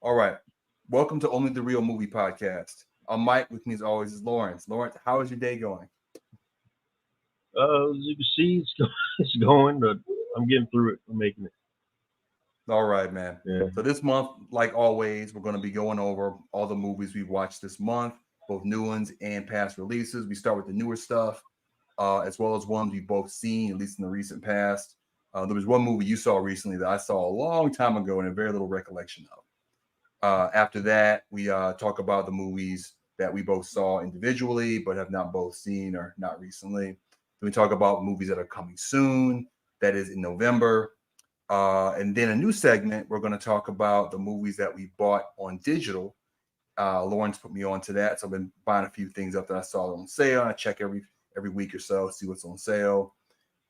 All right. Welcome to Only the Real Movie Podcast. I'm Mike. With me as always is Lawrence. Lawrence, how is your day going? As you can see, it's going, but I'm getting through it. I'm making it. All right, man. Yeah. So this month, like always, we're going to be going over all the movies we've watched this month, both new ones and past releases. We start with the newer stuff, as well as ones we've both seen, at least in the recent past. There was one movie you saw recently that I saw a long time ago and a very little recollection of. After that, we talk about the movies that we both saw individually, but have not both seen or not recently. Then we talk about movies that are coming soon, that is in November. And then a new segment, we're going to talk about the movies that we bought on digital. Lawrence put me on to that. So I've been buying a few things up that I saw on sale. I check every week or so, see what's on sale.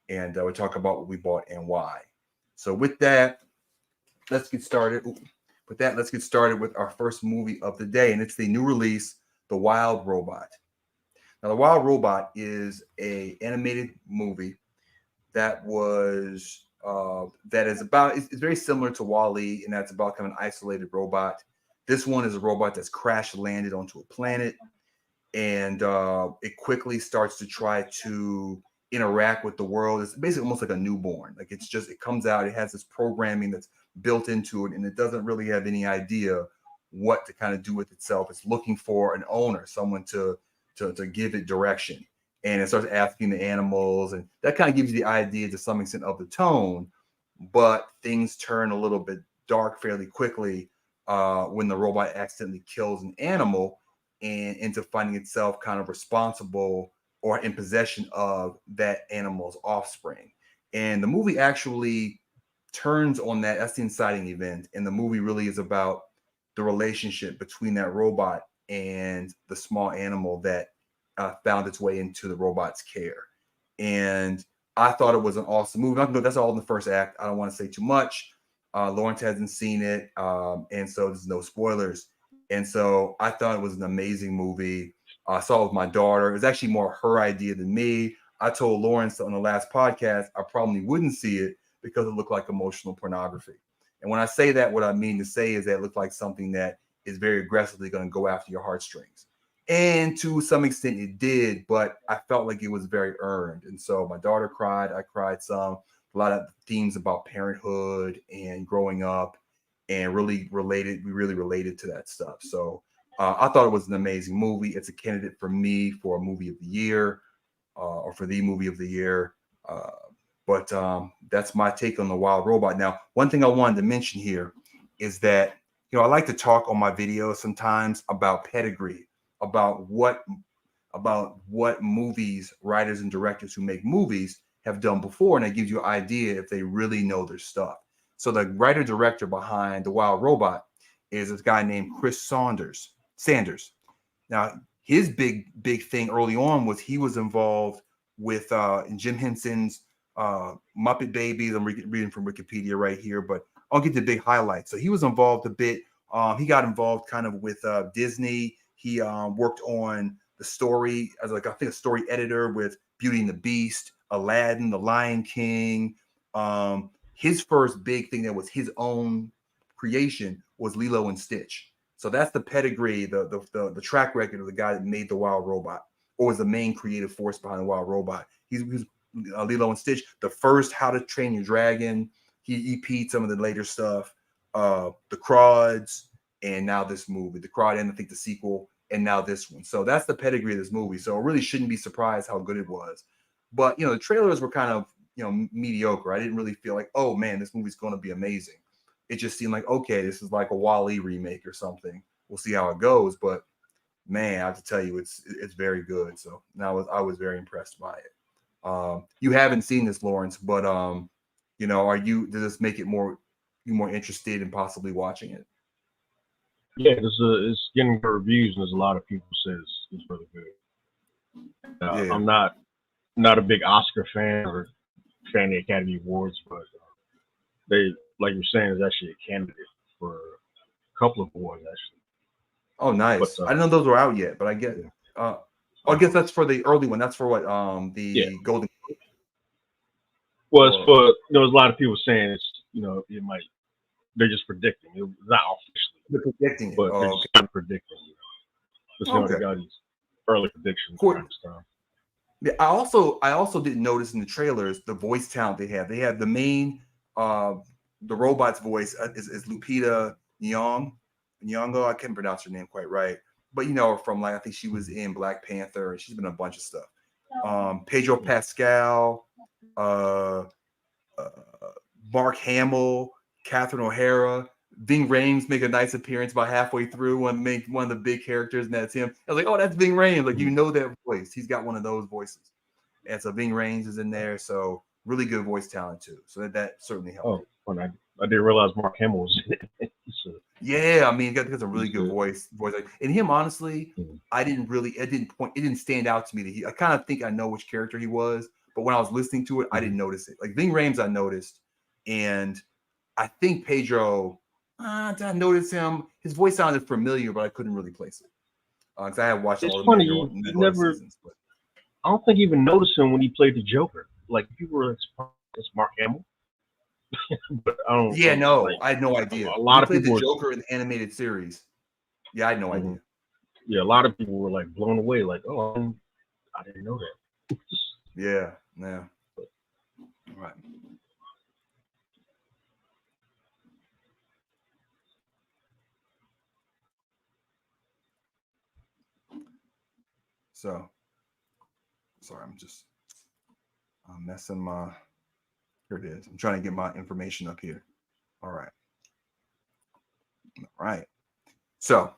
And we talk about what we bought and why. So with that, let's get started. Let's get started with our first movie of the day, and it's the new release, The Wild Robot. Now, The Wild Robot is a animated movie that was that is about. It's very similar to Wall-E, and that's about kind of an isolated robot. This one is a robot that's crash landed onto a planet, and it quickly starts to try to interact with the world. It's basically almost like a newborn. Like it comes out, it has this programming that's built into it, and it doesn't really have any idea what to kind of do with itself. It's looking for an owner, someone to give it direction. And it starts asking the animals, and that kind of gives you the idea to some extent of the tone, but things turn a little bit dark fairly quickly when the robot accidentally kills an animal and ends up finding itself kind of responsible or in possession of that animal's offspring. And the movie actually turns on that. That's the inciting event. And the movie really is about the relationship between that robot and the small animal that found its way into the robot's care. And I thought it was an awesome movie. That's all in the first act. I don't want to say too much. Lawrence hasn't seen it. And so there's no spoilers. And so I thought it was an amazing movie. I saw it with my daughter. It was actually more her idea than me. I told Lawrence on the last podcast I probably wouldn't see it because it looked like emotional pornography. And when I say that, what I mean to say is that it looked like something that is very aggressively going to go after your heartstrings. And to some extent it did, but I felt like it was very earned. And so my daughter cried. I cried some. A lot of themes about parenthood and growing up, and we really related to that stuff. So I thought it was an amazing movie. It's a candidate for me for a movie of the year or for the movie of the year. But that's my take on The Wild Robot. Now, one thing I wanted to mention here is that, I like to talk on my videos sometimes about pedigree, about what movies, writers and directors who make movies have done before. And it gives you an idea if they really know their stuff. So the writer-director behind The Wild Robot is this guy named Chris Sanders. Now, his big thing early on was he was involved with Jim Henson's Muppet Babies. I'm reading from Wikipedia right here, but I'll get the big highlights. So he was involved a bit. He got involved kind of with Disney. He worked on the story as I think a story editor with Beauty and the Beast, Aladdin, The Lion King. His first big thing that was his own creation was Lilo and Stitch. So that's the pedigree, the track record of the guy that made The Wild Robot, or was the main creative force behind The Wild Robot. He's Lilo and Stitch, the first How to Train Your Dragon. He EP'd some of the later stuff, the Crowds, and now this movie, the Crowd, and I think the sequel, and now this one. So that's the pedigree of this movie. So I really shouldn't be surprised how good it was. But the trailers were kind of mediocre. I didn't really feel like, oh man, this movie's going to be amazing. It just seemed like, okay, this is like a Wall-E remake or something. We'll see how it goes. But man, I have to tell you, it's very good. So now I was very impressed by it. You haven't seen this, Lawrence, but does this make it more interested in possibly watching it? Yeah, it's getting good reviews, and there's a lot of people say it's really good. Yeah. I'm not a big Oscar fan or fan of the Academy Awards, but they, like you're saying, is actually a candidate for a couple of awards actually. Oh, nice. But, I didn't know those were out yet, but I get. I guess that's for the early one. That's for what the Golden. Well, it's for there's a lot of people saying it's it might. They're just predicting. It's not officially They're predicting it. but they're just not predicting. Because they already got these early predictions around this time. Yeah, I also didn't notice in the trailers the voice talent they have. They have the main the robot's voice is Lupita Nyong'o. I can't pronounce her name quite right, but you know her from, like, I think she was in Black Panther and she's been in a bunch of stuff. Pedro Pascal, Mark Hamill, Catherine O'Hara, Ving Rhames make a nice appearance about halfway through. One of the big characters, and that's him. I was like, oh, that's Ving Rhames. Like, you know that voice. He's got one of those voices. And so Ving Rhames is in there. So really good voice talent too. So that certainly helped. Oh, I didn't realize Mark Hamill was in it. Yeah, I mean, he got some really good voice. And him, honestly, it didn't stand out to me that I kind of think I know which character he was, but when I was listening to it, I didn't notice it. Like Ving Rhames, I noticed, and I think Pedro, did I notice him? His voice sounded familiar, but I couldn't really place it because I had watched all the never seasons. But I don't think you even noticed him when he played the Joker. Like, people were surprised it's Mark Hamill. But I don't. Yeah, no, I had no idea. A lot of people played the Joker in the animated series. Yeah, I had no idea. Yeah, a lot of people were like blown away. Like, oh, I didn't know that. Yeah. All right. So, sorry, I'm messing my. Here it is. I'm trying to get my information up here. All right. So,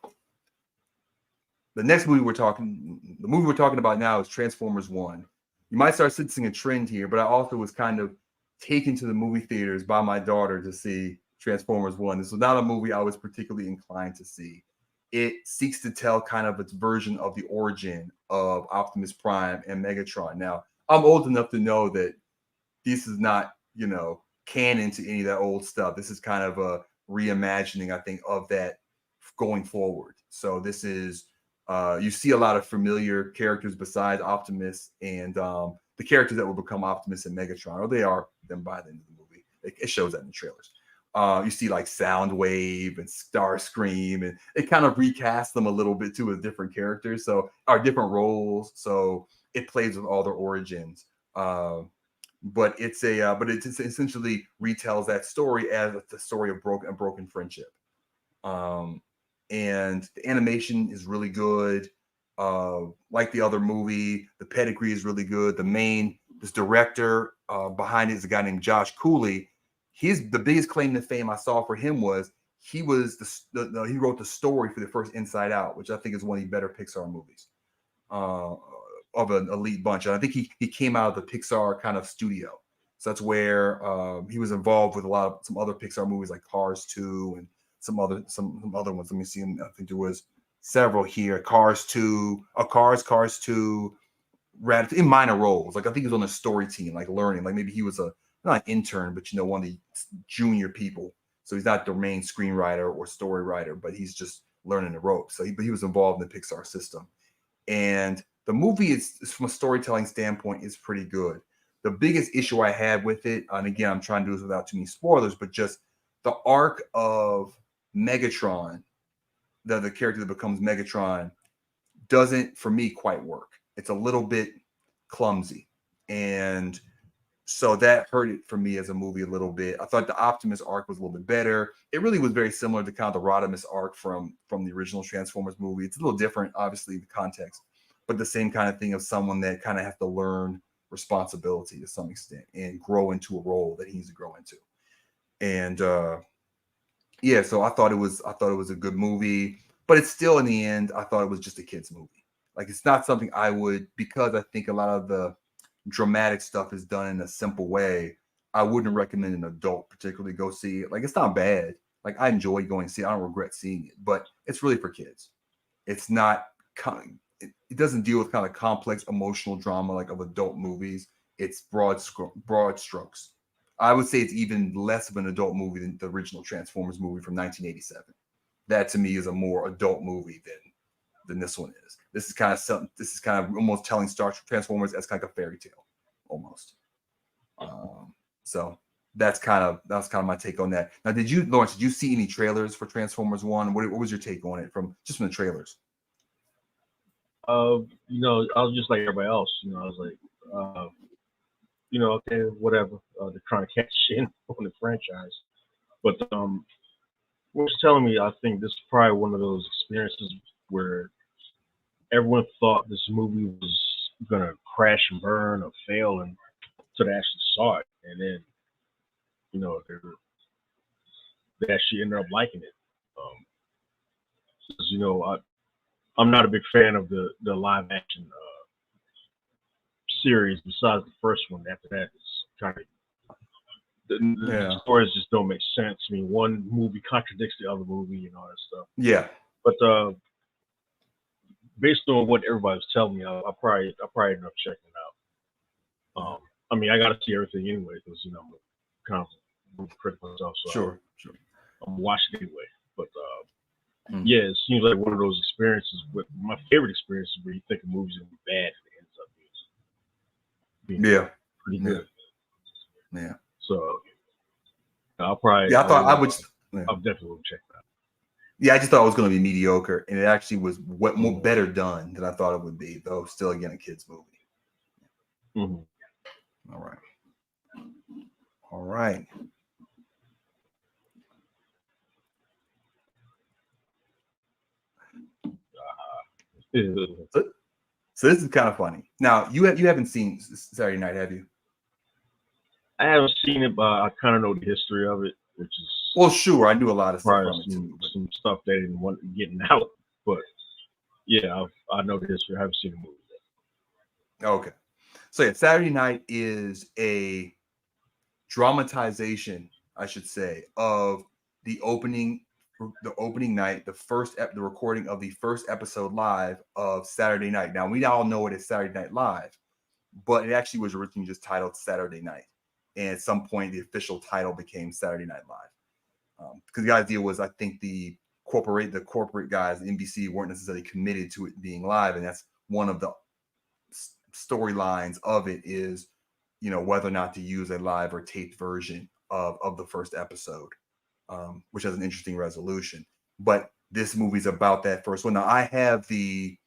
the movie we're talking about now is Transformers 1. You might start sensing a trend here, but I also was kind of taken to the movie theaters by my daughter to see Transformers 1. This was not a movie I was particularly inclined to see. It seeks to tell kind of its version of the origin of Optimus Prime and Megatron. Now, I'm old enough to know that this is not, canon to any of that old stuff. This is kind of a reimagining, I think, of that going forward. So this is, you see a lot of familiar characters besides Optimus and the characters that will become Optimus and Megatron, or they are them by the end of the movie. It shows that in the trailers. You see like Soundwave and Starscream, and it kind of recast them a little bit too as different characters, so are different roles. So it plays with all their origins. But it essentially retells that story as the story of broken friendship. And the animation is really good. Like the other movie, the pedigree is really good. This director behind it is a guy named Josh Cooley. The biggest claim to fame I saw for him was he wrote the story for the first Inside Out, which I think is one of the better Pixar movies of an elite bunch. And I think he came out of the Pixar kind of studio. So that's where he was involved with some other Pixar movies like Cars 2 and some other ones. Let me see. I think there was several here. Cars 2, in minor roles. Like I think he was on the story team, like learning. Like maybe he was not an intern, but one of the junior people. So he's not the main screenwriter or story writer, but he's just learning the ropes. So he was involved in the Pixar system. And the movie is, from a storytelling standpoint, is pretty good. The biggest issue I had with it, and again, I'm trying to do this without too many spoilers, but just the arc of Megatron, the character that becomes Megatron, doesn't, for me, quite work. It's a little bit clumsy. And so that hurt it for me as a movie a little bit. I thought the Optimus arc was a little bit better. It really was very similar to kind of the Rodimus arc from the original Transformers movie. It's a little different, obviously, the context, but the same kind of thing of someone that kind of has to learn responsibility to some extent and grow into a role that he needs to grow into. And so I thought it was a good movie, but it's still, in the end, I thought it was just a kid's movie. Like, it's not something I would, because I think a lot of the dramatic stuff is done in a simple way. I wouldn't recommend an adult particularly go see it. Like, it's not bad. Like, I enjoy going to see it. I don't regret seeing it, but it's really for kids. It's not it doesn't deal with kind of complex emotional drama like of adult movies. It's broad strokes. I would say it's even less of an adult movie than the original Transformers movie from 1987. That to me is a more adult movie than this one is. This is kind of almost telling Transformers as kind of a fairy tale, almost. So that's kind of my take on that. Now, Lawrence, did you see any trailers for Transformers 1? What was your take on it from the trailers? You know, I was just like everybody else. You know, I was like, you know, okay, whatever. They're trying to catch in on the franchise, but what's telling me, I think this is probably one of those experiences where everyone thought this movie was gonna crash and burn or fail, and so they actually saw it, and then you know they actually ended up liking it. 'Cause, you know, I'm not a big fan of the live action series. Besides the first one, after that, it's kind of the stories just don't make sense. I mean, one movie contradicts the other movie and all that stuff. Yeah. But based on what everybody was telling me, I'll probably end up checking it out. I mean, I got to see everything anyway because you know I'm kind of movie critic myself, so sure. I'm watching it anyway. But yeah, it seems like one of those experiences. With my favorite experiences where you think a movie's gonna be bad and it ends up being pretty good. Yeah. So I'll probably I thought I would. I'll definitely check that out. Yeah, I just thought it was going to be mediocre, and it actually was more better done than I thought it would be. Though still, again, a kids movie. Mm-hmm. All right. So this is kind of funny. Now you haven't seen Saturday Night, have you? I haven't seen it, but I kind of know the history of it, which is well, sure. I knew a lot of stuff from it too. Some stuff they didn't want getting out, but yeah, I know the history. I haven't seen the movie yet. Okay, so yeah, Saturday Night is a dramatization, I should say, of the opening night, the recording of the first episode live of Saturday Night. Now we all know it as Saturday Night Live, but it actually was originally just titled Saturday Night, and at some point the official title became Saturday Night Live, because the idea was, I think the corporate guys, NBC, weren't necessarily committed to it being live, and that's one of the storylines of it is, you know, whether or not to use a live or taped version of the first episode, which has an interesting resolution. But this movie's about that first one. Now, I have the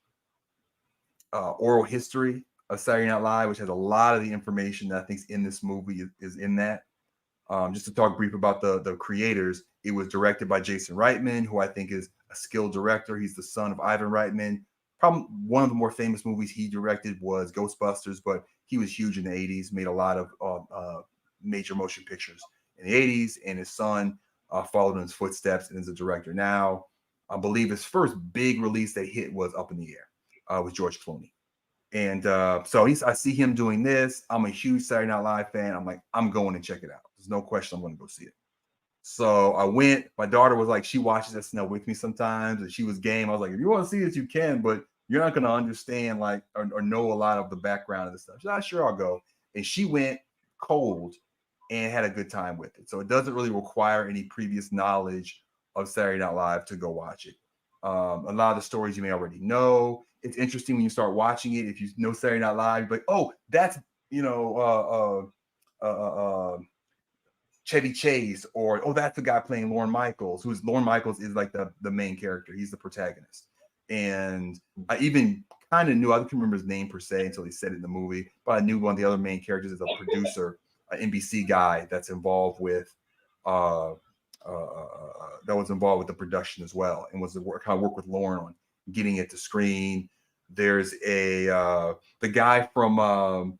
oral history of Saturday Night Live, which has a lot of the information that I think is in this movie is in that. Just to talk brief about the creators, it was directed by Jason Reitman, who I think is a skilled director. He's the son of Ivan Reitman. Probably one of the more famous movies he directed was Ghostbusters, but he was huge in the 80s, made a lot of major motion pictures in the 80s, and his son followed in his footsteps and is a director now. I believe his first big release that hit was Up in the Air with George Clooney. And so I see him doing this. I'm a huge Saturday Night Live fan. I'm like, I'm going to check it out. There's no question I'm going to go see it. So I went. My daughter was like, she watches SNL with me sometimes, and she was game. I was like, if you want to see this, you can, but you're not going to understand like or know a lot of the background of this stuff. She's like, sure, I'll go. And she went cold and had a good time with it. So it doesn't really require any previous knowledge of Saturday Night Live to go watch it. A lot of the stories you may already know. It's interesting when you start watching it. If you know Saturday Night Live, you're like, oh, that's, you know, Chevy Chase, or oh, that's the guy playing Lorne Michaels, Lorne Michaels is like the main character. He's the protagonist. And I even kind of knew, I don't remember his name per se until he said it in the movie, but I knew one of the other main characters is a producer, an NBC guy that's involved with that was involved with the production as well, and was kind of work with Lorne on getting it to screen. There's the guy from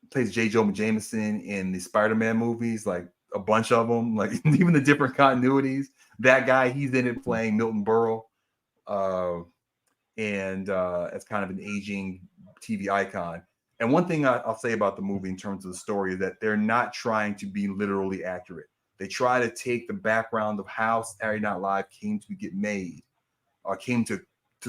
plays J. Jonah Jameson in the Spider-Man movies, like a bunch of them, like even the different continuities. That guy, he's in it playing Milton Berle, and as kind of an aging TV icon. And one thing I'll say about the movie in terms of the story is that they're not trying to be literally accurate. They try to take the background of how Saturday Night Live came to get made, or came to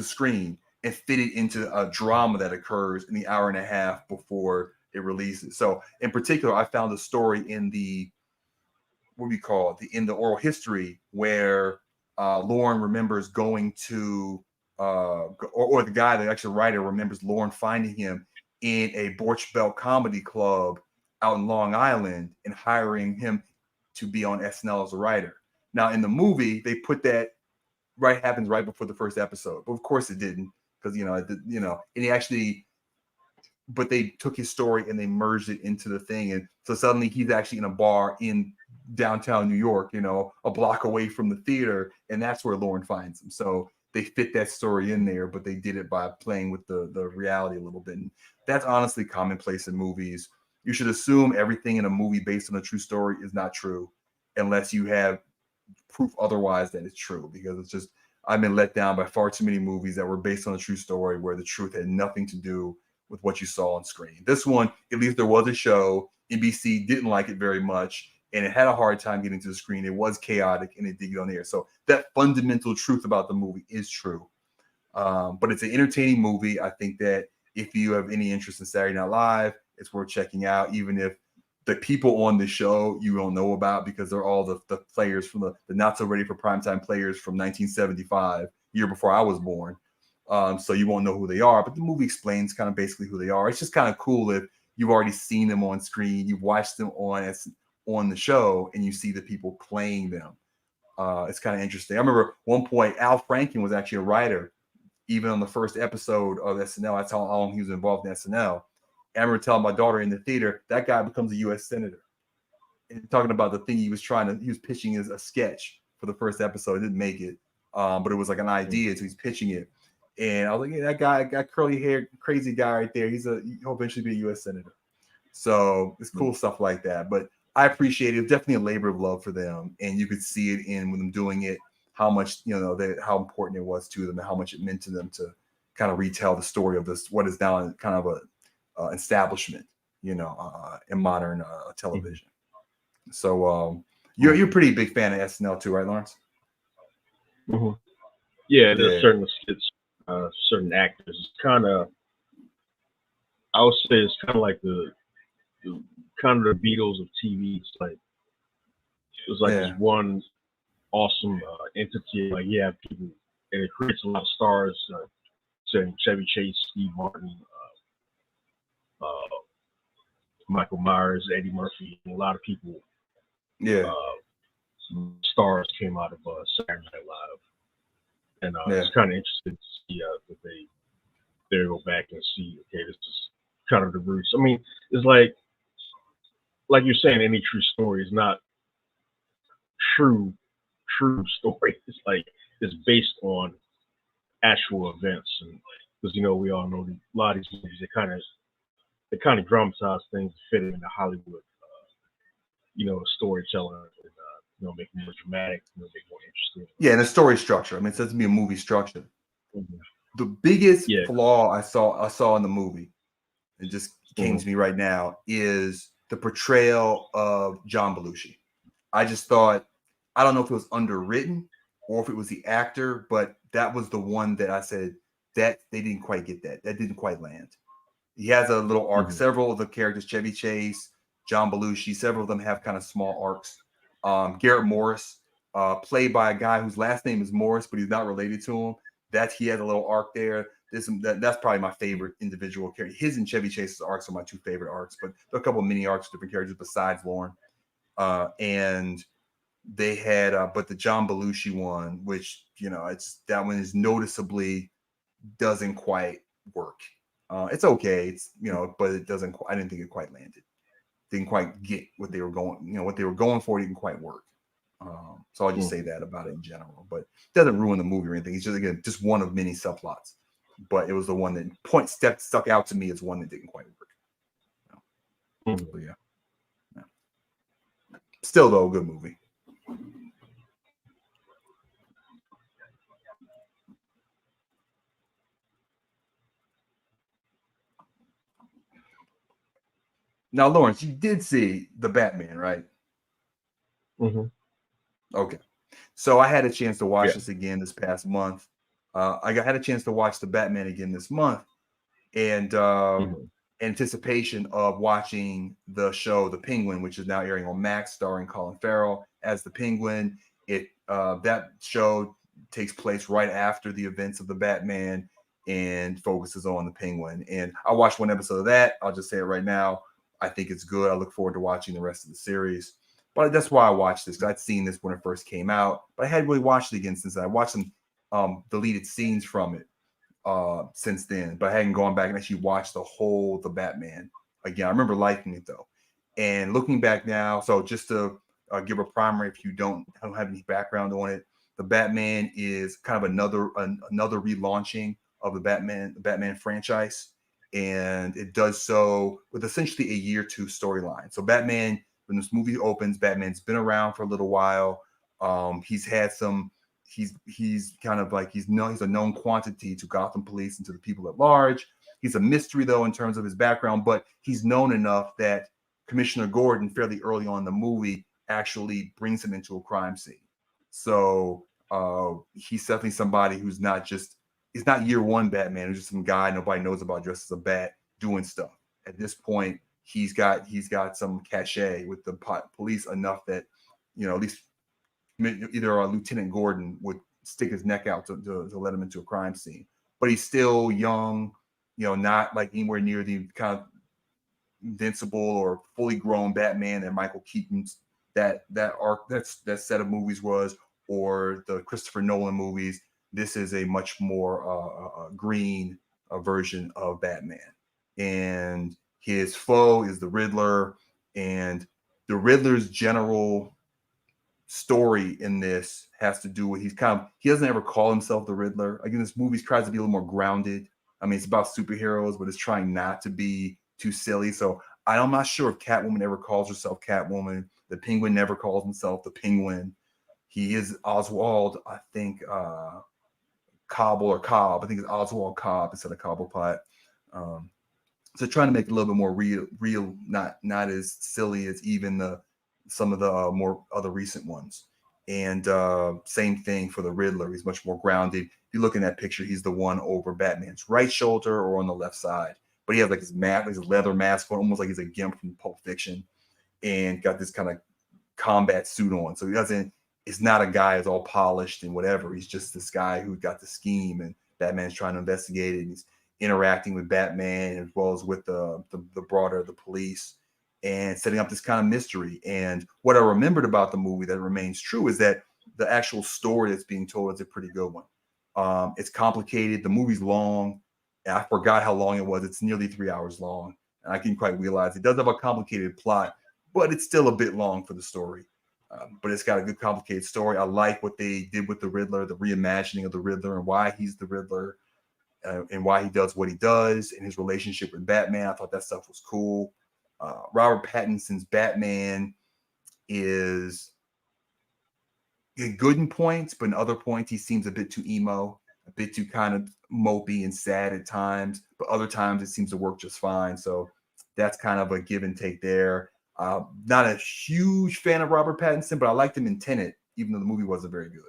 screen, and fit it into a drama that occurs in the hour and a half before it releases. So in particular, I found a story in the, what do you call it, in the oral history where Lorne remembers going to, or the guy, the actual writer, remembers Lorne finding him in a Borch Belt comedy club out in Long Island and hiring him to be on SNL as a writer. Now in the movie, they put that happens right before the first episode, but of course it didn't, because and he actually, but they took his story and they merged it into the thing, and so suddenly he's actually in a bar in downtown New York, a block away from the theater, and that's where Lauren finds him. So they fit that story in there, but they did it by playing with the reality a little bit. And that's honestly commonplace in movies. You should assume everything in a movie based on a true story is not true, unless you have proof otherwise that it's true, because it's just, I've been let down by far too many movies that were based on a true story where the truth had nothing to do with what you saw on screen. This one, at least there was a show. NBC didn't like it very much, and it had a hard time getting to the screen. It was chaotic, and it did get on the air. So that fundamental truth about the movie is true. But it's an entertaining movie. I think that if you have any interest in Saturday Night Live, it's worth checking out, even if the people on the show you don't know about, because they're all the players from the not so ready for primetime players from 1975, year before I was born. So you won't know who they are, but the movie explains kind of basically who they are. It's just kind of cool if you've already seen them on screen, you've watched them on the show, and you see the people playing them. It's kind of interesting. I remember one point Al Franken was actually a writer, even on the first episode of SNL. That's how long he was involved in SNL. And I remember telling my daughter in the theater, that guy becomes a U.S. senator. And talking about the thing he was pitching as a sketch for the first episode. It didn't make it, but it was like an idea, so he's pitching it. And I was like, yeah, that guy, got curly hair, crazy guy right there. He'll eventually be a U.S. senator. So it's cool stuff like that. But I appreciate it. It's definitely a labor of love for them, and you could see it in when them doing it, how much how important it was to them, and how much it meant to them to kind of retell the story of this, what is now kind of a establishment, in modern television. So you're a pretty big fan of SNL too, right, Lawrence? Mm-hmm. Yeah, there's certain skits, certain actors. It's kind of, I would say, it's kind of like the kind of the Beatles of TV. It's like this one awesome entity. Like, yeah, people, and it creates a lot of stars. Saying Chevy Chase, Steve Martin, Michael Myers, Eddie Murphy, and a lot of people. Stars came out of Saturday Night Live, and it's kind of interesting to see that they go back and see. Okay, this is kind of the roots. I mean, it's like you're saying, any true story is not true story. It's like it's based on actual events, and because we all know a lot of these movies, they kind of dramatize things to fit into Hollywood, storytelling, and make it more dramatic, make it more interesting. Yeah, and the story structure. I mean, it says to be a movie structure. Mm-hmm. The biggest flaw I saw in the movie, it just came to me right now, is the portrayal of John Belushi. I just thought, I don't know if it was underwritten or if it was the actor, but that was the one that I said that they didn't quite get that. That didn't quite land. He has a little arc. Mm-hmm. Several of the characters, Chevy Chase, John Belushi, several of them have kind of small arcs. Garrett Morris, played by a guy whose last name is Morris, but he's not related to him. He has a little arc there. That's probably my favorite individual character. His and Chevy Chase's arcs are my two favorite arcs, but there are a couple of mini arcs, different characters besides Lauren. And they had, but the John Belushi one, which, that one is noticeably doesn't quite work. It's okay. It's, but it doesn't, I didn't think it quite landed. Didn't quite get what they were going, what they were going for didn't quite work. So I'll just say that about it in general, but it doesn't ruin the movie or anything. It's just, again, just one of many subplots, but it was the one that stuck out to me as one that didn't quite work. So, yeah. Still though, a good movie. Now, Lawrence, you did see The Batman, right? Mm-hmm. Okay. So I had a chance to watch this again this past month. I had a chance to watch The Batman again this month, and anticipation of watching the show The Penguin, which is now airing on Max, starring Colin Farrell as the Penguin. That show takes place right after the events of The Batman and focuses on the Penguin. And I watched one episode of that. I'll just say it right now. I think it's good. I look forward to watching the rest of the series. But that's why I watched this, because I'd seen this when it first came out, but I hadn't really watched it again since then. I watched some deleted scenes from it since then, but I hadn't gone back and actually watched the Batman again. I remember liking it though. And looking back now, so just to give a primer, if you don't have any background on it, the Batman is kind of another relaunching of the Batman franchise, and it does so with essentially a year two storyline. So Batman, when this movie opens, Batman's been around for a little while. He's had some. He's kind of like he's a known quantity to Gotham police and to the people at large. He's a mystery though in terms of his background, but he's known enough that Commissioner Gordon, fairly early on in the movie, actually brings him into a crime scene. So he's definitely somebody who's he's not year one Batman, who's just some guy nobody knows about dressed as a bat doing stuff. At this point, he's got some cachet with the police enough that, at least either Lieutenant Gordon would stick his neck out to let him into a crime scene. But he's still young, not like anywhere near the kind of invincible or fully grown Batman that Michael Keaton's that set of movies was, or the Christopher Nolan movies. This is a much more green version of Batman. And his foe is the Riddler, and the Riddler's general story in this has to do with he doesn't ever call himself the Riddler. Again, this movie tries to be a little more grounded. I mean, it's about superheroes, but it's trying not to be too silly. So I'm not sure if Catwoman ever calls herself Catwoman. The Penguin never calls himself the Penguin. He is Oswald, I think, Cobb. I think it's Oswald Cobb instead of Cobblepot. So trying to make it a little bit more real, not as silly as even some of the more other recent ones. And same thing for the Riddler. He's much more grounded. If you look in that picture, he's the one over Batman's right shoulder or on the left side. But he has like his leather mask on, almost like he's a Gimp from Pulp Fiction, and got this kind of combat suit on. So it's not a guy who's all polished and whatever. He's just this guy who got the scheme, and Batman's trying to investigate it. And he's interacting with Batman as well as with the police, and setting up this kind of mystery. And what I remembered about the movie that remains true is that the actual story that's being told is a pretty good one. It's complicated. The movie's long. I forgot how long it was. It's nearly 3 hours long. And I didn't quite realize it does have a complicated plot, but it's still a bit long for the story. But it's got a good, complicated story. I like what they did with the Riddler, the reimagining of the Riddler and why he's the Riddler, and why he does what he does, and his relationship with Batman. I thought that stuff was cool. Robert Pattinson's Batman is good in points, but in other points he seems a bit too emo, a bit too kind of mopey and sad at times, but other times it seems to work just fine. So that's kind of a give and take there. Not a huge fan of Robert Pattinson, but I liked him in Tenet, even though the movie wasn't very good.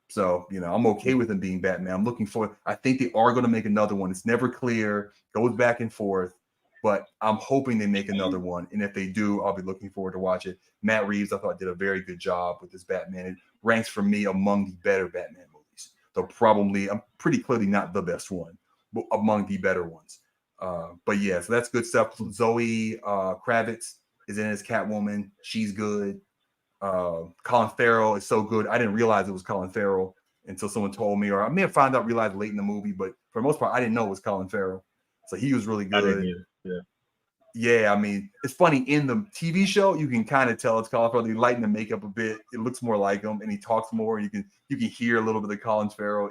So, I'm okay with him being Batman. I'm looking for, I think they are going to make another one. It's never clear, goes back and forth, but I'm hoping they make another one. And if they do, I'll be looking forward to watch it. Matt Reeves, I thought, did a very good job with this Batman. It ranks for me among the better Batman movies. Though probably, I'm pretty clearly not the best one, but among the better ones. But yeah, so that's good stuff. Zoe Kravitz is in as Catwoman. She's good. Colin Farrell is so good. I didn't realize it was Colin Farrell until someone told me, or I may have realized late in the movie, but for the most part, I didn't know it was Colin Farrell. So he was really good. I didn't either. Yeah. Yeah, I mean, it's funny, in the TV show, you can kind of tell it's Colin Farrell. They lighten the makeup a bit. It looks more like him, and he talks more. You can hear a little bit of Colin Farrell,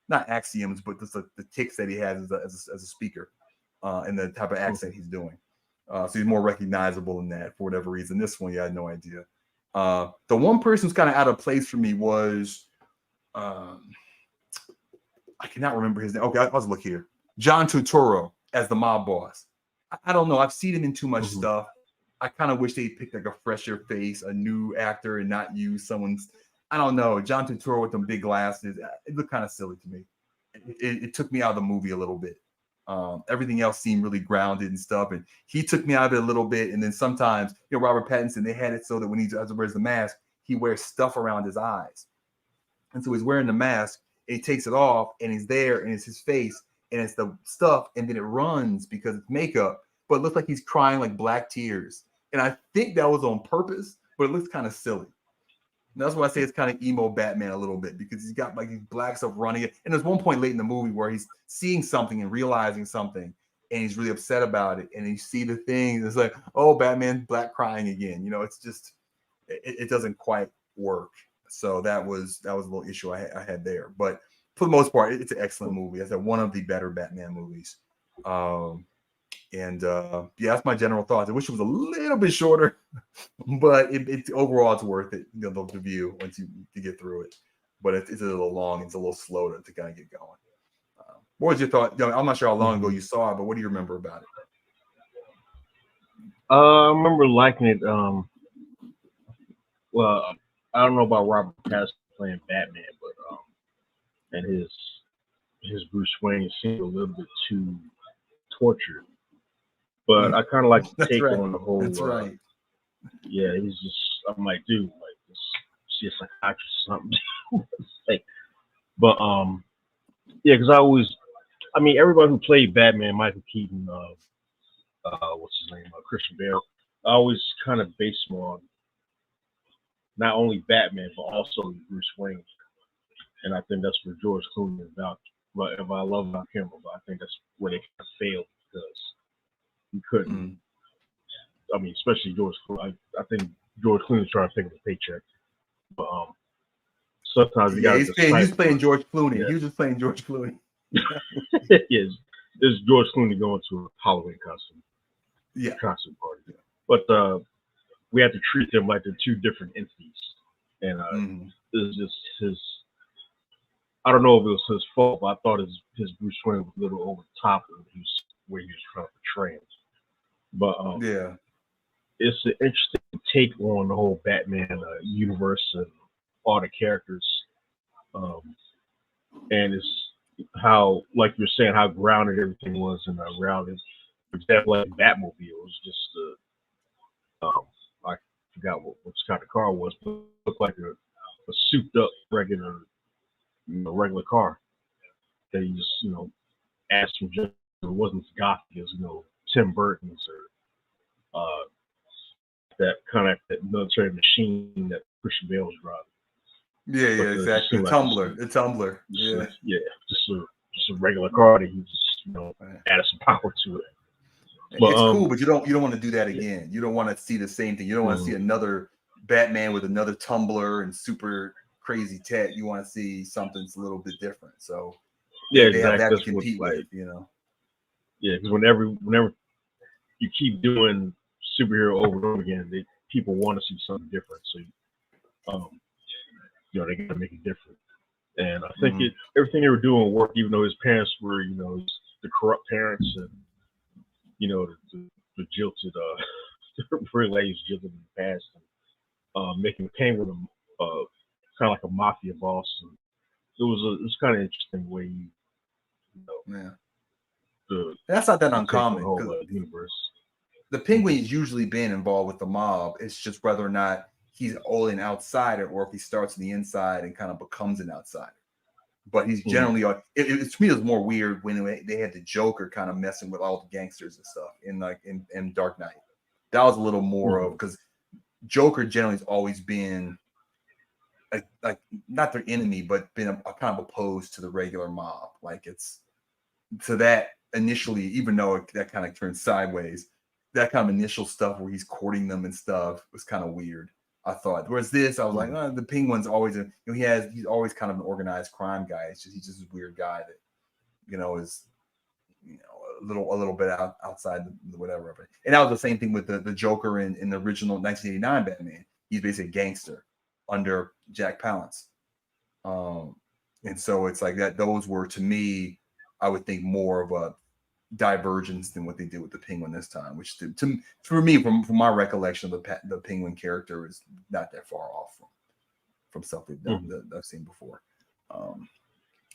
not axioms, but just the tics that he has as a speaker, and the type of accent he's doing. So he's more recognizable in that for whatever reason. This one, I had no idea. The one person who's kind of out of place for me was, I cannot remember his name. Okay, I'll look here. John Turturro as the mob boss. I don't know. I've seen him in too much stuff. I kind of wish they picked like a fresher face, a new actor, and not use someone's. I don't know. John Turturro with them big glasses. It looked kind of silly to me. It took me out of the movie a little bit. Everything else seemed really grounded and stuff, and he took me out of it a little bit. And then sometimes, Robert Pattinson, they had it so that when he wears the mask, he wears stuff around his eyes, and so he's wearing the mask, and he takes it off, and he's there, and it's his face, and it's the stuff, and then it runs because it's makeup. but it looks like he's crying like black tears. And I think that was on purpose, but it looks kind of silly. And that's why I say it's kind of emo Batman a little bit, because he's got like these black stuff running it. And there's one point late in the movie where he's seeing something and realizing something, and he's really upset about it. And you see the thing, it's like, oh, Batman, black crying again. You know, it's just, it doesn't quite work. So that was a little issue I had there. But for the most part, it's an excellent movie. It's one of the better Batman movies. Yeah, that's my general thoughts. I wish it was a little bit shorter, but it overall it's worth it. You know, the view once you get through it. But it's a little long. It's a little slow to kind of get going. What was your thought? You know, I'm not sure how long ago you saw it, but what do you remember about it? I remember liking it. Well, I don't know about Robert Pattinson playing Batman, but and his Bruce Wayne seemed a little bit too tortured. But I kind of like the take on the whole. That's right. Yeah, he's just. I'm like, dude, like, see a psychiatrist or something. Like, but yeah, because I mean, everybody who played Batman, Michael Keaton, what's his name, Christian Bale, I always kind of base him on not only Batman but also Bruce Wayne, and I think that's where George Clooney is about. But if I love about him, but I think that's where they kind of failed because he couldn't. I mean, especially George Clooney. I think George Clooney's trying to pick up a paycheck, but sometimes he's playing George Clooney. Yeah. He was just playing George Clooney. Yes, it's George Clooney going to a Halloween costume. Yeah, costume party. Yeah. But we had to treat them like they're two different entities, and it's just his. I don't know if it was his fault, but I thought his Bruce Wayne was a little over the top of where he was trying to portray him. But yeah, it's an interesting take on the whole Batman universe and all the characters, and it's how, like you're saying, how grounded everything was in reality. For example, like Batmobile was just I forgot what kind of car it was, but it looked like a souped up regular car. They just asked from just it wasn't as gothic as Tim Burton's or that kind of that military machine that Christian Bale was driving. Yeah, exactly. The Tumbler. Yeah, just a regular car that he just added some power to it. But, it's cool, but you don't want to do that again. You don't want to see the same thing. You don't want to see another Batman with another Tumbler and super crazy tech. You want to see something that's a little bit different. So they exactly. have that to compete with, Yeah, because whenever you keep doing superhero over and over again, people want to see something different. So they got to make it different. And I think everything they were doing worked, even though his parents were the corrupt parents and the jilted ladies jilted in the past, and making Penguin kind of like a mafia boss. And it was kind of interesting way that's not that uncommon. The whole universe. The Penguin's usually been involved with the mob. It's just whether or not he's only an outsider or if he starts on the inside and kind of becomes an outsider. But he's generally to me, it was more weird when they had the Joker kind of messing with all the gangsters and stuff in Dark Knight. That was a little more of, because Joker generally has always been like not their enemy, but been a kind of opposed to the regular mob. Like it's to that initially, even though that kind of turned sideways, that kind of initial stuff where he's courting them and stuff was kind of weird, I thought. Whereas this, I was like, the Penguin's always he's always kind of an organized crime guy. He's just this weird guy that is a little bit outside the whatever of it. And that was the same thing with the Joker in the original 1989 Batman. He's basically a gangster under Jack Palance. And so it's like that. Those were, to me, I would think, more of a divergence than what they did with the Penguin this time, which for me, from my recollection of the Penguin character, is not that far off from stuff they've done that I've seen before.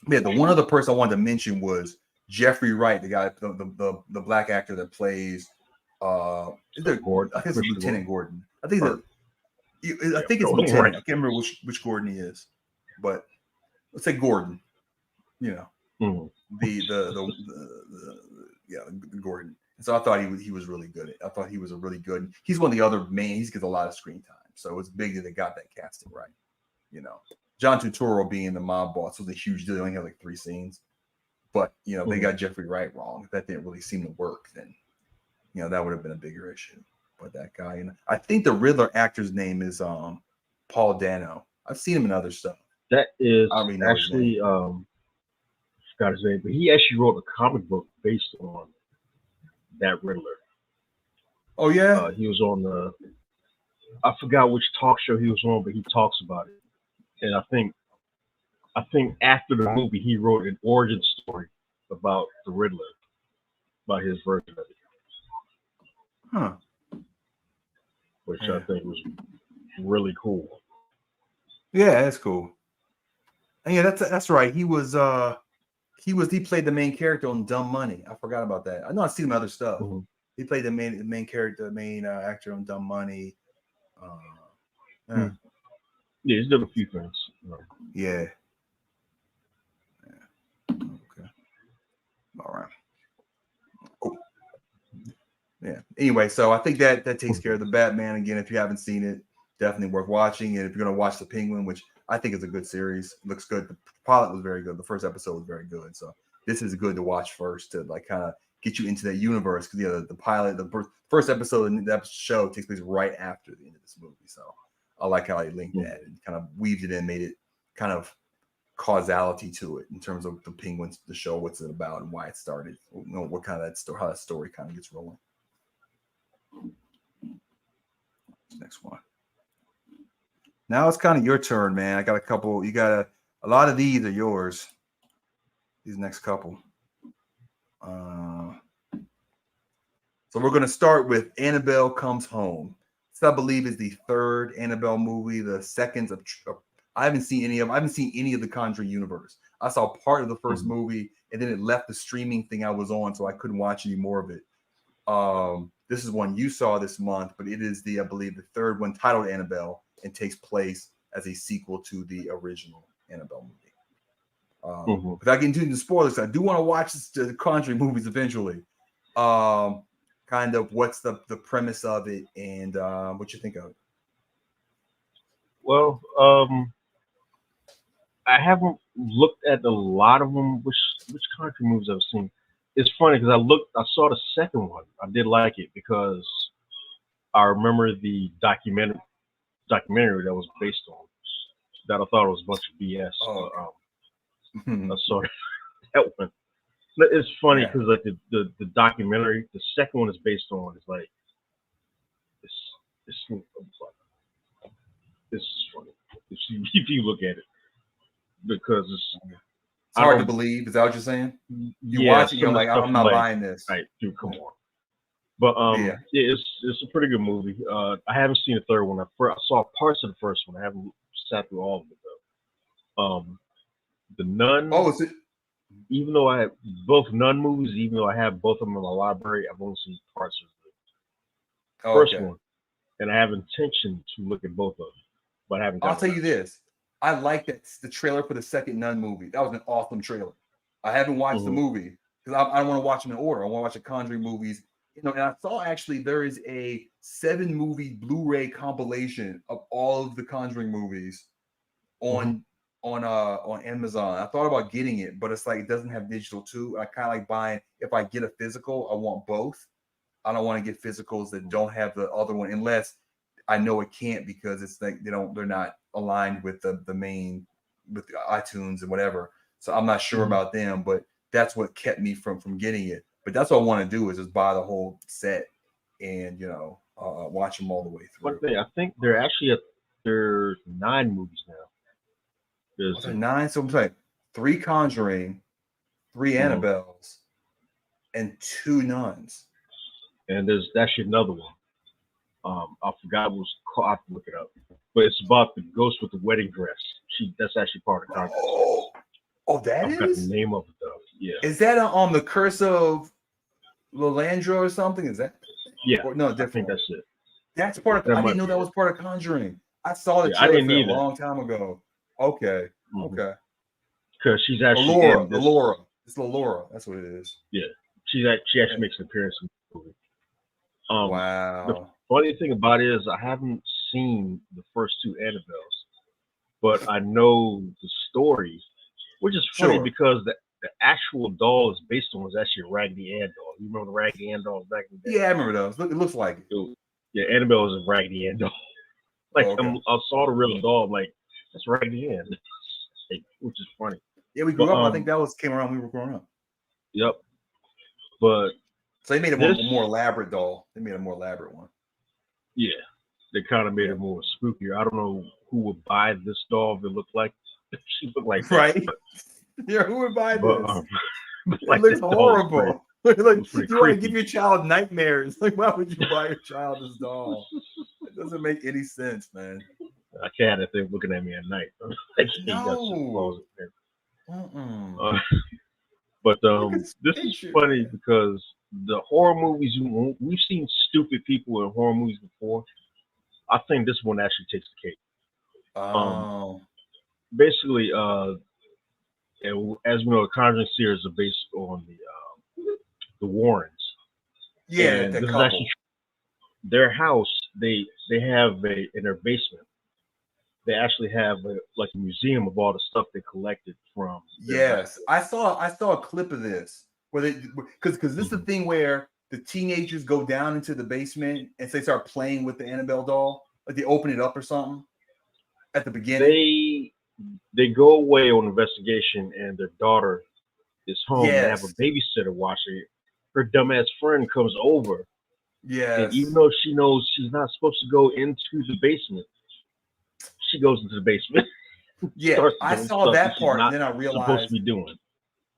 The one other person I wanted to mention was Jeffrey Wright, the guy, the black actor that plays Gordon. I think it's Lieutenant Gordon. I think it's Lieutenant. I can't remember which Gordon he is, but let's say Gordon. The Gordon. So I thought he was really good. I thought he was a really good. He's one of the other main. He gets a lot of screen time, so it's big that they got that casting right. You know, John Turturro being the mob boss was a huge deal. They only had like 3 scenes, but you know they got Jeffrey Wright wrong. That didn't really seem to work. Then, you know, that would have been a bigger issue. But that guy, and I think the Riddler actor's name is Paul Dano. I've seen him in other stuff. That is actually forgot his name, but he actually wrote a comic book based on that Riddler. Oh yeah, he was on I forgot which talk show he was on, but he talks about it. And I think after the movie, he wrote an origin story about the Riddler, about his version of it. Huh. Which I think was really cool. Yeah, that's cool. And yeah, that's right. He played the main character on Dumb Money. I forgot about that. I know I've seen him other stuff. Mm-hmm. He played the main character, actor on Dumb Money. Yeah, he's done a few things. Yeah. Okay. All right. Cool. Yeah. Anyway, so I think that takes care of the Batman. Again, if you haven't seen it, definitely worth watching. And if you're gonna watch the Penguin, which I think is a good series, it looks good. The pilot was very good. The first episode was very good. So this is good to watch first to like kind of get you into that universe, because the pilot, the first episode of the show takes place right after the end of this movie. So I like how they linked that and kind of weaved it in, made it kind of causality to it in terms of the Penguins, the show, what's it about and why it started. You know, what kind of that story, how that story kind of gets rolling. Next one. Now it's kind of your turn, man. I got a couple. You got a lot of these are yours. These next couple. So we're going to start with Annabelle Comes Home. This, I believe, is the 3rd Annabelle movie. The second of I haven't seen any of them. I haven't seen any of the Conjuring universe. I saw part of the first movie, and then it left the streaming thing I was on, so I couldn't watch any more of it. This is one you saw this month, but it is I believe, the 3rd one, titled Annabelle, and takes place as a sequel to the original Annabelle movie. Without getting into the spoilers, I do want to watch the Conjuring movies eventually. Kind of what's the premise of it, and what you think of it? Well, I haven't looked at a lot of them. Which Conjuring movies I've seen. It's funny because I saw the second one. I did like it because I remember the documentary that was based on that. I thought it was a bunch of BS. I saw that one. It's funny because like the documentary, the second one is based on is like it's funny if you look at it, because it's hard to believe. Is that what you're saying? You watch it, you're like, I'm not buying this. Right, dude, come on. But it's a pretty good movie. I haven't seen the third one. I saw parts of the first one. I haven't sat through all of it though. The Nun. Oh, is it? Even though I have both Nun movies, even though I have both of them in my library, I've only seen parts of the first one, and I have intention to look at both of them, but I haven't. I'll tell you this: I like the trailer for the second Nun movie. That was an awesome trailer. I haven't watched the movie because I don't want to watch them in order. I want to watch the Conjuring movies. You know, and I saw actually there is a 7-movie Blu-ray compilation of all of the Conjuring movies on Amazon. I thought about getting it, but it's like it doesn't have digital too. I kind of like buying. If I get a physical, I want both. I don't want to get physicals that don't have the other one, unless I know it can't, because it's like they're not aligned with the main, with the iTunes and whatever. So I'm not sure about them, but that's what kept me from getting it. But that's what I want to do, is just buy the whole set and watch them all the way through. One thing, I think they're actually there's 9 movies now. There's 9. So I'm saying 3 Conjuring, 3 Annabelles, and 2 Nuns. And there's actually another one. I forgot what it was called. I have to look it up. But it's about the ghost with the wedding dress. That's actually part of Conjuring. Oh, that I forgot the name of it though. Yeah. Is that on the Curse of Lalandra or something? Is that? Yeah. Or, no, different. I think that's it. That's part of. I didn't know that was part of Conjuring. I saw the trailer for a long time ago. Okay. Okay. Because she's actually Laura. It's Laura. That's what it is. Yeah. She actually makes an appearance movie. Wow. The funny thing about it is I haven't seen the first two Annabelles, but I know the story, which is funny because the actual doll is based on was actually a Raggedy Ann doll. You remember the Raggedy Ann dolls back in the day? Yeah, I remember those. It looks like it. So, yeah, Annabelle was a Raggedy Ann doll. Like I saw the real doll, I'm like, that's Raggedy Ann, which is funny. Yeah, we grew up. I think that came around when we were growing up. Yep. But so they made a more elaborate doll. They made a more elaborate one. Yeah, they kind of made it more spookier. I don't know who would buy this doll if it looked like she looked like that. Right. Yeah, who would buy this? Like, it looks horrible. Like, you want to give your child nightmares. Like, why would you buy your child this doll? It doesn't make any sense, man. I can't if they're looking at me at night. No. But this is funny because the horror movies, we've seen stupid people in horror movies before. I think this one actually takes the cake. Basically, as we know, the Conjuring series are based on the Warrens. Yeah, and this is actually their house. They have in their basement. They actually have a museum of all the stuff they collected from. Yes, I saw a clip of this where they because this is the thing where the teenagers go down into the basement and they start playing with the Annabelle doll. Like they open it up or something at the beginning. They go away on investigation and their daughter is home. Yes. They have a babysitter watching it. Her dumbass friend comes over. Yes. And even though she knows she's not supposed to go into the basement, she goes into the basement. Yeah, I saw that part and then I realized supposed to be doing.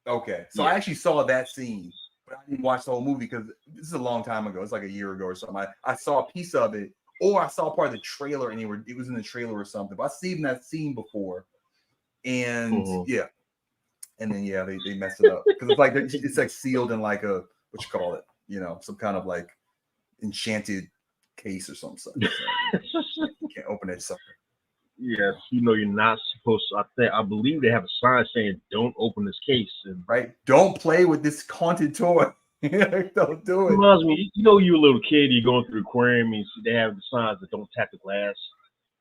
Okay. So I actually saw that scene, but I didn't watch the whole movie because this is a long time ago. It's like a year ago or something. I saw a piece of it, or I saw part of the trailer and it was in the trailer or something. But I've seen that scene before. And and then they messed it up because it's like sealed in like a some kind of like enchanted case or something. So you can't open it. Sucker. Yes, you're not supposed to. I believe they have a sign saying "Don't open this case." And don't play with this haunted toy. Don't do it. Reminds me, you're a little kid. You're going through the aquarium and they have the signs that don't tap the glass.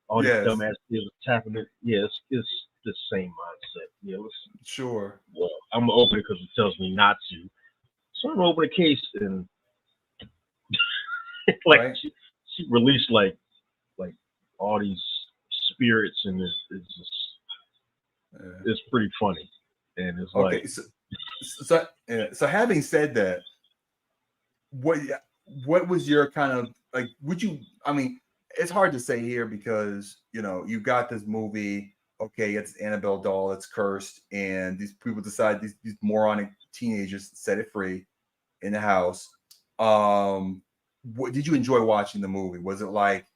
All these dumbass kids are tapping it. Yeah, it's the same mindset. Yeah, sure. Well, I'm gonna open it because it tells me not to. So I'm gonna open the case and she released like all these spirits and it's just it's pretty funny. And it's so having said that, what was your kind of like? Would you? I mean, it's hard to say here because you got this movie. Okay, it's Annabelle doll. It's cursed, and these people decide these moronic teenagers set it free in the house. What did you enjoy watching the movie? Was it like,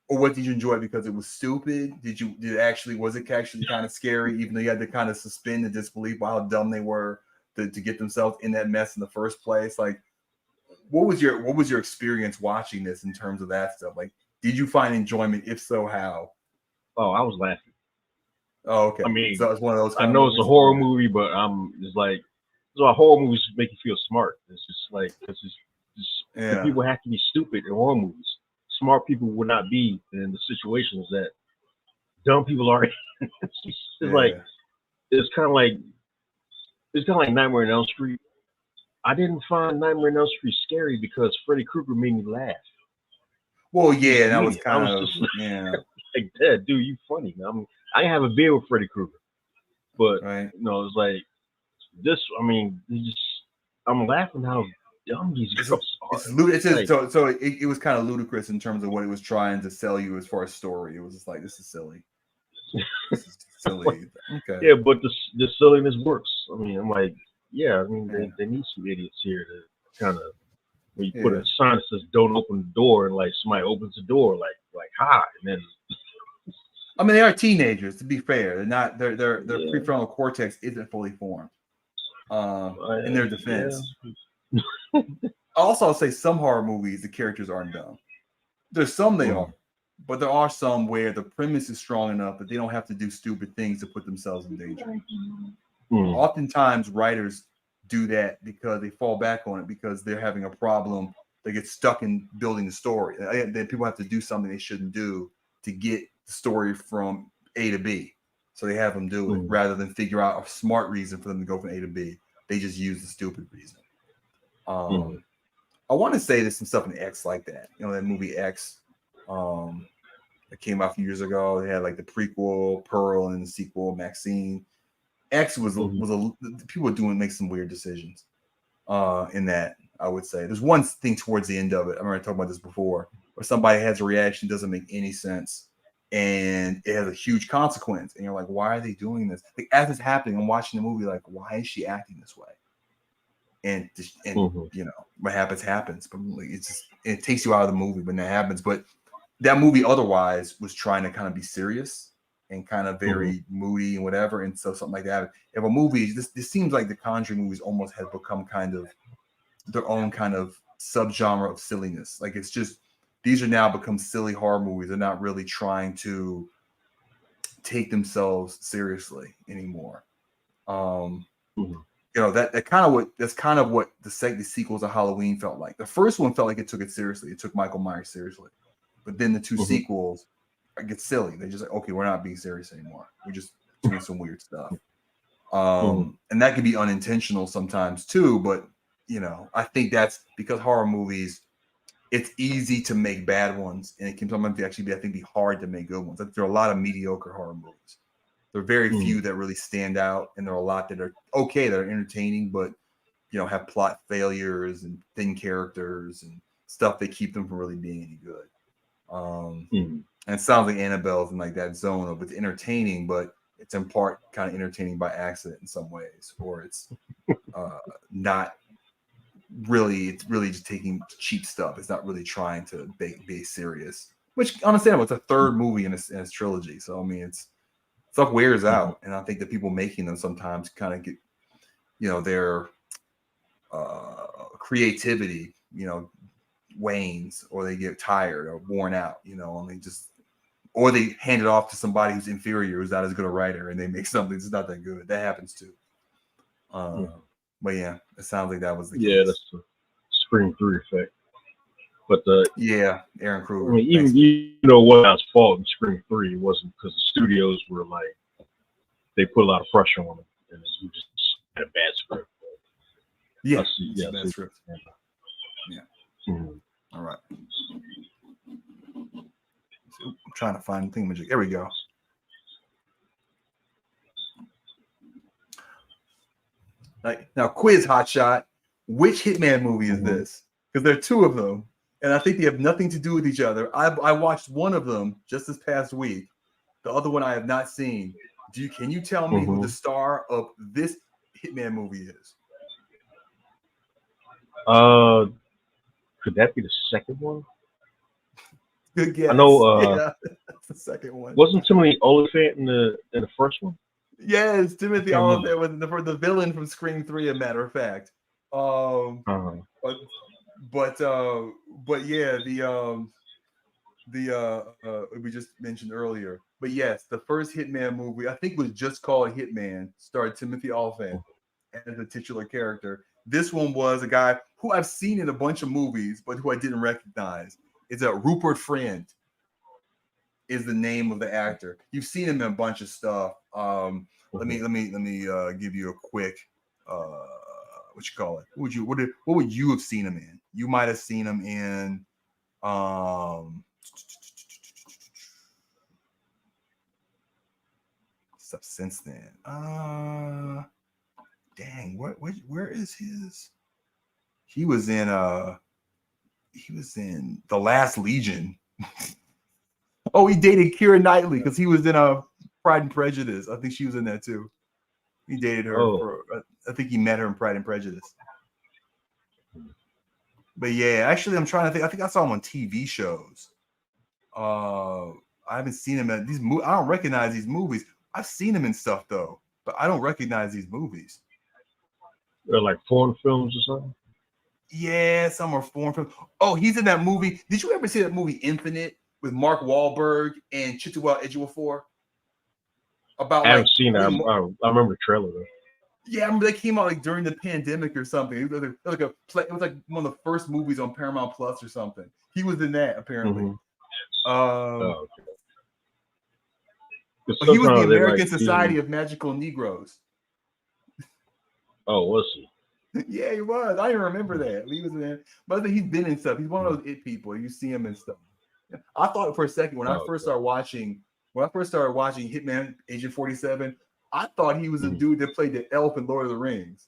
or what did you enjoy because it was stupid? Was it actually kind of scary, even though you had to kind of suspend the disbelief by how dumb they were to get themselves in that mess in the first place? Like, what was your experience watching this in terms of that stuff? Like, did you find enjoyment? If so, how? Oh, I was laughing. Oh, okay. I mean, so it's one of those. I know it's a horror movie, but it's like that's why horror movies make you feel smart. It's just like people have to be stupid in horror movies. Smart people would not be in the situations that dumb people are in. It's kind of like Nightmare on Elm Street. I didn't find Nightmare on Elm Street scary because Freddy Krueger made me laugh. Well, yeah, that was kind of like that, dude. You funny. I have a beer with Freddy Krueger, but it's like this. I mean, I'm laughing how dumb these girls are. It was kind of ludicrous in terms of what it was trying to sell you as far as story. It was just like, this is silly. This is silly. Okay. Yeah, but the silliness works. I mean, I'm like, they need some idiots here to kind of when you put a sign that says "Don't open the door" and like somebody opens the door like hi, and then. I mean, they are teenagers. To be fair, they're not. Their prefrontal cortex isn't fully formed. In their defense. Also, I'll say some horror movies, the characters aren't dumb. There's some they are, but there are some where the premise is strong enough that they don't have to do stupid things to put themselves in danger. Oftentimes, writers do that because they fall back on it because they're having a problem. They get stuck in building the story. Then people have to do something they shouldn't do to get the story from A to B. So they have them do it rather than figure out a smart reason for them to go from A to B. They just use the stupid reason. I want to say there's some stuff in X like that. You know, that movie X that came out a few years ago. They had like the prequel Pearl and the sequel Maxine. X was people were make some weird decisions in that. I would say there's one thing towards the end of it. I remember talking about this before, where somebody has a reaction doesn't make any sense, and it has a huge consequence. And you're like, why are they doing this? Like as it's happening, I'm watching the movie, like, why is she acting this way? And you know what happens. But it takes you out of the movie when that happens. But that movie otherwise was trying to kind of be serious and kind of very moody and whatever. And so something like that. If a movie, this seems like the Conjuring movies almost have become kind of their own kind of subgenre of silliness. Like it's just these are now become silly horror movies. They're not really trying to take themselves seriously anymore. You know, that's kind of what the sequels of Halloween felt like. The first one felt like it took it seriously. It took Michael Myers seriously. But then the two sequels get silly. They're just like, okay, we're not being serious anymore. We're just doing some weird stuff. And that can be unintentional sometimes too, but you know, I think that's because horror movies, it's easy to make bad ones, and it can sometimes actually be hard to make good ones. There are a lot of mediocre horror movies. There are very few that really stand out, and there are a lot that are okay, that are entertaining, but you know, have plot failures and thin characters and stuff that keep them from really being any good. And it sounds like Annabelle's in like that zone of it's entertaining, but it's in part kind of entertaining by accident in some ways, or it's not really. It's really just taking cheap stuff. It's not really trying to be serious. Which understandable. It's a third movie in a trilogy, so I mean, stuff wears out, and I think the people making them sometimes kind of get, you know, their creativity, you know, wanes, or they get tired or worn out, you know, and or they hand it off to somebody who's inferior, who's not as good a writer, and they make something that's not that good. That happens too. But yeah, it sounds like that was the case. Yeah, that's the Scream 3 effect. But Aaron Kruger. I mean, even you know what was fault in Scream 3 wasn't because the studios were like they put a lot of pressure on them, and you just had a bad script. Bad script. Yeah. All right. So, I'm trying to find the thingamajig. There we go. Now, quiz hotshot. Which Hitman movie is this? Because there are two of them, and I think they have nothing to do with each other. I watched one of them just this past week. The other one I have not seen. Can you tell me who the star of this Hitman movie is? Could that be the second one? Good guess. I know. That's the second one. Wasn't Timothy Olyphant in the first one? Yes, Timothy Olyphant was the villain from Scream 3. A matter of fact. But yeah, we just mentioned earlier. But yes, the first Hitman movie I think was just called Hitman. Starred Timothy Olyphant as the titular character. This one was a guy who I've seen in a bunch of movies, but who I didn't recognize. It's Rupert Friend is the name of the actor. You've seen him in a bunch of stuff. Let me give you a quick what you call it? What would you have seen him in? You might have seen him in stuff since then. Dang, where is his? He was in The Last Legion. Oh, he dated Keira Knightley because he was in Pride and Prejudice. I think she was in that too. He dated her I think he met her in Pride and Prejudice. But yeah, actually, I'm trying to think. I think I saw him on TV shows. I haven't seen him at these movies. I don't recognize these movies. I've seen him in stuff though, but I don't recognize these movies. They're like foreign films or something. Yeah, some are foreign films. Oh, he's in that movie. Did you ever see that movie Infinite with Mark Wahlberg and Chiwetel Ejiofor? I haven't seen that. I remember the trailer though. Yeah, I remember they came out like during the pandemic or something. It was like one of the first movies on Paramount Plus or something. He was in that apparently. Oh, okay. He was the Sometimes they like American Society of Magical Negroes. Oh, was he? Yeah, he was. I didn't remember that. He was in that. But I think he's been in stuff. He's one of those it people. You see him and stuff. I thought for a second when I first started watching Hitman Agent 47, I thought he was a dude that played the elf in Lord of the Rings.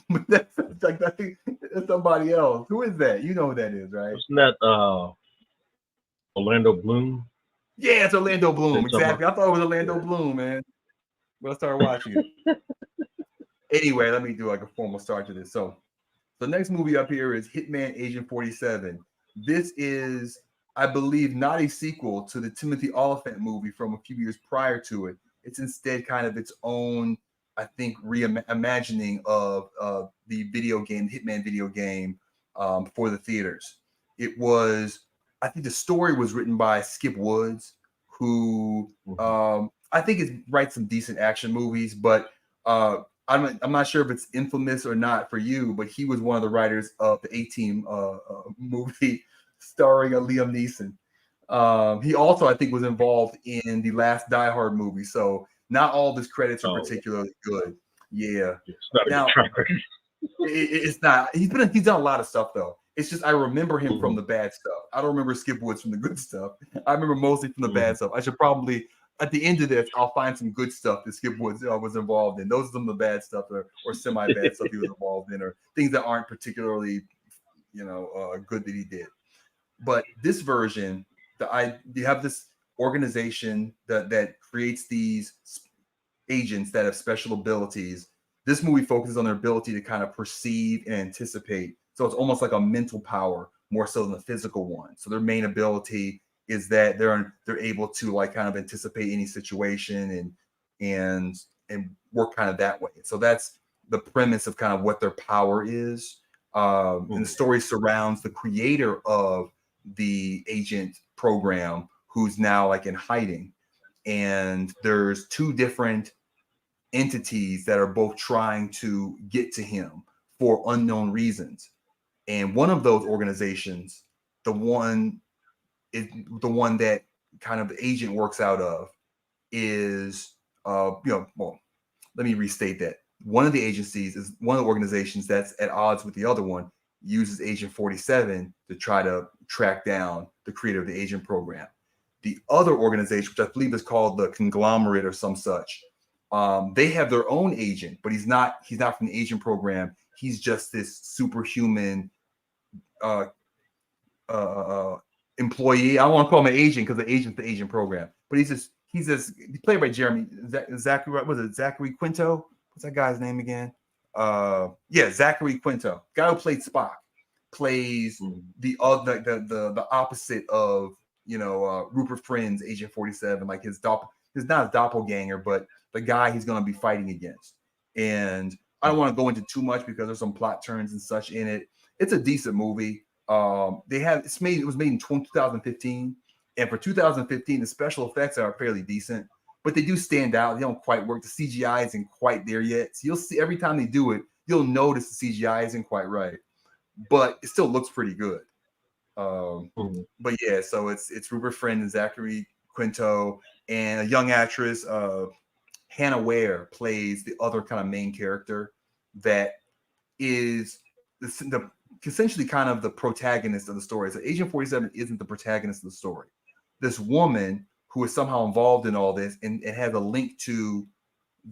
But that's like I think it's somebody else. Who is that? You know who that is, right? Wasn't that Orlando Bloom? Yeah, it's Orlando Bloom. Exactly. I thought it was Orlando Bloom, man. But I started watching it. Anyway, let me do like a formal start to this. So the next movie up here is Hitman Agent 47. This is, I believe, not a sequel to the Timothy Olyphant movie from a few years prior to it. It's instead kind of its own, I think, reimagining of the video game, Hitman video game for the theaters. It was, I think the story was written by Skip Woods, who I think writes some decent action movies, but I'm not sure if it's infamous or not for you, but he was one of the writers of the A-Team movie starring Liam Neeson. He also, I think, was involved in the last Die Hard movie. So not all of his credits are particularly good. Yeah. It's not a good track record. It's not. He's done a lot of stuff though. It's just I remember him from the bad stuff. I don't remember Skip Woods from the good stuff. I remember mostly from the bad stuff. I should probably at the end of this, I'll find some good stuff that Skip Woods was involved in. Those are some of the bad stuff or semi-bad stuff he was involved in, or things that aren't particularly, good that he did. But this version, you have this organization that creates these agents that have special abilities. This movie focuses on their ability to kind of perceive and anticipate. So it's almost like a mental power more so than the physical one. So their main ability is that they're able to like kind of anticipate any situation and work kind of that way. So that's the premise of kind of what their power is. And the story surrounds the creator of the agent program, who's now like in hiding. And there's two different entities that are both trying to get to him for unknown reasons. And one of those organizations, the one that kind of the agent works out of is, let me restate that. One of the agencies is one of the organizations that's at odds with the other one, uses Agent 47 to try to track down the creator of the agent program. The other organization, which I believe is called the Conglomerate or some such, they have their own agent, but he's not from the agent program. He's just this superhuman employee. I don't want to call him an agent because the agent's the agent program, but he's played by Zachary Quinto. What's that guy's name again? Zachary Quinto. Guy who played Spock plays the opposite of Rupert Friend's Agent 47, like his not his doppelganger, but the guy he's going to be fighting against. And I don't want to go into too much because there's some plot turns and such in it. It's a decent movie. It was made in 2015, and for 2015, the special effects are fairly decent, but they do stand out. They don't quite work. The CGI isn't quite there yet. So you'll see every time they do it, you'll notice the CGI isn't quite right, but it still looks pretty good. But yeah, so it's Rupert Friend and Zachary Quinto, and a young actress, Hannah Ware, plays the other kind of main character that is the essentially kind of the protagonist of the story. So Agent 47 isn't the protagonist of the story. This woman who is somehow involved in all this and has a link to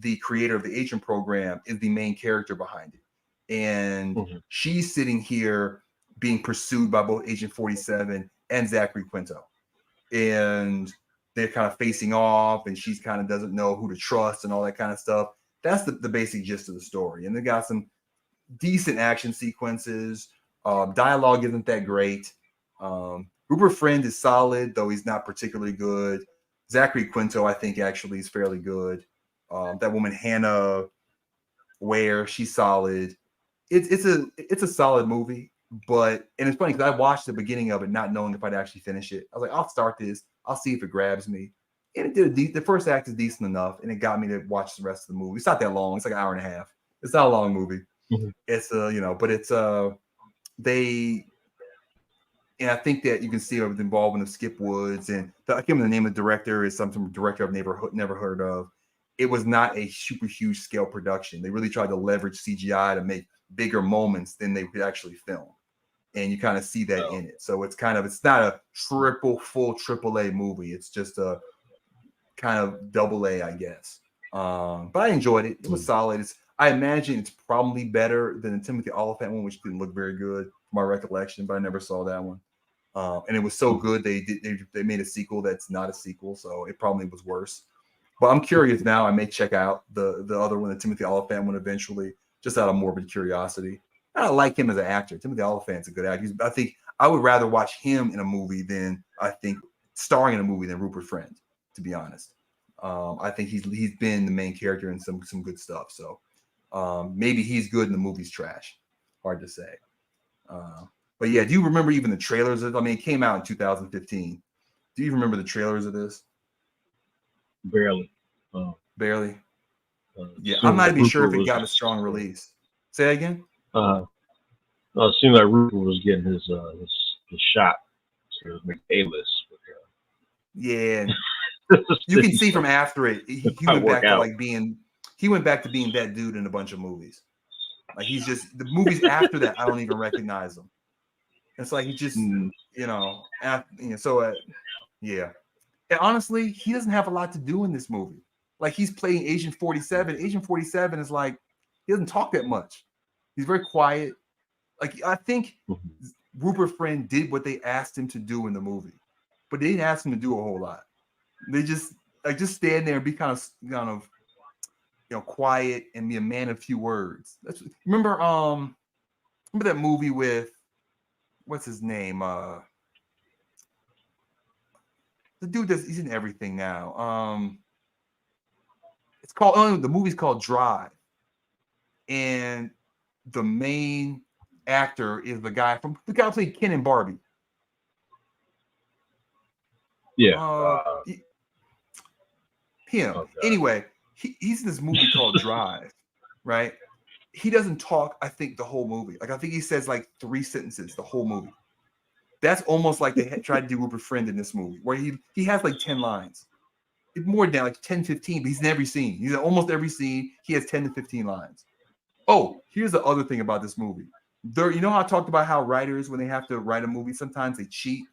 the creator of the agent program is the main character behind it. And she's sitting here being pursued by both Agent 47 and Zachary Quinto. And they're kind of facing off, and she's kind of doesn't know who to trust and all that kind of stuff. That's the basic gist of the story. And they got some decent action sequences. Dialogue isn't that great. Rupert Friend is solid, though he's not particularly good. Zachary Quinto, I think, actually is fairly good. That woman Hannah Ware, she's solid. It's a solid movie, and it's funny because I watched the beginning of it not knowing if I'd actually finish it. I was like, I'll start this. I'll see if it grabs me. And it did the first act is decent enough, and it got me to watch the rest of the movie. It's not that long. It's like an hour and a half. It's not a long movie. Mm-hmm. It's but it's they. And I think that you can see the involvement of Skip Woods and I can't remember the name of the director is some director I've never heard of. It was not a super huge scale production. They really tried to leverage CGI to make bigger moments than they could actually film. And you kind of see that in it. So it's not a full AAA movie. It's just a kind of double A, I guess. But I enjoyed it. It was solid. I imagine it's probably better than the Timothy Olyphant one, which didn't look very good from my recollection, but I never saw that one. And it was so good they made a sequel that's not a sequel, so it probably was worse. But I'm curious now. I may check out the other one, the Timothy Olyphant one, eventually, just out of morbid curiosity. I like him as an actor. Timothy Olyphant's a good actor. I think I would rather watch him in a movie than starring in a movie than Rupert Friend, to be honest. I think he's been the main character in some good stuff. So maybe he's good and the movie's trash. Hard to say. But yeah, do you remember even the trailers? It came out in 2015. Do you remember the trailers of this? Barely. Barely? Yeah, I'm not even sure if it got a strong release. Say that again? It seemed like Rupert was getting his shot to make A-list. Yeah. You can see from after it, he went back to being that dude in a bunch of movies. Like he's just the movies after that, I don't even recognize him. It's like he just, yeah. And honestly, he doesn't have a lot to do in this movie. Like he's playing Agent 47. Agent 47 is like, he doesn't talk that much. He's very quiet. Like I think Rupert Friend did what they asked him to do in the movie, but they didn't ask him to do a whole lot. They just stand there and be kind of quiet and be a man of few words. Remember that movie with what's his name? The dude he's in everything now. It's called the movie's called Drive. And the main actor is the guy who played Ken and Barbie. Yeah. Him. Anyway, he's in this movie called Drive, right? He doesn't talk, I think, the whole movie. Like, I think he says like 3 sentences the whole movie. That's almost like they tried to do Rupert Friend in this movie, where he has like 10 lines. More than like 10, 15, but he's in every scene. He's in almost every scene. He has 10 to 15 lines. Oh, here's the other thing about this movie. You know how I talked about how writers, when they have to write a movie, sometimes they cheat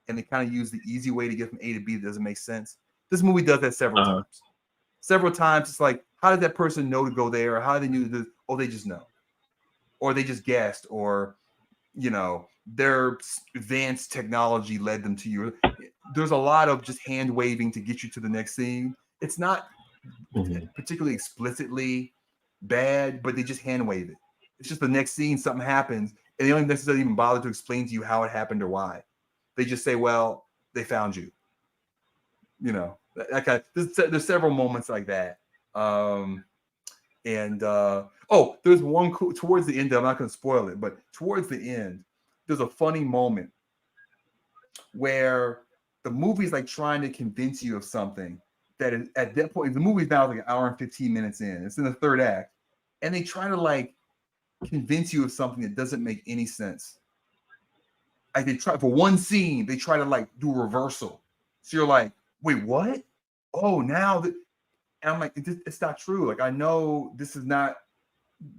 and they kind of use the easy way to get from A to B that doesn't make sense. This movie does that several times. Several times, it's like, how did that person know to go there? Or how did they knew this? Oh, they just know. Or they just guessed. Or, their advanced technology led them to you. There's a lot of just hand waving to get you to the next scene. It's not particularly explicitly bad, but they just hand wave it. It's just the next scene, something happens, and they don't necessarily even bother to explain to you how it happened or why. They just say, well, they found you. There's several moments like that. There's one towards the end. I'm not going to spoil it, but towards the end, there's a funny moment where the movie's like trying to convince you of something that is, at that point, the movie's now like an hour and 15 minutes in. It's in the third act, and they try to like convince you of something that doesn't make any sense. Like they try for one scene, they try to like do a reversal. So you're like, wait, what? Oh, now that. And I'm like, it's not true. Like, I know this is not.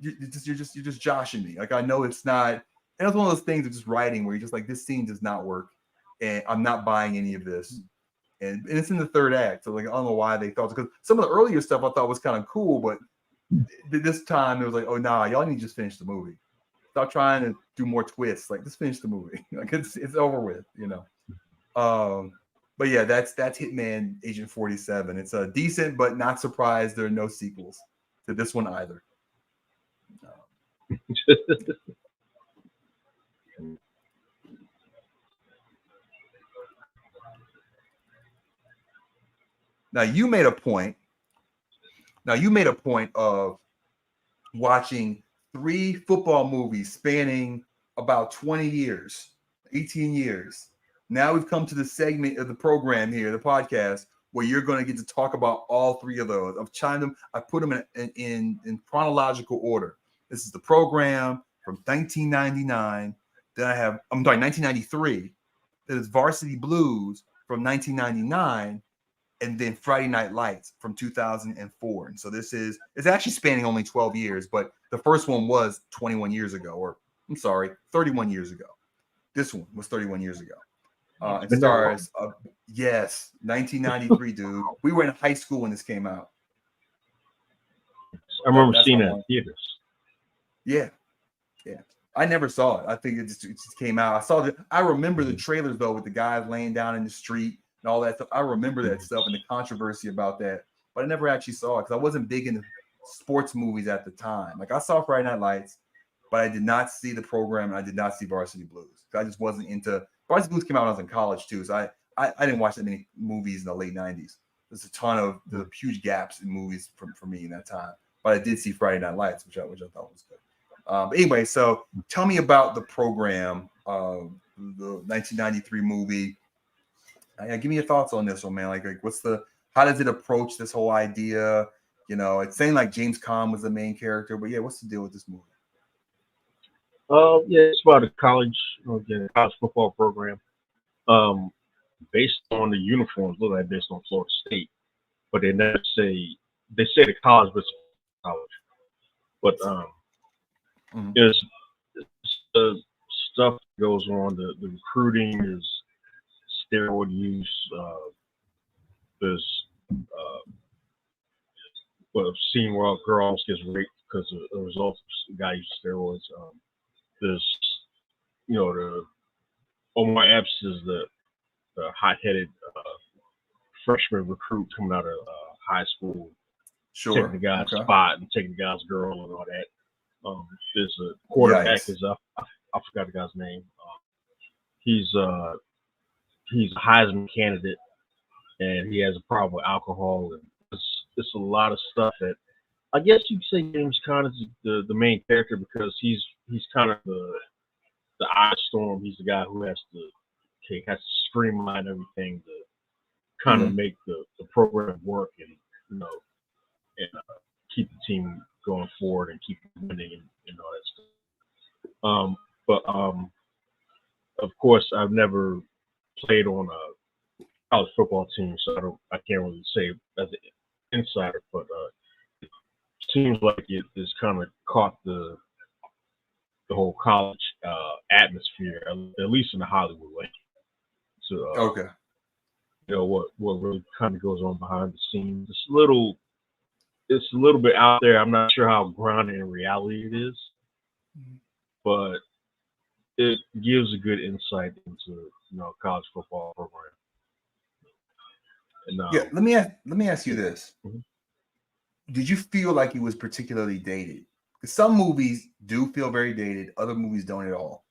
You're just joshing me. Like, I know it's not. And it's one of those things of just writing where you're just like, this scene does not work, and I'm not buying any of this. And it's in the third act, so like I don't know why they thought, because some of the earlier stuff I thought was kind of cool, but this time it was like, oh nah, y'all need to just finish the movie. Stop trying to do more twists. Like, just finish the movie. Like it's over with, But yeah, that's Hitman Agent 47. It's a decent, but not surprised there are no sequels to this one either. Now you made a point of watching 3 football movies spanning about 20 years, 18 years. Now we've come to the segment of the program here, the podcast, where you're going to get to talk about all three of those. I've chimed them. I put them in chronological order. This is the program from 1999. Then I have, 1993. Then it's Varsity Blues from 1999. And then Friday Night Lights from 2004. And so it's actually spanning only 12 years, but the first one was 21 years ago, or I'm sorry, 31 years ago. This one was 31 years ago. It stars, yes, 1993, dude. We were in high school when this came out. I remember seeing it in theaters. Yeah. I never saw it. I think it just came out. I remember the trailers though, with the guys laying down in the street and all that stuff. I remember that stuff and the controversy about that, but I never actually saw it because I wasn't big into sports movies at the time. Like I saw Friday Night Lights, but I did not see the program and I did not see Varsity Blues. I just wasn't into Varsity Blues. Came out when I was in college too, so I didn't watch that many movies in the late 90s. There's a ton of the huge gaps in movies for me in that time, but I did see Friday Night Lights, which I thought was good. But anyway, so tell me about the program, the 1993 movie. Give me your thoughts on this one, man. Like how does it approach this whole idea? You know, it's saying like James Caan was the main character, but yeah, what's the deal with this movie? Yeah, it's about a college football program. Based on the uniforms, look like based on Florida State, but they never say the college, but it's college. But there's the stuff that goes on. The recruiting is steroid use. There's a scene where a girl almost gets raped because of the result of the guy used steroids. There's the Omar Epps is the hot-headed freshman recruit coming out of high school, taking the guy's spot and taking the guy's girl and all that. There's a quarterback I forgot the guy's name. He's a Heisman candidate, and he has a problem with alcohol. And it's a lot of stuff that I guess you could say James Caan is the main character because he's kind of the eye storm. He's the guy who has to streamline everything to kind of make the program work and keep the team going forward and keep winning and all that stuff. But of course, I've never played on a college football team, so I can't really say as an insider. But it seems like it has kind of caught the whole college atmosphere, at least in the Hollywood way. So what really kind of goes on behind the scenes? It's a little bit out there. I'm not sure how grounded in reality it is, but it gives a good insight into college football program. And, let me ask you this: Did you feel like it was particularly dated? Because some movies do feel very dated, other movies don't at all.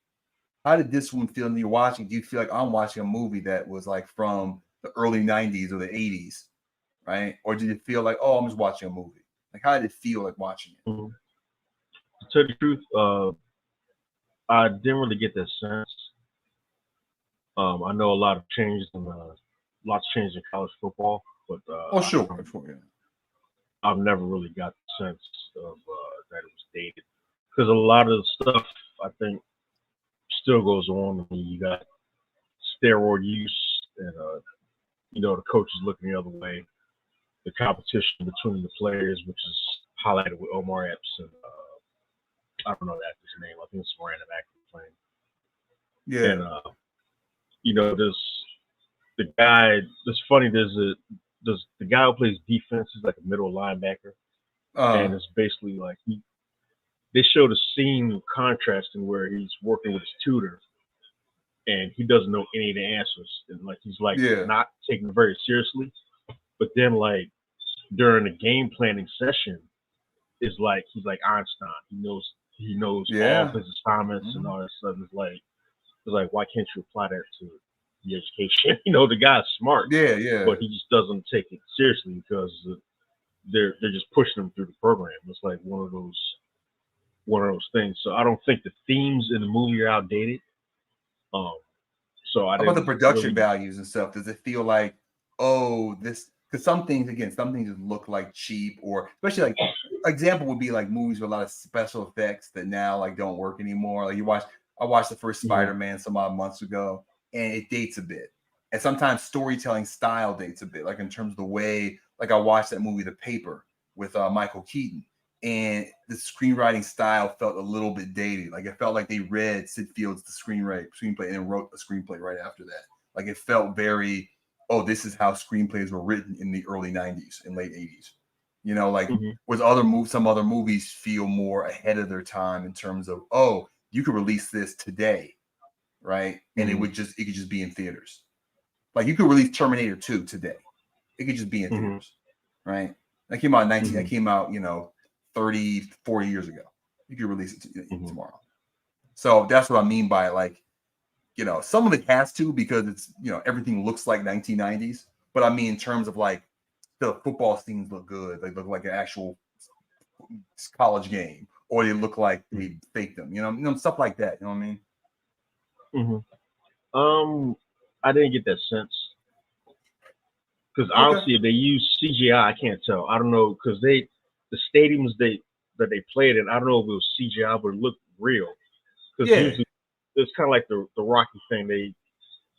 How did this one feel when you're watching? Do you feel like I'm watching a movie that was like from the early 90s or the 80s, right? Or did it feel like, oh, I'm just watching a movie? Like, how did it feel like watching it? To tell the truth, I didn't really get that sense. I know a lot of changes in college football, but I've never really got the sense of that it was dated because a lot of the stuff I think still goes on. I mean, you got steroid use, and the coaches looking the other way. The competition between the players, which is highlighted with Omar Epps and I don't know the actor's name. I think it's a random actor playing. Yeah. And there's the guy. It's funny. There's the guy who plays defense is like a middle linebacker, and it's basically like they showed a scene of contrasting where he's working with his tutor, and he doesn't know any of the answers, and like he's like not taking it very seriously. But then like during the game planning session, is like he's like Einstein. He knows all of his assignments and all that stuff. It's like why can't you apply that to the education? The guy's smart. Yeah. But he just doesn't take it seriously because they're just pushing him through the program. It's like one of those things. So I don't think the themes in the movie are outdated. So How about the production values and stuff? Does it feel like, oh, this because some things just look like cheap, or especially like example would be like movies with a lot of special effects that now like don't work anymore. Like I watched the first Spider-Man some odd months ago, and it dates a bit. And sometimes storytelling style dates a bit, like in terms of the way, like I watched that movie The Paper with Michael Keaton, and the screenwriting style felt a little bit dated. Like it felt like they read Sid Field's screenplay and then wrote a screenplay right after that. Like it felt very, oh, this is how screenplays were written in the early 90s and late 80s. You know, like with some other movies feel more ahead of their time in terms of, oh, you could release this today, right? And it could just be in theaters. Like you could release Terminator 2 today. It could just be in theaters, right? That came out that came out, 30, 40 years ago. You could release it tomorrow. So that's what I mean by like, some of it has to, because it's, everything looks like 1990s. But I mean, in terms of like the football scenes look good. They look like an actual college game, or they look like they faked them, stuff like that. You know what I mean? I didn't get that sense. Because honestly, if they use CGI, I can't tell. I don't know, because the stadiums that they played in, I don't know if it was CGI, but it looked real. Because usually it's kind of like the Rocky thing.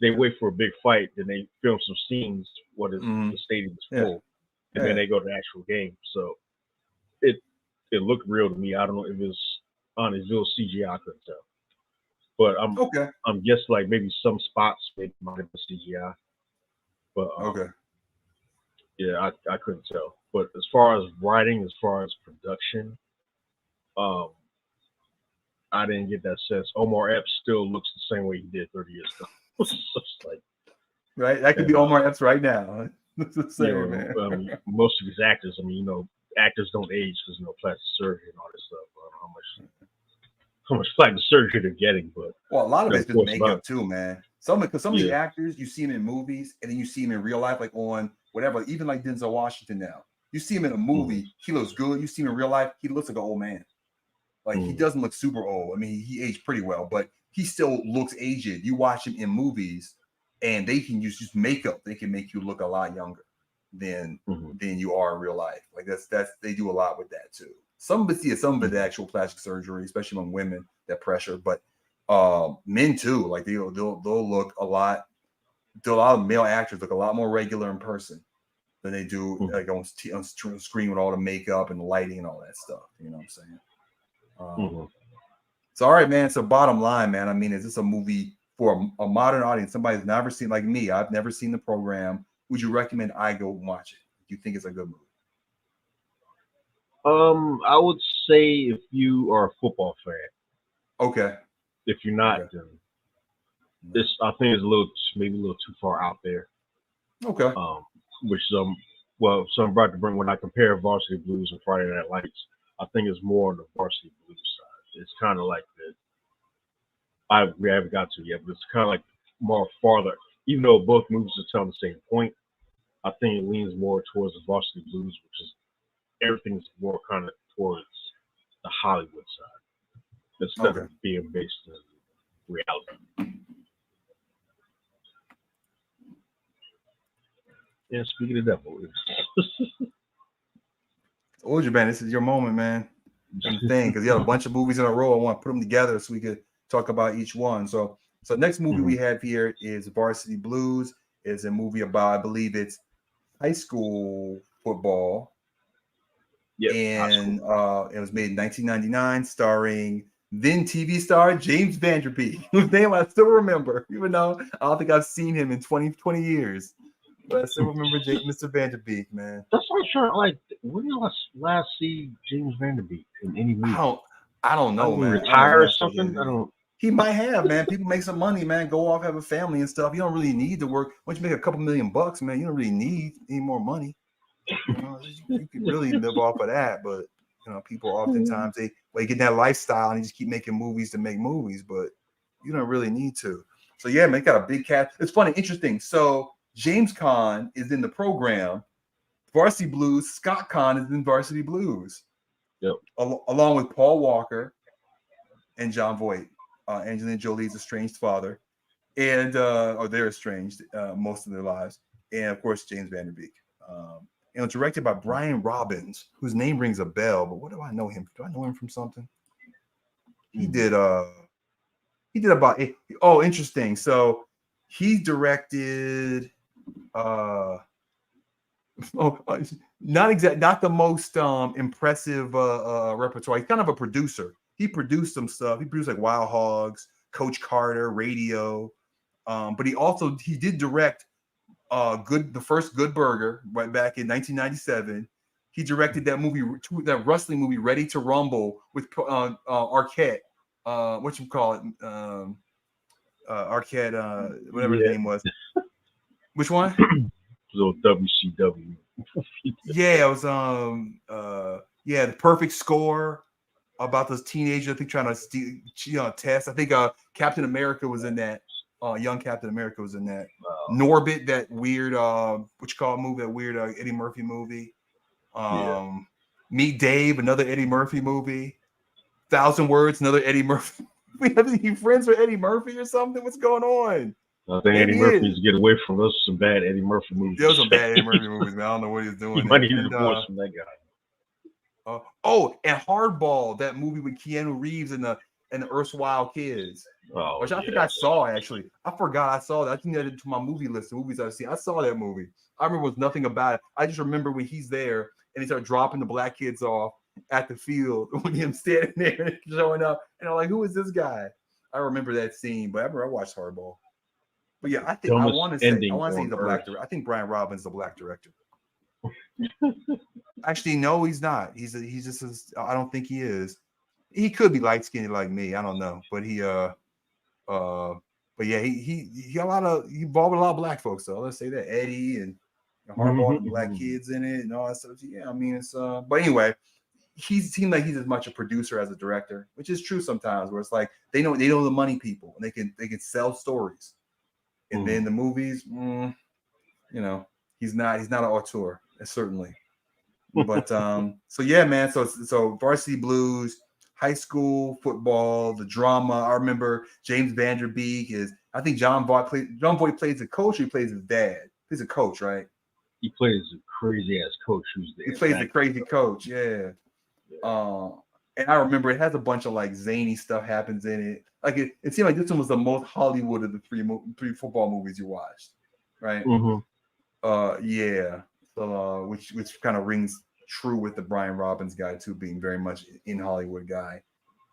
They wait for a big fight, then they film some scenes where the stadium is full, and then they go to the actual game. So it looked real to me. I don't know if it's on his little CGI, I couldn't tell. But I'm guessing like maybe some spots maybe might have been CGI. But yeah, I couldn't tell. But as far as writing, as far as production, I didn't get that sense. Omar Epps still looks the same way he did 30 years ago. It's like, right? That could be Omar Epps right now. It's the same, man. Most of these actors, actors don't age because plastic surgery and all this stuff. I don't know how much plastic surgery they're getting, but a lot of it's just makeup too, man. Because some of the actors, you see them in movies and then you see them in real life, like on whatever, even like Denzel Washington now. You see him in a movie, he looks good. You see him in real life, he looks like an old man. Like he doesn't look super old. I mean, he aged pretty well, but he still looks aged. You watch him in movies, and they can use just makeup. They can make you look a lot younger than you are in real life. Like that's they do a lot with that too. Some of it actual plastic surgery, especially among women, that pressure. But men too, like they'll look a lot. A lot of male actors look a lot more regular in person than they do like on screen with all the makeup and the lighting and all that stuff. You know what I'm saying? So all right, man. So bottom line, man. I mean, is this a movie for a modern audience? Somebody's never seen, like me. I've never seen the program. Would you recommend I go watch it? Do you think it's a good movie? I would say if you are a football fan. Okay. If you're not, then I think it's maybe a little too far out there. Okay. Which so I'm about to bring when I compare Varsity Blues and Friday Night Lights, I think it's more on the Varsity Blues side. It's kind of like that. We haven't got to yet, but it's kind of like more farther. Even though both movies are telling the same point, I think it leans more towards the Varsity Blues, which is everything's more kind of towards the Hollywood side instead of being based in reality. Yeah, speaking of devil, told you, man, this is your moment, man. Thing, because you had a bunch of movies in a row. I want to put them together so we could talk about each one. So next movie we have here is Varsity Blues. It's a movie about, I believe it's high school football. And it was made in 1999, starring then TV star James Van Der Beek, whose name I still remember, even though I don't think I've seen him in 20 years. But I still remember Mr. Van Der Beek, man. That's what I'm sure. Like, when did you last see James Van Der Beek in any movie? I don't know, man. Retire or something? I don't. He might have, man. People make some money, man. Go off, have a family and stuff. You don't really need to work. Once you make a couple $1,000,000, man, you don't really need any more money. You can really live off of that, but people oftentimes they get that lifestyle and they just keep making movies to make movies, but you don't really need to. So yeah, man, got a big cast. It's funny, interesting. So James Caan is in the program. Varsity Blues, Scott Caan is in Varsity Blues. Yep. Along with Paul Walker and John Voight, Angelina Jolie's estranged father, and or they're estranged most of their lives, and of course James Van Der Beek. It was directed by Brian Robbins, whose name rings a bell. But what do I know him? Do I know him from something? He did about it. Oh, interesting. So he directed not the most impressive repertoire. He's kind of a producer. He produced some stuff. He produced like Wild Hogs, Coach Carter, Radio. But he did direct the first Good Burger right back in 1997. He directed that wrestling movie Ready to Rumble with Arquette. Arquette, whatever his name was. Which one? Little WCW. Yeah, it was The Perfect Score, about those teenagers, I think, trying to steal, test. I think Captain America was in that. Young Captain America was in that. Wow. Norbit, that weird movie, that weird Eddie Murphy movie. Meet Dave, another Eddie Murphy movie. 1,000 Words, another Eddie Murphy. You friends with Eddie Murphy or something? What's going on? I think Eddie Murphy needs to get away from those some bad Eddie Murphy movies. There was some bad Eddie Murphy movies, man. I don't know what he's doing. He might need a divorce from that guy. And Hardball, that movie with Keanu Reeves and the erstwhile kids. Which I think I saw, actually. I forgot I saw that. I think that into my movie list of movies I've seen. I saw that movie. I remember was nothing about it. I just remember when he's there and he started dropping the black kids off at the field with him standing there and showing up. And I'm like, who is this guy? I remember that scene, but I watched Hardball. But yeah, I want to say he's a black director. I think Brian Robbins is a black director. Actually, no, he's not. He's just I don't think he is. He could be light skinned like me. I don't know, but he involved with a lot of black folks. So let's say that Eddie and Hardball, and black kids in it and all that stuff. Yeah, I mean it's but anyway, he seemed like he's as much a producer as a director, which is true sometimes. Where it's like they know the money people and they can sell stories, and then the movies, he's not an auteur, certainly. But so yeah, man. So Varsity Blues. High school football, the drama. I remember James Vanderbeek I think John Voight plays the coach. Or he plays his dad. He's a coach, right? He plays a crazy ass coach who's there. He plays the crazy coach, yeah. And I remember it has a bunch of like zany stuff happens in it. Like it seemed like this one was the most Hollywood of the three football movies you watched, right? Yeah. So which kind of rings true with the Brian Robbins guy too, being very much in Hollywood guy.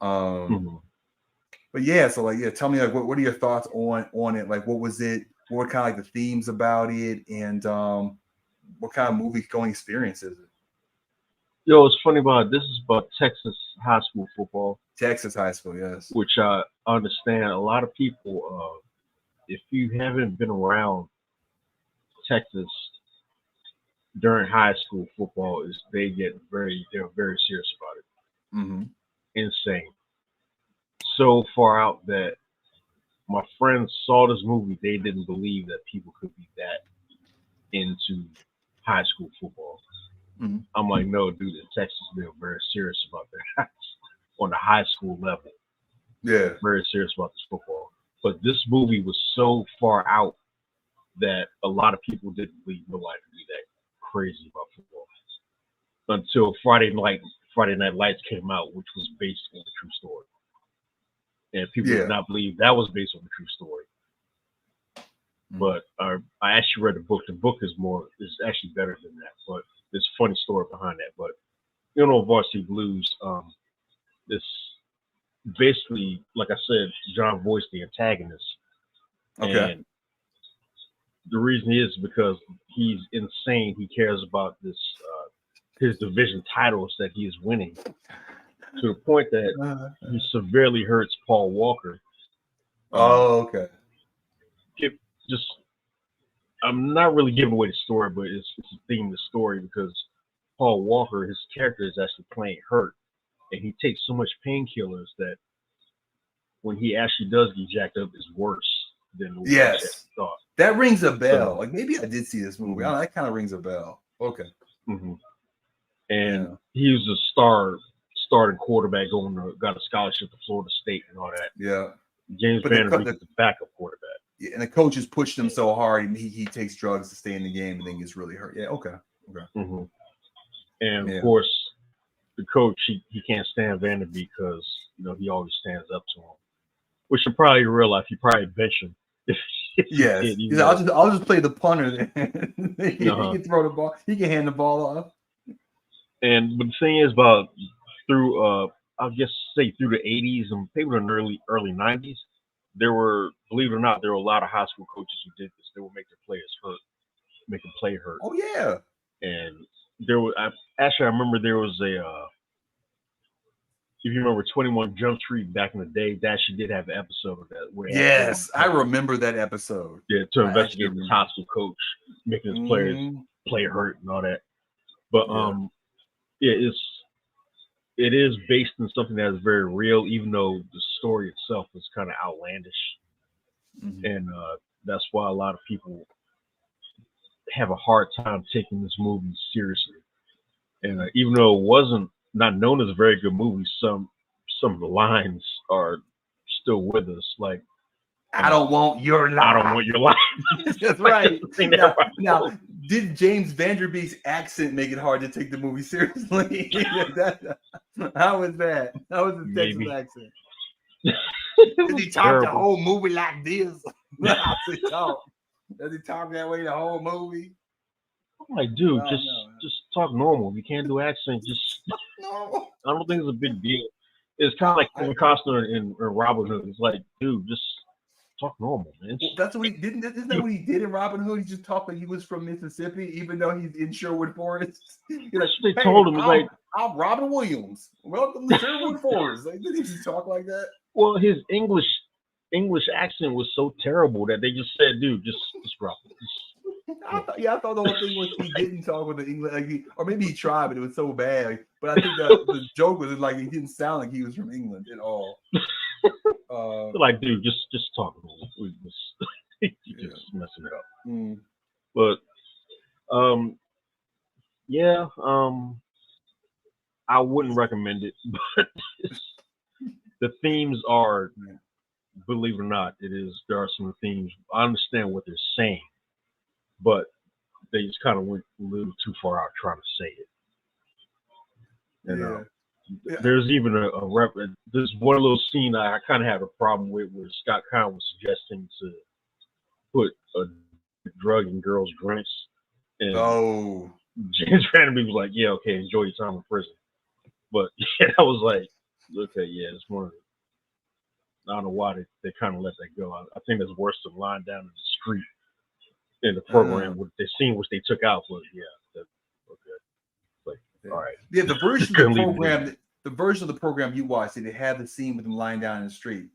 But yeah, so like tell me like what are your thoughts on it? Like what was it? What were kind of like the themes about it, and what kind of movie going experience is it? Yo, it's funny about it. This is about Texas high school football. Texas high school, yes. Which I understand a lot of people. If you haven't been around Texas during high school football, they're very serious about it. Insane. So far out that my friends saw this movie, they didn't believe that people could be that into high school football. I'm like, no, dude, in Texas, they're very serious about that on the high school level. Yeah. Very serious about this football. But this movie was so far out that a lot of people didn't believe nobody could be that crazy about football until Friday Night Lights came out, which was based on the true story, and people did not believe that was based on the true story. But I actually read the book. The book is actually better than that, but there's a funny story behind that. But Varsity Blues, this basically, like I said, John Voight's the antagonist. Okay. And the reason is because he's insane. He cares about this his division titles that he is winning to the point that he severely hurts Paul Walker. Okay. I'm not really giving away the story, but it's a theme of the story because Paul Walker, his character, is actually playing hurt, and he takes so much painkillers that when he actually does get jacked up, it's worse than what he thought. That rings a bell. Like maybe I did see this movie. That kind of rings a bell. Okay. And he was a starting quarterback got a scholarship to Florida State and all that. Yeah. James Vanderbeek is the backup quarterback. and the coaches pushed him so hard, and he takes drugs to stay in the game, and then gets really hurt. Yeah, okay. Mm-hmm. And of course, the coach he can't stand Vanderbeek because he always stands up to him, which in probably real life he probably bench him. Yes, I'll just play the punter. He can throw the ball. He can hand the ball off. But the thing is about through I'll just say through the 80s and maybe in the early 90s, there were, believe it or not, there were a lot of high school coaches who did this. They would make their players hurt, make them play hurt. Oh yeah. And there was I remember there was a if you remember 21 Jump Street back in the day, they actually did have an episode of that. Where I remember that episode. Yeah, to investigate this high school coach making his players play hurt and all that. But it is based on something that is very real, even though the story itself is kind of outlandish. Mm-hmm. And that's why a lot of people have a hard time taking this movie seriously. And even though it wasn't not known as a very good movie, some of the lines are still with us. Like, I don't want your life. I don't want your life. That's right. Now, did James Vanderbeek's accent make it hard to take the movie seriously? How was that? How was his Texas accent? Does he talk the whole movie like this? Does he talk that way the whole movie? I'm like, dude, just talk normal. You can't do accent. Just no. I don't think it's a big deal. It's kind of like Kevin Costner in Robin Hood. It's like, dude, just talk normal, man. Well, that's what he didn't. Isn't that what he did in Robin Hood? He just talked like he was from Mississippi, even though he's in Sherwood Forest. They told him, I'm Robin Williams. Welcome to Sherwood Forest. Like, did he just talk like that? Well, his English accent was so terrible that they just said, dude, just drop it. I thought the whole thing was he didn't talk with the English, or maybe he tried, but it was so bad. But I think that the joke was like he didn't sound like he was from England at all. Like, dude, just talk. You're just messing it up. Mm. But I wouldn't recommend it. But the themes are, believe it or not, there are some themes. I understand what they're saying, but they just kind of went a little too far out trying to say it. And there's even there's one little scene I kind of have a problem with where Scott Conn was suggesting to put a drug in girls' drinks. And James Vanderbeek was like, yeah, okay, enjoy your time in prison. But I was like, okay, it's one of the, I don't know why they kind of let that go. I think that's worse than lying down in the street in the program with the scene which they took out. But all right. Yeah, the version of the program you watched, did it have the scene with them lying down in the street?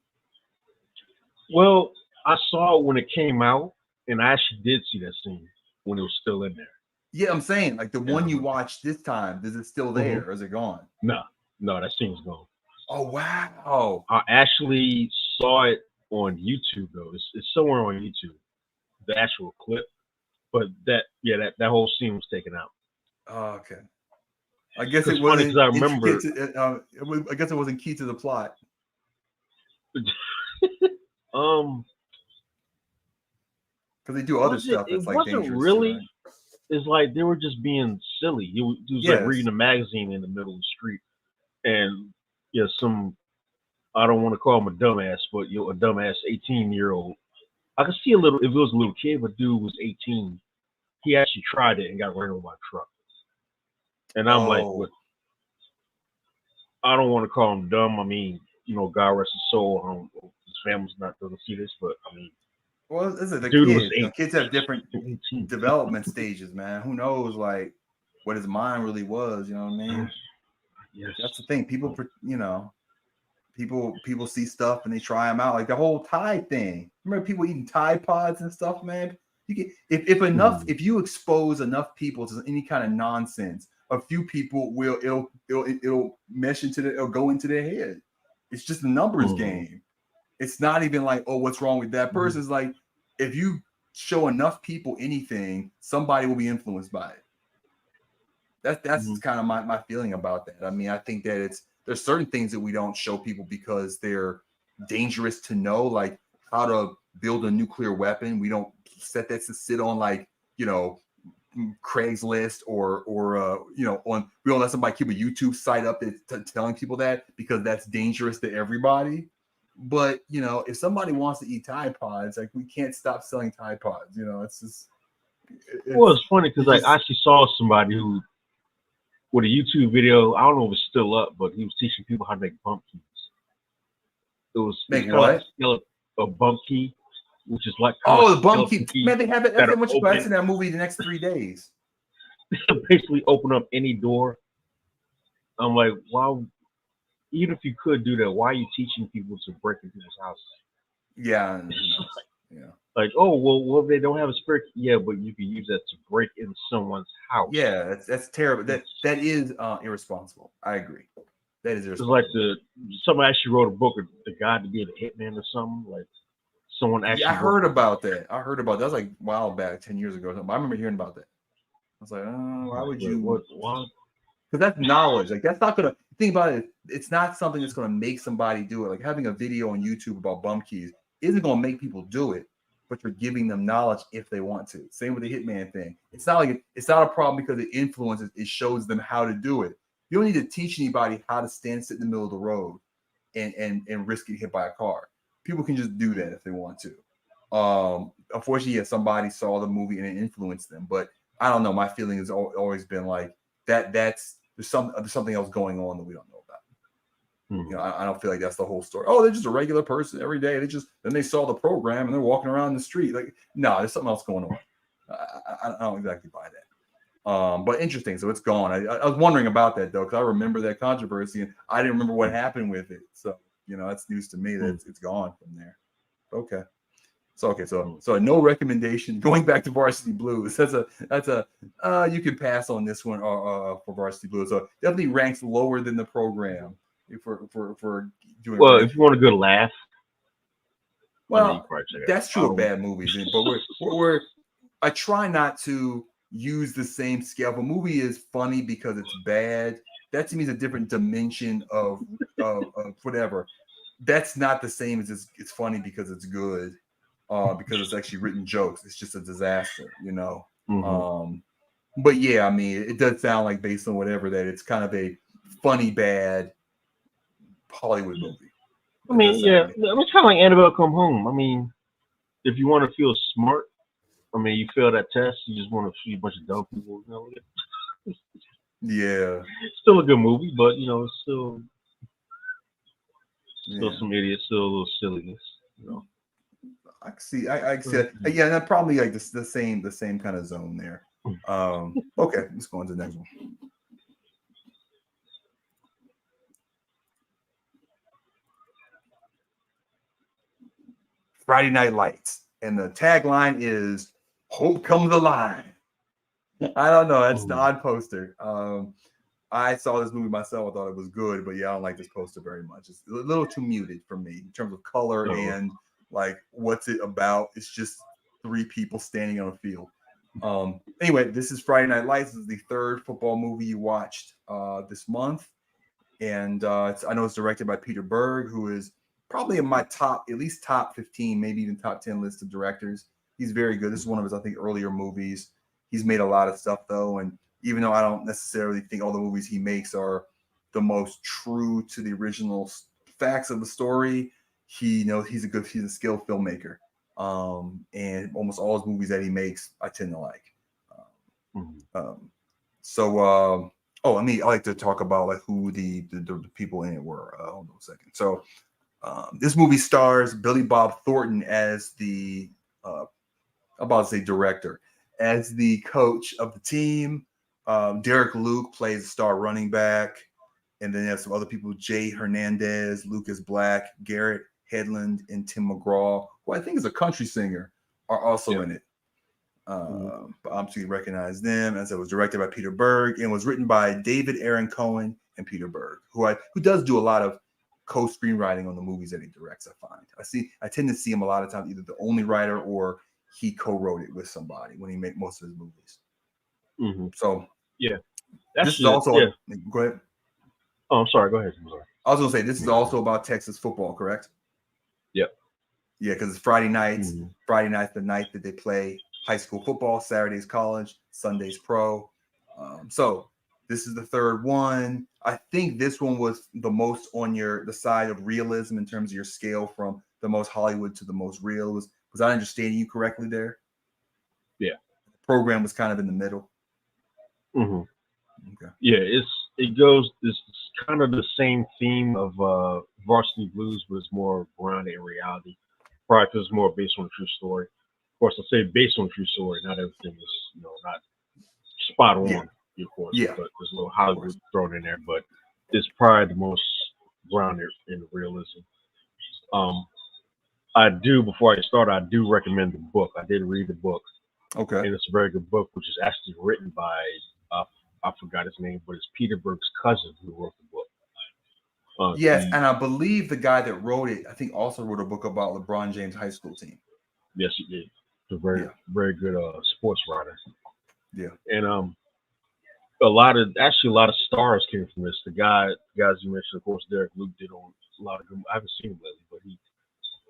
Well, I saw it when it came out, and I actually did see that scene when it was still in there. Yeah, I'm saying, like the one you watched this time, is it still there or is it gone? No, that scene's gone. Oh wow! I actually saw it on YouTube though. It's somewhere on YouTube, the actual clip. But that whole scene was taken out. Oh, okay. I guess it wasn't. I remember. I guess it wasn't key to the plot. Because they do other stuff. It wasn't really. Right? It's like they were just being silly. He was like reading a magazine in the middle of the street, and I don't want to call him a dumbass, but a dumbass 18-year-old. I could see a little. If it was a little kid, but dude was 18. He actually tried it and got ran over by a truck. And I'm like, what? I don't want to call him dumb. I mean, God rest his soul. His family's not going to see this, but I mean, well, this is the kids. Kids have different development stages, man. Who knows, like, what his mind really was? You know what I mean? Yes. That's the thing. People, people see stuff and they try them out. Like the whole Tide thing. Remember people eating Tide Pods and stuff, man? You can, if you expose enough people to any kind of nonsense, a few people it'll mesh it'll go into their head. It's just a numbers game. It's not even like, oh, what's wrong with that person? It's like, if you show enough people anything, somebody will be influenced by it. That's kind of my feeling about that. I mean, I think that there's certain things that we don't show people because they're dangerous to know, like how to build a nuclear weapon. We don't set that to sit on like, Craigslist or on, we don't let somebody keep a YouTube site up that's telling people that, because that's dangerous to everybody. But if somebody wants to eat Tide Pods, like, we can't stop selling Tide Pods. It's just it's funny because I actually saw somebody who, with a YouTube video, I don't know if it's still up, but he was teaching people how to make bump keys. It was what? Like a bump key, which is like the bump key. Man, they have it. That's how much that's in that movie. The next 3 days. Basically, open up any door. I'm like, why? Even if you could do that, why are you teaching people to break into people's houses? Yeah, yeah. Like, oh, well, if they don't have a spare key, yeah, but you can use that to break into someone's house. Yeah, that's terrible. That is irresponsible. I agree. That is irresponsible. It's like somebody actually wrote a book, The Guide to Being a Hitman or something. Like, someone actually. Yeah, I heard about that. That was like a while back, 10 years ago or something. I remember hearing about that. I was like, why would you? What? Because that's knowledge. Like, that's not gonna think about it. It's not something that's gonna make somebody do it. Like, having a video on YouTube about bump keys isn't gonna make people do it, but you're giving them knowledge if they want to. Same with the Hitman thing. It's not a problem because it influences. It shows them how to do it. You don't need to teach anybody how to sit in the middle of the road and risk getting hit by a car. People can just do that if they want to. Unfortunately, somebody saw the movie and it influenced them. But I don't know. My feeling has always been like that. There's something else going on that we don't know about. I don't feel like that's the whole story. Oh, they're just a regular person every day. Then they saw the program and they're walking around the street. Like, no, there's something else going on. I don't exactly buy that. But interesting. So it's gone. I was wondering about that though, because I remember that controversy and I didn't remember what happened with it. So that's news to me that it's gone from there. Okay. So no recommendation. Going back to Varsity Blues, that's a you can pass on this one for Varsity Blues. So definitely ranks lower than the program for doing. Well, if you want a good laugh, that's true of bad movies. But I try not to use the same scale. If a movie is funny because it's bad, that to me is a different dimension of whatever. That's not the same as it's funny because it's good. Because it's actually written jokes. It's just a disaster, But yeah, I mean, it does sound like, based on whatever, that it's kind of a funny, bad Hollywood movie. I mean, yeah, it's kind of like Annabelle Come Home. I mean, if you want to feel smart, I mean, you fail that test, you just want to see a bunch of dumb people. Yeah. Still a good movie, but it's still some idiots, still a little silliness, I see that. Yeah, that probably like the same kind of zone there. Okay, let's go on to the next one. Friday Night Lights, and the tagline is "Hope Comes Alive." I don't know. That's the odd poster. I saw this movie myself. I thought it was good, but yeah, I don't like this poster very much. It's a little too muted for me in terms of color and like what's it about. It's just 3 people standing on a field. Anyway, this is Friday Night Lights. This is the 3rd football movie you watched this month, and I know it's directed by Peter Berg, who is probably in my top 15, maybe even top 10 list of directors. He's very good. This is one of his, I think, earlier movies. He's made a lot of stuff though, and even though I don't necessarily think all the movies he makes are the most true to the original facts of the story, he's a skilled filmmaker. And almost all his movies that he makes, I tend to like. I like to talk about like who the people in it were. Hold on a second. So this movie stars Billy Bob Thornton as the director, as the coach of the team. Derek Luke plays the star running back, and then there's some other people: Jay Hernandez, Lucas Black, Garrett Hedlund, and Tim McGraw, who I think is a country singer, are also in it. But obviously you recognize them. As it was directed by Peter Berg and was written by David Aaron Cohen and Peter Berg, who does do a lot of co-screenwriting on the movies that he directs. I tend to see him a lot of times either the only writer or he co-wrote it with somebody when he made most of his movies. So yeah, this is also go ahead. Oh, I'm sorry. Go ahead. I'm sorry. I was gonna say this is also about Texas football, correct? Yep. Yeah, because it's Friday nights. Mm-hmm. Friday night's the night that they play high school football. Saturday's college. Sunday's pro. So this is the third one. I think this one was the most on the side of realism in terms of your scale from the most Hollywood to the most real. Was I understanding you correctly there? Yeah. The program was kind of in the middle. Mm-hmm. Okay. Yeah, it's kind of the same theme of Varsity Blues, but it's more grounded in reality. Probably because it's more based on a true story. Of course, I say based on a true story. Not everything is, not spot on, of course. Yeah. But there's a little Hollywood thrown in there. But it's probably the most grounded in realism. Before I start, I do recommend the book. I did read the book. Okay. And it's a very good book, which is actually written by I forgot his name, but it's Peter Berg's cousin who wrote the book. Yes, and I believe the guy that wrote it, I think, also wrote a book about LeBron James' high school team. Yes, he did. He's a very good sports writer. Yeah. And a lot of stars came from this. The guys you mentioned, of course, Derek Luke did on a lot of good. I haven't seen him lately, but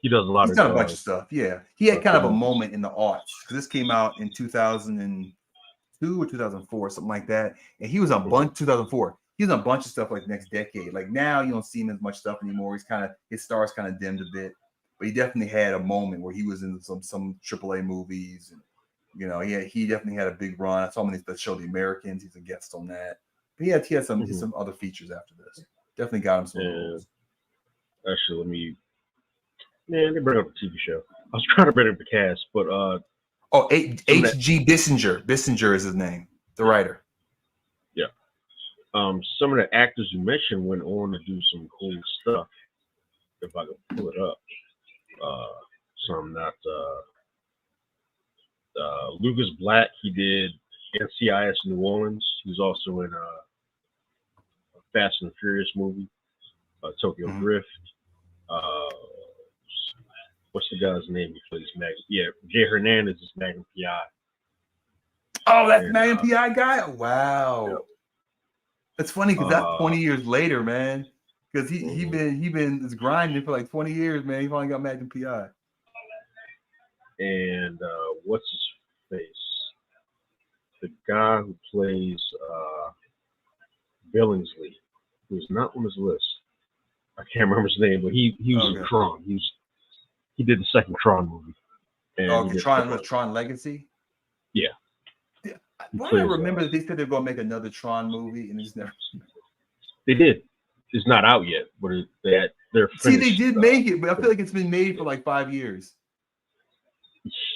he does a lot. He's done a bunch of stuff. Yeah, he had kind of a moment in the aughts because this came out in 2002 or 2004, something like that. And he was on 2004. He was on a bunch of stuff like the next decade. Like now, you don't see him as much stuff anymore. His stars kind of dimmed a bit, but he definitely had a moment where he was in some AAA movies, and he definitely had a big run. I saw him in the show The Americans. He's a guest on that. But he had some other features after this. Definitely got him some roles. Actually, they bring up the TV show. I was trying to bring up the cast, but H.G. Bissinger. Bissinger is his name, the writer. Yeah. Some of the actors you mentioned went on to do some cool stuff. If I can pull it up. Some not Lucas Black, he did NCIS New Orleans. He was also in a Fast and Furious movie, Tokyo Drift. What's the guy's name who plays Magnum? Yeah, Jay Hernandez is Magnum PI. Oh, that's Magnum PI guy? Oh, wow. Yep. It's funny because that's 20 years later, man. Because he been grinding for like 20 years, man. He finally got Magnum PI. And what's his face? The guy who plays Billingsley, who's not on his list. I can't remember his name, but he was in Tron. He did the second Tron movie. And Tron Legacy? Yeah. Why do I remember that they said they were going to make another Tron movie and it's never. They did. It's not out yet, but they're finished. See, they did make it, but I feel like it's been made for like 5 years.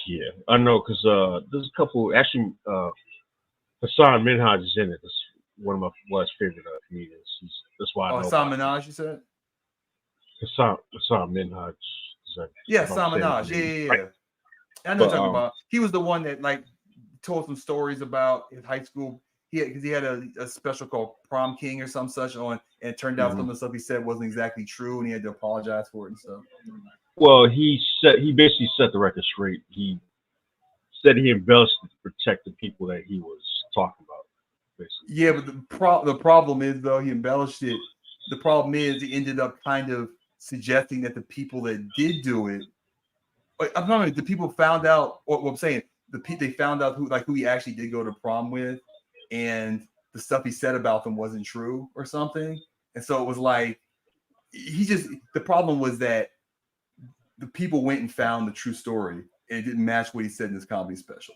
Yeah, I know, because there's a couple. Actually, Hassan Minhaj is in it. That's one of my favorite comedians. That's why I know. Hassan Minhaj, you said? Hassan Minhaj. Yeah, Hassan Minhaj. Yeah. Right. I know what you're talking about. He was the one that told some stories about his high school. Because he had a special called Prom King or some such on, and it turned out some of the stuff he said wasn't exactly true, and he had to apologize for it and stuff. Well, he basically set the record straight. He said he embellished to protect the people that he was talking about, basically. Yeah, but the problem is, though, he embellished it. The problem is he ended up kind of suggesting that the people that did do it, I'm talking the people found out, what I'm saying, they found out who he actually did go to prom with, and the stuff he said about them wasn't true or something. And so it was like, the problem was that the people went and found the true story and it didn't match what he said in his comedy special.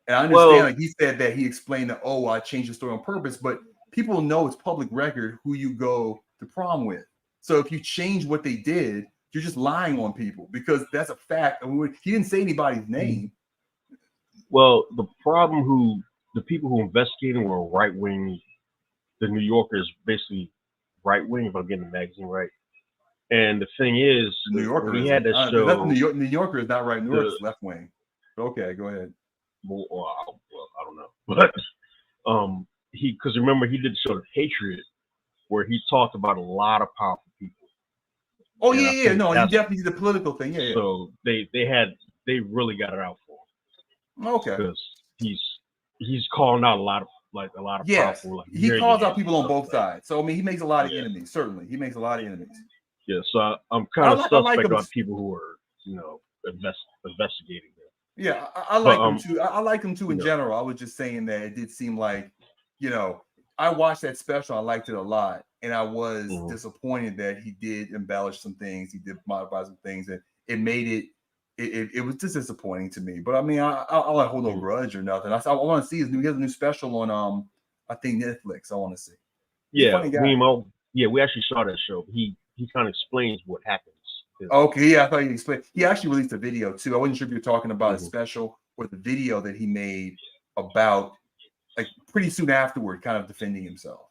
And I understand, he said that he explained that, I changed the story on purpose, but people know it's public record who you go to prom with. So if you change what they did, you're just lying on people because that's a fact. He didn't say anybody's name. Well, the people who investigated were right-wing. The New Yorker is basically right-wing, if I'm getting the magazine right. And the thing is, New Yorker, we had that show. New Yorker is not right. New York is left-wing. Okay, go ahead. Well, I don't know, but because remember he did the show The Patriot, where he talked about a lot of powerful people. Oh yeah. No, he definitely did the political thing. Yeah. So they really got it out for him. Okay. Because he's calling out a lot of powerful. He calls out people on both sides. So I mean, he makes a lot of enemies. Certainly, he makes a lot of enemies. Yeah. So I'm kind of suspect about people who are investigating him. Yeah, I like him too. I like him too in general. I was just saying that it did seem like, I watched that special. I liked it a lot, and I was disappointed that he did embellish some things. He did modify some things, and it made it. It was just disappointing to me. But I mean, I hold no grudge or nothing. I want to see his new. He has a new special on I think Netflix. I want to see. He's a funny guy. We actually saw that show. He kind of explains what happens. Okay, yeah, I thought he explained. He actually released a video too. I wasn't sure if you were talking about a special or the video that he made about, like, pretty soon afterward, kind of defending himself.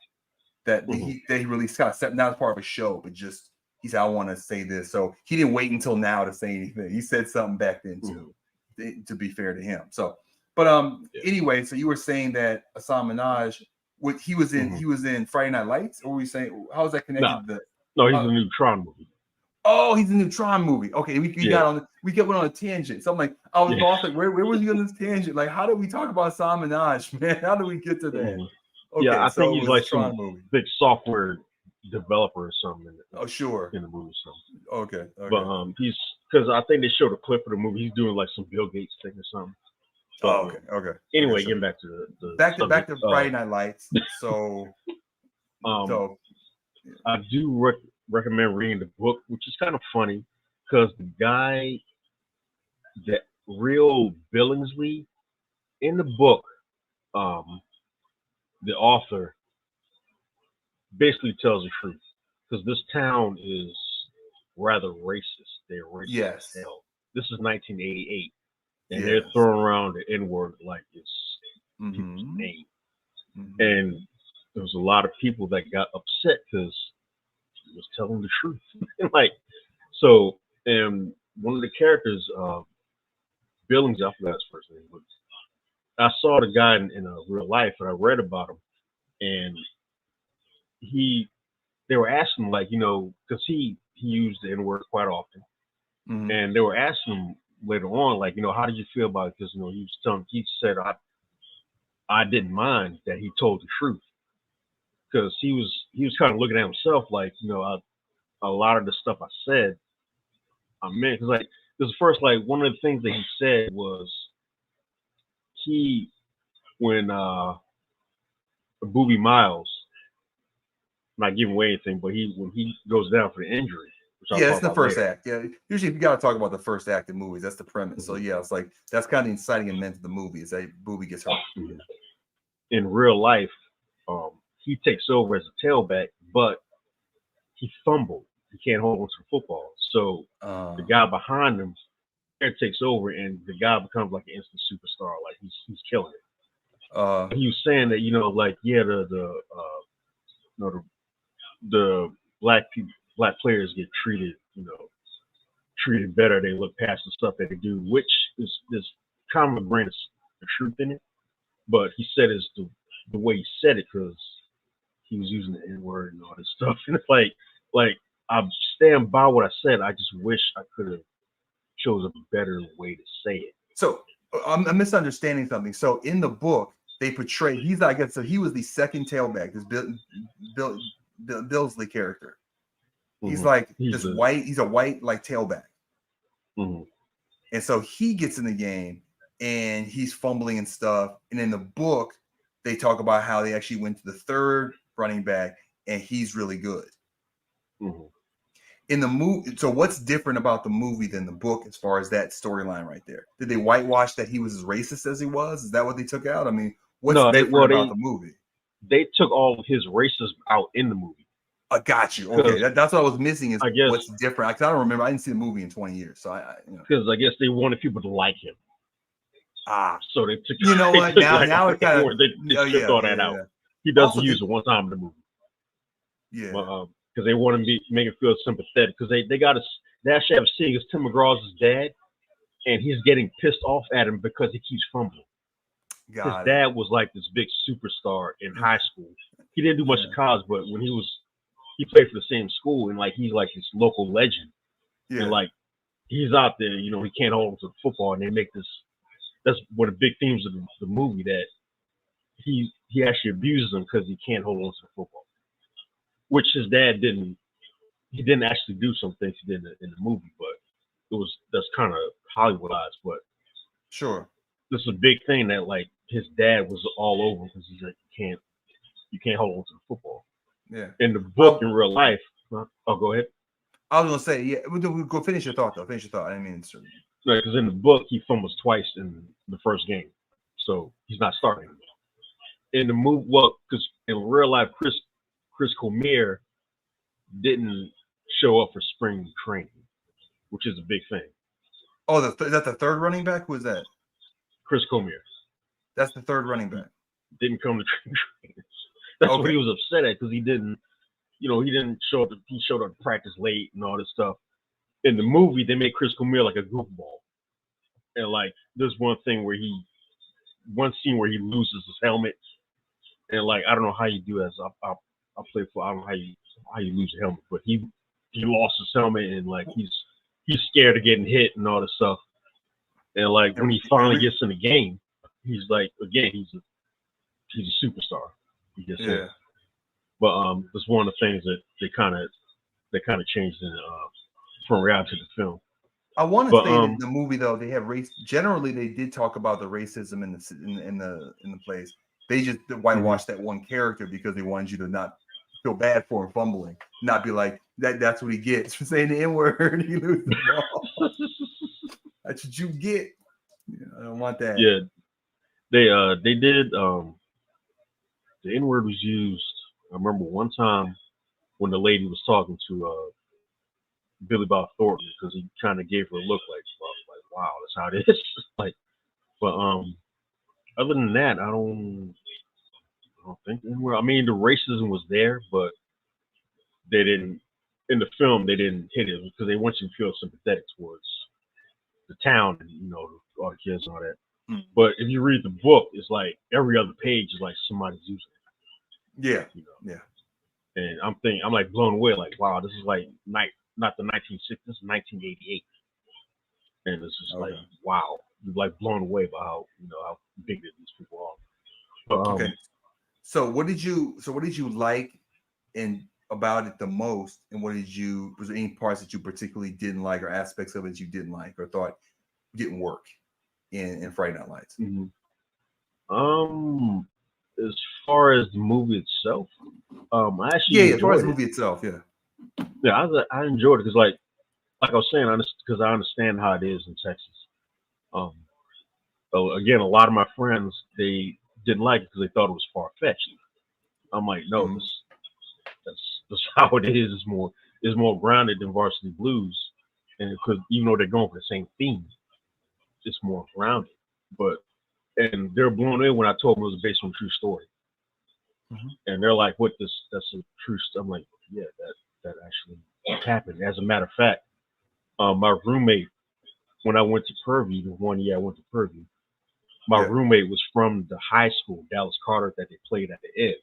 That he released, kind of not as part of a show, but just he said, "I want to say this." So he didn't wait until now to say anything. He said something back then too. To be fair to him. So, but anyway, so you were saying that Hasan Minhaj, he was in Friday Night Lights, or were you saying how is that connected to the? No, he's in the new Tron movie. Oh, he's in the new Tron movie. Okay, we went on a tangent. So I'm like, I was lost. Like, where was he on this tangent? Like, how did we talk about Hasan Minhaj, man? How did we get to that? Okay, I think he's like some big software developer or something. In the movie. So. Okay. But he's, because I think they showed a clip of the movie. He's doing like some Bill Gates thing or something. So, okay. Anyway, getting back to the back to Friday Night Lights. So, I do recommend reading the book, which is kind of funny because the guy, that real Billingsley, in the book, the author basically tells the truth, because this town is rather racist. They're racist as hell. This is 1988, and they're throwing around the N-word like it's people's name. And there was a lot of people that got upset because he was telling the truth. And one of the characters, Billings, I forgot his first name, but I saw the guy in real life, and I read about him, and they were asking him, like, because he used the N-word quite often, and they were asking him later on, like, how did you feel about it? Because he said I didn't mind that he told the truth, because he was kind of looking at himself like, a lot of the stuff I said, I meant, because like this first, like, one of the things that he said was when Boobie Miles, not giving away anything, but when he goes down for the injury. It's the first act. Yeah, usually if you got to talk about the first act of movies, that's the premise. So yeah, it's like that's kind of the inciting event of the movie is that Boobie gets hurt. In real life, he takes over as a tailback, but he fumbled. He can't hold on to the football. So the guy behind him takes over, and the guy becomes like an instant superstar. Like he's killing it. He was saying that the black players get treated better. They look past the stuff that they do, which is kind of a grain of truth in it. But he said it's the way he said it, because he was using the N-word and all this stuff. And it's like I stand by what I said. I just wish I could have chose a better way to say it. So I'm misunderstanding something. So in the book, they portray he was the second tailback, this Billsley character. He's he's a white like tailback. And so he gets in the game and he's fumbling and stuff. And in the book, they talk about how they actually went to the third running back and he's really good. In the movie, so what's different about the movie than the book as far as that storyline right there? Did they whitewash that he was as racist as he was? Is that what they took out? I mean, what's different about the movie? They took all of his racism out in the movie. I got you. Okay, that's what I was missing. Is what's different? I don't remember. I didn't see the movie in 20 years, so because I guess they wanted people to like him. So they took. You know what? Now it kind of they took all that out. He doesn't use it one time in the movie. Yeah. Because they want to make it feel sympathetic. Because they actually have a scene. Because Tim McGraw's his dad, and he's getting pissed off at him because he keeps fumbling. His dad was like this big superstar in high school. He didn't do much in college, but when he played for the same school, and like he's like this local legend. And like he's out there, he can't hold on to the football, and they make this. That's one of the big themes of the movie, that he actually abuses him because he can't hold on to the football. Which his dad didn't. He didn't actually do some things he did in the movie, but that's kind of Hollywoodized, but Sure. this is a big thing that like his dad was all over because he's like you can't hold on to the football. Yeah. In the book, in real life, oh, go ahead. I was gonna say, yeah, we'll go finish your thought though. Finish your thought. I mean, Because in the book he fumbles twice in the first game, so he's not starting. In the movie, well, because in real life, Chris Cormier didn't show up for spring training, which is a big thing. Oh, is that the third running back? Who is that? Chris Cormier. That's the third running back. Didn't come to training. That's what he was upset at because he didn't show up. He showed up to practice late and all this stuff. In the movie, they made Chris Cormier like a goofball, and like there's one scene where he loses his helmet, and like I don't know how you do that. I play for. I don't know how you lose your helmet, but he lost his helmet and like he's scared of getting hit and all this stuff. And like when he finally gets in the game, he's like again he's a superstar. He gets hit. But it's one of the things that they kind of changed in from reality to the film. I want to say that in the movie though they have race. Generally, they did talk about the racism in the plays. They just whitewashed that one character because they wanted you to not feel bad for him fumbling, not be like that's what he gets for saying the N-word. He loses the ball. That's what you get. I don't want that. Yeah, they did. The N-word was used. I remember one time when the lady was talking to Billy Bob Thornton because he kind of gave her a look like wow, that's how it is. Like, but other than that, I don't think anywhere. I mean, the racism was there, but they didn't in the film. They didn't hit it because they want you to feel sympathetic towards the town and all the kids and all that. But if you read the book, it's like every other page is like somebody's using it. Yeah, yeah. And I'm like blown away. Like, wow, this is like not the 1960s, this is 1988. And it's just like, wow, you're like blown away by how big these people are. Okay. So what did you like about it the most, and was there any parts that you particularly didn't like or aspects of it you didn't like or thought didn't work in Friday Night Lights? As far as the movie itself, I actually as far as the movie itself, I enjoyed it because like I was saying, because I understand how it is in Texas. Again, a lot of my friends they didn't like it because they thought it was far fetched. I'm like, no, that's how it is. It's more grounded than Varsity Blues, and because even though they're going for the same theme, it's more grounded. And they're blown away when I told them it was based on a true story. And they're like, "What? That's a true story." I'm like, "Yeah, that actually happened." As a matter of fact, my roommate, when I went to Purview, the 1 year I went to Purview, my roommate was from the high school, Dallas Carter, that they played at the Ed.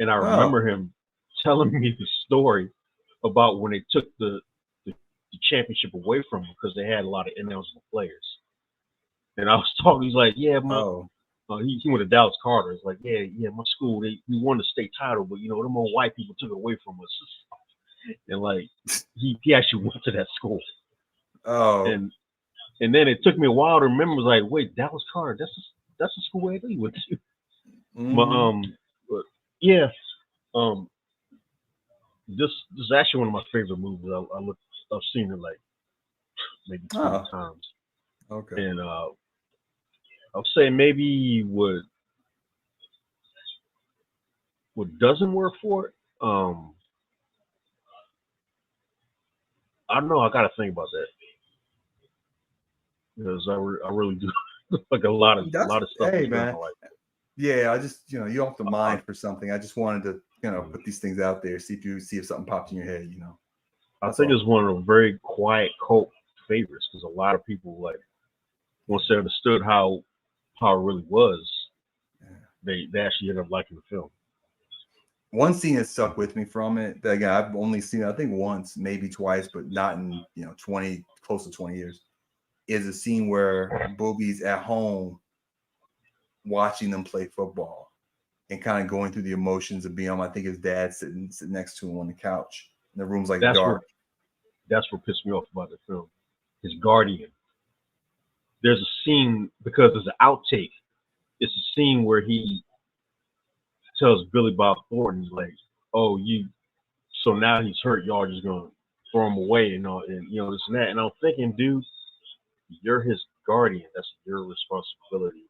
And I remember him telling me the story about when they took the championship away from him because they had a lot of ineligible players. And I was talking, he's like, yeah, he went to Dallas Carter. It's like, yeah, my school, we won the state title, but them old white people took it away from us. And like, he actually went to that school. And then it took me a while to remember. Was like, wait, Dallas Carter, that's the school where he went to. But yeah, this is actually one of my favorite movies. I've seen it like maybe 20 times. Okay. And I'll say maybe what doesn't work for it. I don't know. I gotta think about that because I really do like a lot of stuff. Hey man, yeah. I just you off the mind for something. I just wanted to put these things out there, see if something pops in your head. I think it's one of the very quiet cult favorites because a lot of people like once they understood how it really was, they actually ended up liking the film. One scene that stuck with me from it that again I've only seen I think once, maybe twice, but not in 20 close to 20 years, is a scene where Boogie's at home watching them play football and kind of going through the emotions of being I think his dad sitting next to him on the couch. And the room's like dark. That's what pissed me off about the film. his guardian. There's a scene because there's an outtake. It's a scene where he tells Billy Bob Thornton like, "Oh, so now he's hurt. Y'all just gonna throw him away and all, and this and that." And I'm thinking, dude, you're his guardian. That's your responsibility.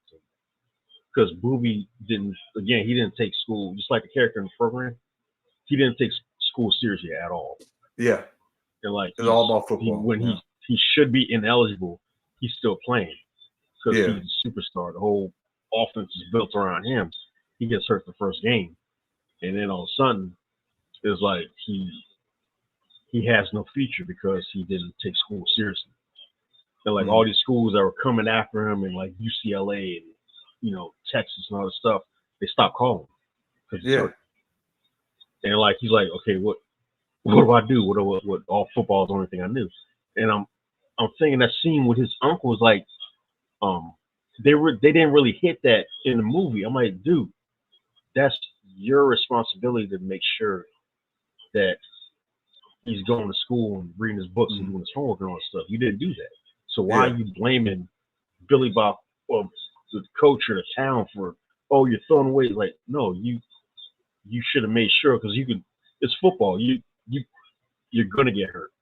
Because Booby he didn't take school, just like a character in the program. He didn't take school seriously at all. Yeah. And like it's all about football. When he should be ineligible, he's still playing because he's a superstar. The whole offense is built around him. He gets hurt the first game, and then all of a sudden, it's like he has no future because he didn't take school seriously. And like all these schools that were coming after him, and like UCLA and Texas and all this stuff, they stopped calling him because he's hurt. And like he's like, okay, what do I do? What all football is the only thing I knew. And I'm thinking that scene with his uncle was like, they didn't really hit that in the movie. I'm like, dude, that's your responsibility to make sure that he's going to school and reading his books and doing his homework and all that stuff. You didn't do that. So why are you blaming Billy Bob or the coach or the town for, oh, you're throwing away? Like, no, you should have made sure, because it's football. You're gonna get hurt.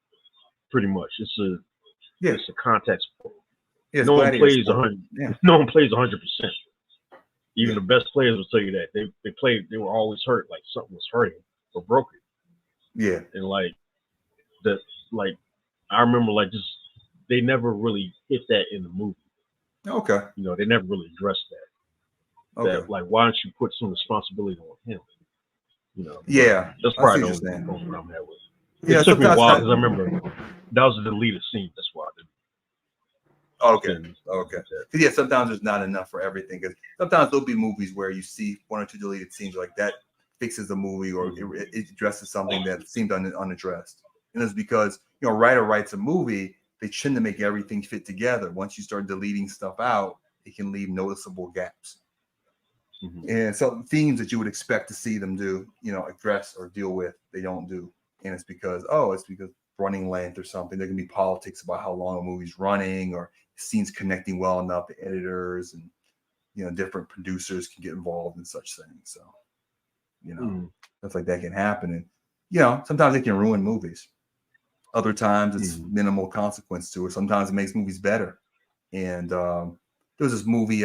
Pretty much. It's a contact sport. Yeah, no one plays 100. Yeah. No one plays 100%. Even the best players will tell you that they were always hurt, like something was hurting or broken. Yeah. And like that, like I remember, like just they never really hit that in the movie. Okay. They never really addressed that. Okay. That, like, why don't you put some responsibility on him? Yeah. That's probably the only problem I'm having with it. Yeah, it took me a while because I remember that was a deleted scene. That's why I didn't. Okay. Yeah, sometimes there's not enough for everything. Because sometimes there'll be movies where you see one or two deleted scenes like that fixes the movie, or it addresses something that seemed unaddressed. And it's because a writer writes a movie, they tend to make everything fit together. Once you start deleting stuff out, it can leave noticeable gaps. And so themes that you would expect to see them do, address or deal with, they don't do. And it's because running length or something. There can be politics about how long a movie's running, or scenes connecting well enough to editors, and different producers can get involved in such things. So, stuff like that can happen. And sometimes it can ruin movies. Other times it's minimal consequence to it. Sometimes it makes movies better. And there was this movie,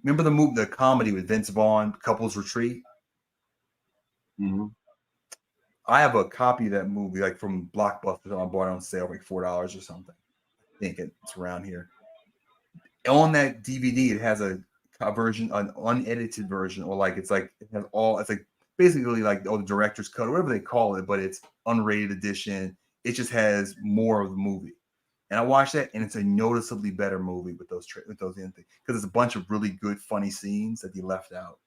remember the comedy with Vince Vaughn, Couples Retreat? I have a copy of that movie, like from Blockbuster. I bought it on sale, like $4 or something. I think it's around here. On that DVD, it has a version, an unedited version, or it has basically like the director's cut, or whatever they call it, but it's unrated edition. It just has more of the movie. And I watched that, and it's a noticeably better movie with those in things, because it's a bunch of really good, funny scenes that they left out,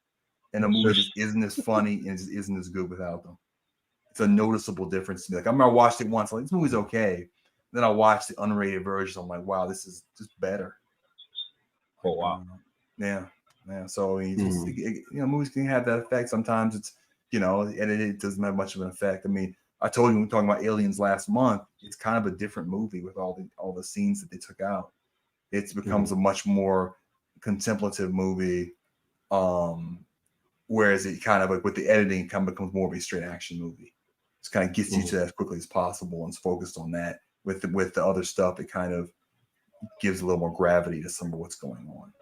and the movie just isn't as funny and just isn't as good without them. It's a noticeable difference to me. Like, I remember I watched it once, like, this movie's okay. Then I watched the unrated version. I'm like, wow, this is just better. Oh wow. Yeah. So movies can have that effect. Sometimes it's it doesn't have much of an effect. I mean, I told you we were talking about Aliens last month. It's kind of a different movie with all the scenes that they took out. It becomes a much more contemplative movie. Whereas it kind of, like, with the editing, it kind of becomes more of a straight action movie. It kind of gets you to that as quickly as possible and is focused on that. With the other stuff, it kind of gives a little more gravity to some of what's going on.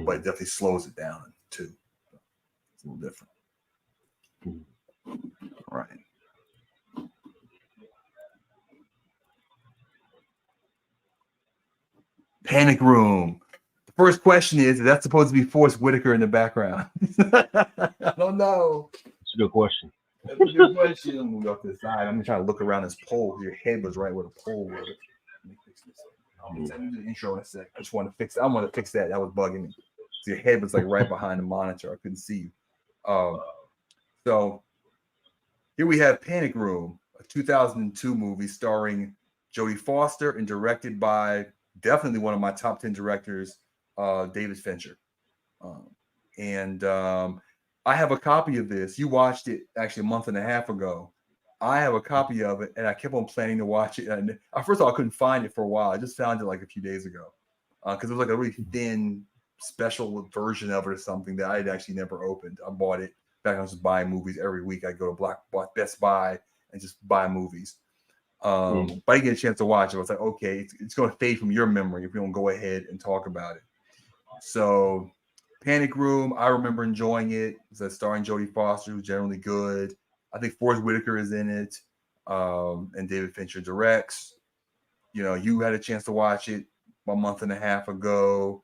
But it definitely slows it down too. It's a little different. All right. Panic Room. The first question is that supposed to be Forrest Whitaker in the background? I don't know. It's a good question. That's a good question. I'm gonna go to the side. I'm gonna try to look around this pole. Your head was right where the pole was. Let me fix this. I'll do the intro in a sec. I just want to fix it. I want to fix that. That was bugging me. So your head was like right behind the monitor. I couldn't see you. So here we have Panic Room, a 2002 movie starring Jodie Foster and directed by definitely one of my top 10 directors, David Fincher. I have a copy of this. You watched it actually a month and a half ago. I have a copy of it, and I kept on planning to watch it. And first of all, I couldn't find it for a while. I just found it like a few days ago because it was like a really thin special version of it or something that I had actually never opened. I bought it back. I was just buying movies every week. I'd go to Best Buy and just buy movies. But I didn't get a chance to watch it. I was like, okay, it's going to fade from your memory if we don't go ahead and talk about it. So, Panic Room, I remember enjoying it. It's starring Jodie Foster, who's generally good. I think Forrest Whitaker is in it, and David Fincher directs. You had a chance to watch it a month and a half ago.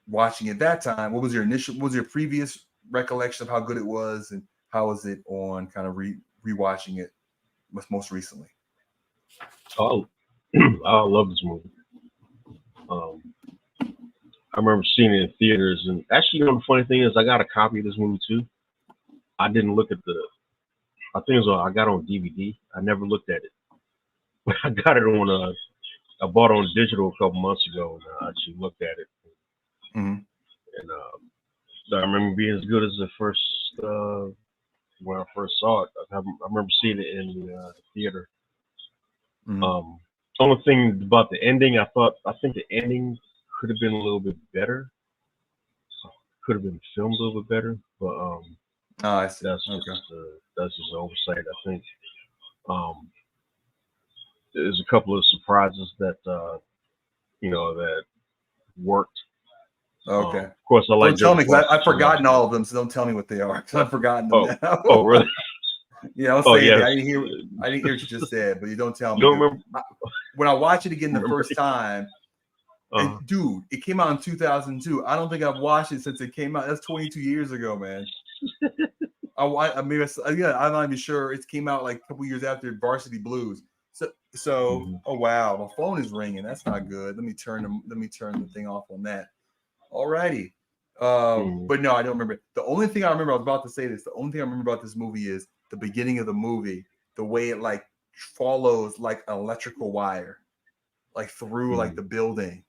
Watching it that time, what was your previous recollection of how good it was, and how was it on kind of rewatching it most recently? Oh, I love this movie. I remember seeing it in theaters, and actually, the funny thing is, I got a copy of this movie too. I didn't look at I think it was I got it on DVD. I never looked at it, but I got it on I bought it on digital a couple months ago, and I actually looked at it. Mm-hmm. And I remember being as good as the first when I first saw it. I remember seeing it in the theater. Mm-hmm. Only thing about the ending, I think the ending could have been a little bit better. Could have been filmed a little bit better, but I see. that's Okay. just an oversight. I think there's a couple of surprises that that worked. Okay. Of course, I like. Don't tell me, because I've forgotten all of them, so don't tell me what they are, because I've forgotten them now. Oh, really? Yeah, I'll say it. I didn't hear what you just said, but you don't tell me. You don't remember? When I watched it again the first time, and dude, it came out in 2002. I don't think I've watched it since it came out. That's 22 years ago, man. I'm not even sure. It came out like a couple years after Varsity Blues. So oh wow, my phone is ringing. That's not good. Let me turn the thing off on that. Alrighty. But no, I don't remember. The only thing I remember, I was about to say this, the only thing I remember about this movie is the beginning of the movie, the way it like follows like an electrical wire, like through like the building.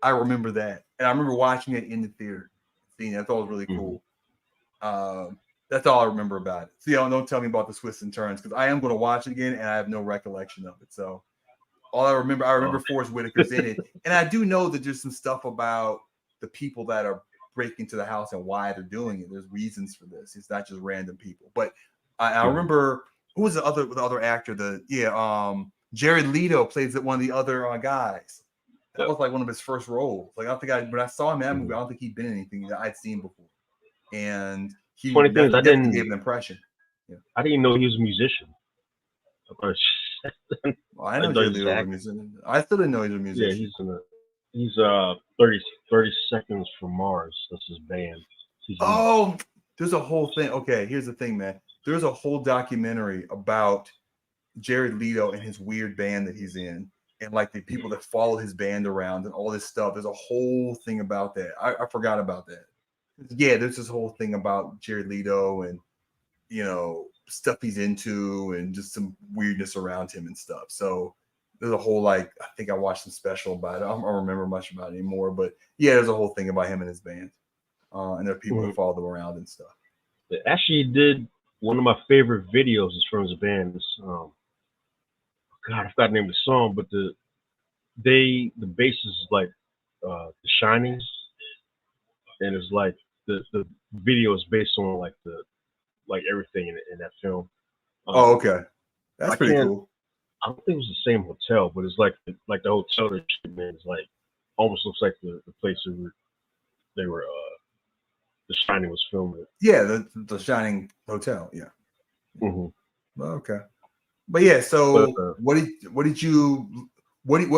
I remember that. And I remember watching it in the theater. Seeing it. I thought it was really cool. That's all I remember about it. So don't tell me about the twists and turns, because I am going to watch it again and I have no recollection of it. So all I remember Forrest Whitaker's in it. And I do know that there's some stuff about the people that are breaking into the house and why they're doing it. There's reasons for this. It's not just random people. But I remember, who was the other actor? Jared Leto plays one of the other guys. That was like one of his first roles. Like when I saw him in that movie, I don't think he'd been in anything that I'd seen before. And he definitely gave an impression. Yeah. I didn't know he was a musician. Well, I know Jared Leto was a musician. I still didn't know he was a musician. Yeah, he's 30 Seconds from Mars. That's his band. There's a whole thing. Okay, here's the thing, man. There's a whole documentary about Jared Leto and his weird band that he's in, and like the people that follow his band around and all this stuff. There's a whole thing about that. I forgot about that. Yeah, there's this whole thing about Jared Leto and stuff he's into and just some weirdness around him and stuff. So there's a whole I think I watched some special about it. I don't remember much about it anymore, but yeah, there's a whole thing about him and his band. And there are people that follow them around and stuff. They actually did one of my favorite videos is from his band. God, I forgot the name of the song, but the bass is like The Shining, and it's like the video is based on like everything in that film. Okay, that's pretty cool. I don't think it was the same hotel, but it's like the hotel that Hitman is like almost looks like the place they were The Shining was filmed at. Yeah, the Shining Hotel. Yeah. Okay. But yeah, so what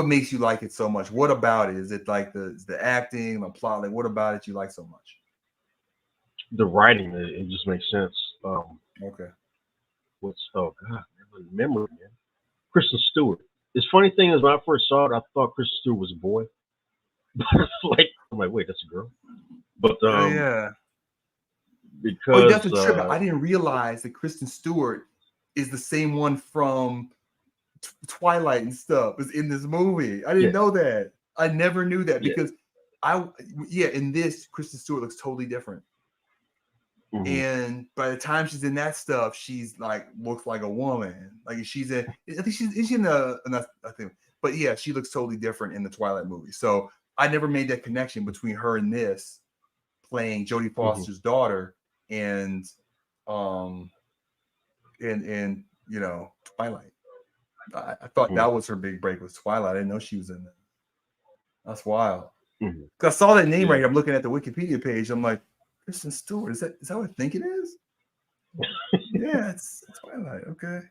makes you like it so much? What about it? Is it like the acting, the plot? Like, what about it you like so much? The writing, it just makes sense. Okay. God, memory, man. Kristen Stewart. The funny thing is, when I first saw it, I thought Kristen Stewart was a boy. I'm like, wait, that's a girl. But yeah, because that's a trip. I didn't realize that Kristen Stewart is the same one from Twilight and stuff is in this movie. I didn't know that. I never knew that because in this Kristen Stewart looks totally different. And by the time she's in that stuff, she's like looks like a woman. Like she's in, I think she's in I think, but yeah, she looks totally different in the Twilight movie. So I never made that connection between her and this playing Jodie Foster's daughter and you know, Twilight. I thought that was her big break was Twilight. I didn't know she was in that. That's wild. Because I saw that name right here. I'm looking at the Wikipedia page. I'm like, Kristen Stewart. Is that what I think it is? Yeah, it's Twilight. Okay.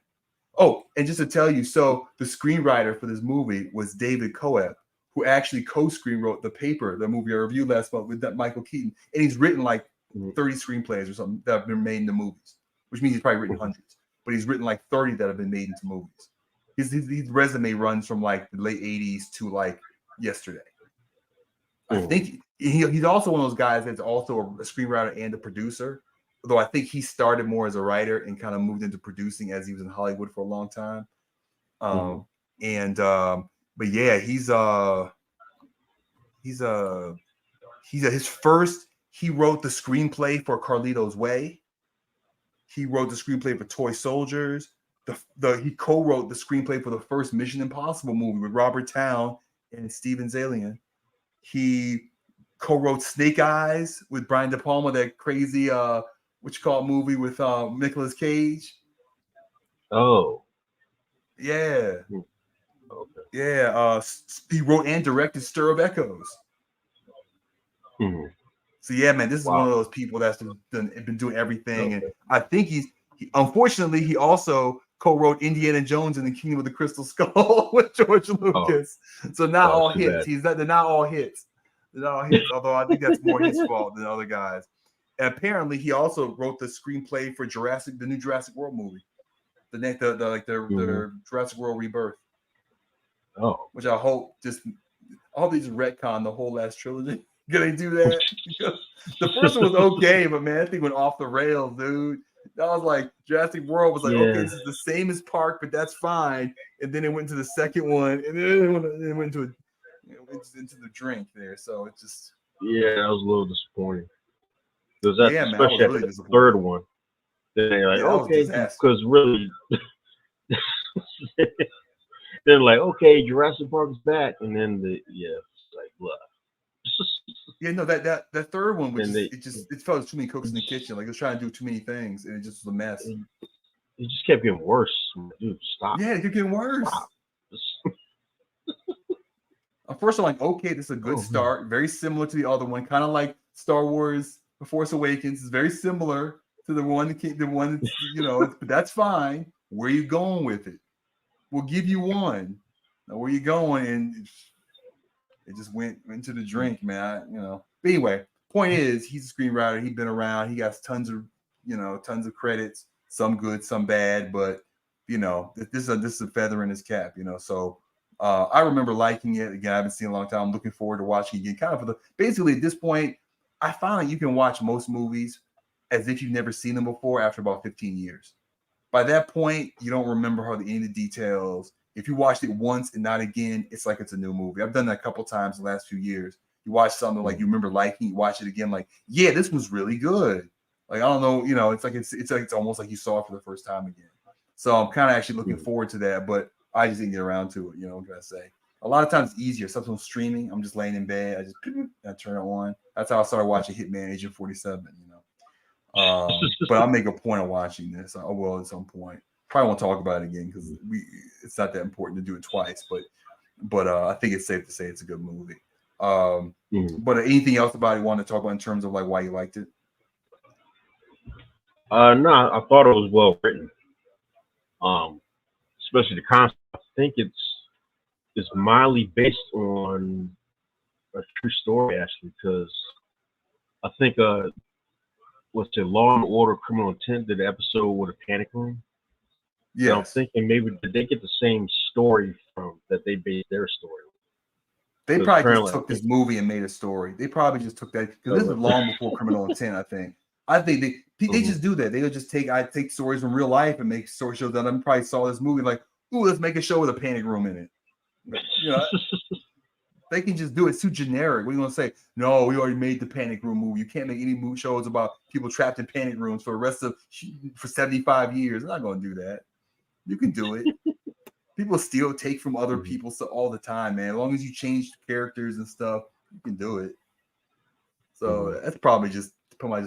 Oh, and just to tell you, so the screenwriter for this movie was David Coeb, who actually co-screen wrote The Paper, the movie I reviewed last month with that Michael Keaton. And he's written like 30 screenplays or something that have been made into movies, which means he's probably written hundreds. But he's written like 30 that have been made into movies. His resume runs from like the late 80s to like yesterday. I think he's also one of those guys that's also a screenwriter and a producer. Although I think he started more as a writer and kind of moved into producing as he was in Hollywood for a long time. But yeah, he wrote the screenplay for Carlito's Way. He wrote the screenplay for Toy Soldiers. He co-wrote the screenplay for the first Mission Impossible movie with Robert Towne and Steven Zaillian. He co-wrote Snake Eyes with Brian De Palma, that crazy movie with Nicolas Cage. Oh. Yeah. Okay. Yeah. He wrote and directed Stir of Echoes. So yeah, man, this is one of those people that's been doing everything. And I think unfortunately, he also co-wrote Indiana Jones and the Kingdom of the Crystal Skull with George Lucas. So not all hits. They're not all hits. They're not all hits, although I think that's more his fault than other guys. And apparently he also wrote the screenplay for the new Jurassic World movie. The Jurassic World Rebirth. Oh. Which I hope they just retcon the whole last trilogy. Can they do that? Because the first one was okay, but man, that thing went off the rails, dude. That was like Jurassic World was like, okay, this is the same as Park, but that's fine. And then it went to the second one, and then it went into the drink there. So it just that was a little disappointing. Especially after the third one. Then they're like, okay, because really, they're like, okay, Jurassic Park is back, and then it's like, look. Yeah, no, that third one was it felt like too many cooks in the kitchen. Like it was trying to do too many things, and it just was a mess. It just kept getting worse. Dude, stop. Yeah, it kept getting worse. First, I'm like, okay, this is a good start. Very similar to the other one, kind of like Star Wars: The Force Awakens. It's very similar to the one but that's fine. Where are you going with it? We'll give you one. Now, where you going? And it just went into the drink, man. But anyway, point is, he's a screenwriter. He's been around. He got tons of credits. Some good, some bad. But this is a feather in his cap. So I remember liking it. Again, I haven't seen it in a long time. I'm looking forward to watching it again. Kind of basically at this point, I found that you can watch most movies as if you've never seen them before after about 15 years. By that point, you don't remember hardly any of the details. If you watched it once and not again, it's like it's a new movie. I've done that a couple times in the last few years. You watch something like you remember liking, you watch it again, like, yeah, this was really good. Like, I don't know, it's like it's almost like you saw it for the first time again. So I'm kind of actually looking forward to that, but I just didn't get around to it. What can I say? A lot of times it's easier. Sometimes streaming, I'm just laying in bed, I turn it on. That's how I started watching Hitman Agent 47. But I'll make a point of watching this. I will at some point. Probably won't talk about it again because it's not that important to do it twice. But I think it's safe to say it's a good movie. But anything else about it you want to talk about in terms of like why you liked it? No, I thought it was well written. Especially the concept. I think it's mildly based on a true story actually, because I think what's it, Law and Order Criminal Intent, did the episode with a panic room? Yeah, I'm thinking maybe did they get the same story from that they based their story on? They probably just took this movie and made a story. They probably just took that because this is long before Criminal Intent. I think they just do that. They'll just take stories from real life and make story shows that I probably saw this movie like, ooh, let's make a show with a panic room in it. They can just do it. It's too generic. What are you gonna say? No, we already made the panic room movie. You can't make any movie shows about people trapped in panic rooms for the rest of for 75 years. They're not gonna do that. You can do it. People still take from other people all the time, man. As long as you change characters and stuff, you can do it. So that's probably just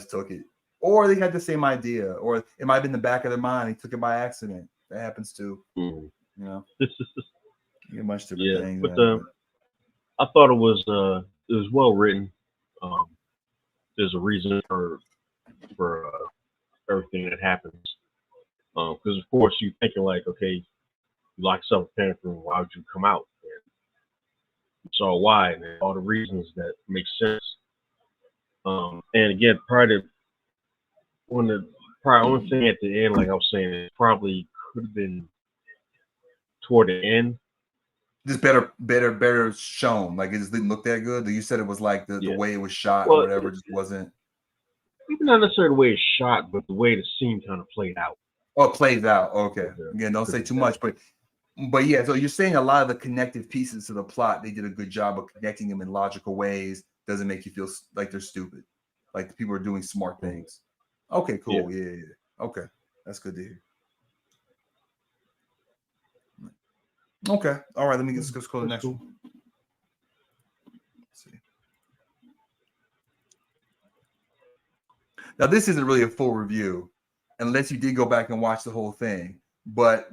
took it. Or they had the same idea, or it might have been in the back of their mind. He took it by accident. That happens too. You know, you get much different things. But I thought it was well written. There's a reason for everything that happens. Because of course you're thinking like, okay, you lock yourself in a panic room. Why would you come out? And you saw why, and all the reasons that make sense. And again, only thing at the end, like I was saying, it probably could have been toward the end. Just better shown. Like it just didn't look that good. You said it was like the way it was shot or whatever just wasn't. Even not necessarily the way it's shot, but the way the scene kind of played out. Oh, it plays out. Okay. Again, don't say too much, but yeah. So you're saying a lot of the connective pieces to the plot, they did a good job of connecting them in logical ways. Doesn't make you feel like they're stupid. Like the people are doing smart things. Okay, cool. Yeah. Okay, that's good to hear. Okay. All right. Let's go to the next one. Let's see. Now, this isn't really a full review unless you did go back and watch the whole thing. But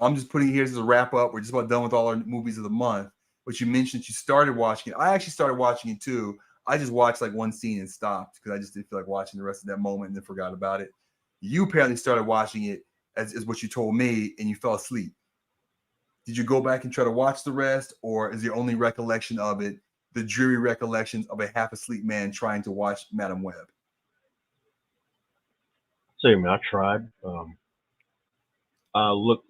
I'm just putting it here as a wrap up. We're just about done with all our movies of the month. But you mentioned you started watching it. I actually started watching it too. I just watched like one scene and stopped because I just didn't feel like watching the rest of that moment and then forgot about it. You apparently started watching it as what you told me and you fell asleep. Did you go back and try to watch the rest, or is your only recollection of it the dreary recollections of a half-asleep man trying to watch Madam Webb? Say, man, I tried. I looked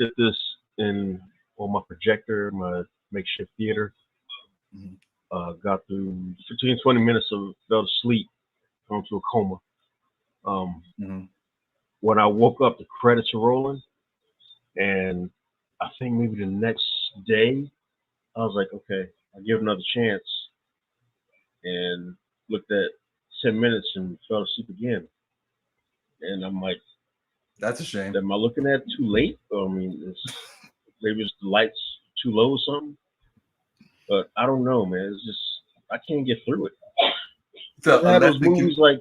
at this on my projector, my makeshift theater. Got through 15, 20 minutes of fell asleep, gone to a coma. When I woke up, the credits are rolling. And I think maybe the next day, I was like, okay, I'll give it another chance. And looked at 10 minutes and fell asleep again. And I'm like, that's a shame. Am I looking at it too late? I mean, maybe it's the lights too low or something. But I don't know, man. It's just, I can't get through it. So I had those movies like,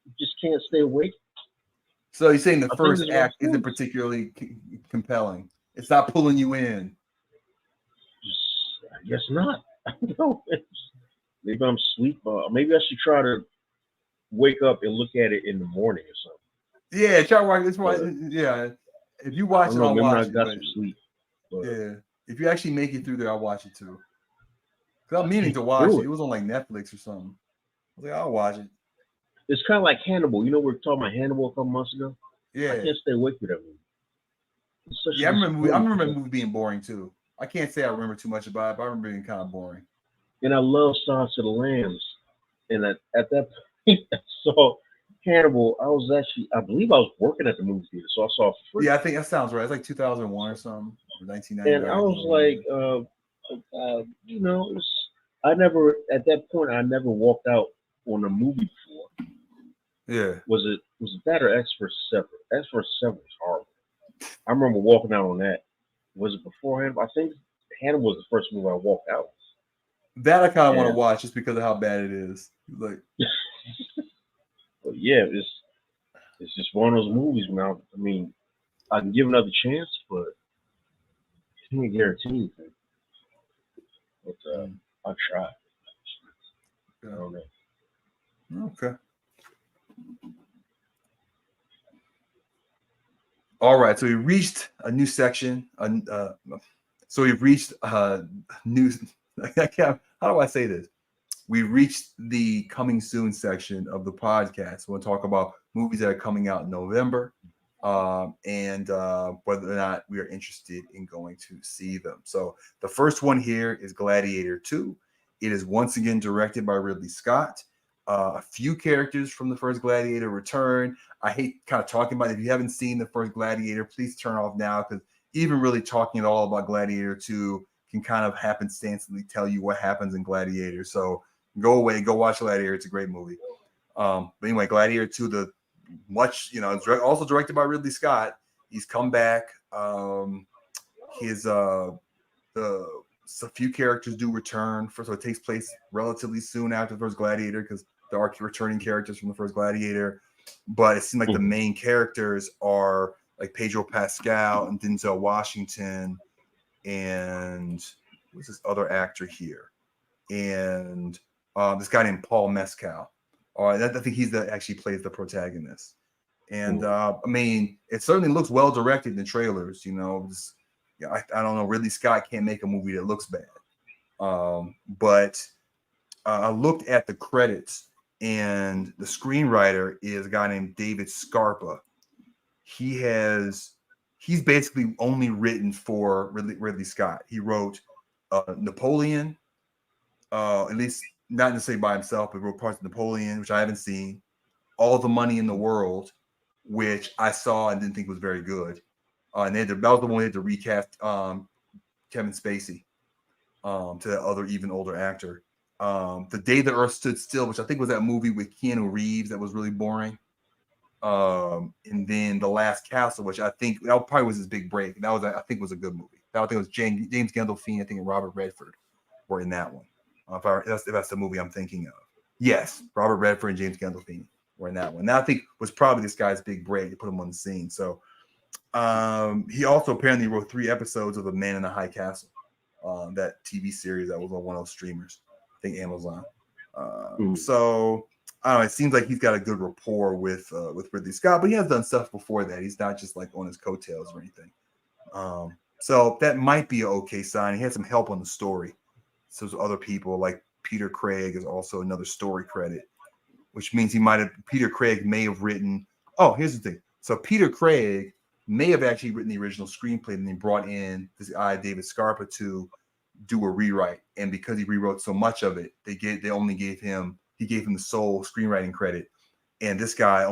you just can't stay awake. So you're saying the first act isn't particularly compelling. It's not pulling you in. I guess not. I don't know. Maybe I'm asleep. Maybe I should try to wake up and look at it in the morning or something. Yeah, try to watch this one. Yeah, if you watch it, I'll watch it. I got some sleep. Yeah, if you actually make it through there, I'll watch it too. Cause I'm meaning to watch it. It was on like Netflix or something. I was like, I'll watch it. It's kind of like Hannibal. You know, we were talking about Hannibal a couple months ago. Yeah, I can't stay awake with that movie. I remember the movie being boring too. I can't say I remember too much about it, but I remember being kind of boring. And I love Silence of the Lambs. And at that point, I saw Hannibal. I believe I was working at the movie theater, so I saw it for free. Yeah, I think that sounds right. It's like 2001 or something, or 1990. And I was like, I never, at that point, I never walked out on a movie before. Yeah. Was it that or X vs. 7? X vs. 7 was horrible. I remember walking out on that. Was it before Hannibal? I think Hannibal was the first movie I walked out. That I kind of want to watch just because of how bad it is. Like, but yeah, it's just one of those movies now. I mean, I can give another chance, but I can't guarantee anything. But I'll try. I don't know. Okay. All right. So we reached a new section. So we've reached new. How do I say this? We reached the coming soon section of the podcast. We'll talk about movies that are coming out in November, and whether or not we are interested in going to see them. So the first one here is Gladiator II. It is once again directed by Ridley Scott. A few characters from the first Gladiator return. I hate kind of talking about it. If you haven't seen the first Gladiator, please turn off now, because even really talking at all about Gladiator 2 can kind of happenstancely tell you what happens in Gladiator. So go away, go watch Gladiator. It's a great movie. But anyway, Gladiator 2, it's also directed by Ridley Scott. He's come back. A few characters do return, so it takes place relatively soon after the first Gladiator because there are returning characters from the first Gladiator. But it seems like the main characters are like Pedro Pascal and Denzel Washington and who's this other actor here? And this guy named Paul Mescal. I think he's actually plays the protagonist. And I mean, it certainly looks well directed in the trailers. I don't know. Ridley Scott can't make a movie that looks bad. But I looked at the credits, and the screenwriter is a guy named David Scarpa. He's basically only written for Ridley Scott. He wrote Napoleon, at least not necessarily by himself, but wrote parts of Napoleon, which I haven't seen. All the Money in the World, which I saw and didn't think was very good. And that was the one they had to recast Kevin Spacey to that other, even older actor. The Day the Earth Stood Still, which I think was that movie with Keanu Reeves that was really boring. And then The Last Castle, which I think that probably was his big break. I think was a good movie. I think it was James Gandolfini, I think, and Robert Redford were in that one. If that's the movie I'm thinking of. Yes, Robert Redford and James Gandolfini were in that one. That I think was probably this guy's big break to put him on the scene. So he also apparently wrote 3 episodes of The Man in the High Castle, that TV series that was on one of those streamers, I think Amazon. So I don't know. It seems like he's got a good rapport with Ridley Scott, but he has done stuff before that. He's not just like on his coattails or anything. So that might be an okay sign. He had some help on the story. So there's other people like Peter Craig is also another story credit, which means Peter Craig may have written. Oh, here's the thing. So Peter Craig may have actually written the original screenplay and then brought in this guy David Scarpa to do a rewrite. And because he rewrote so much of it, he gave him the sole screenwriting credit. And this guy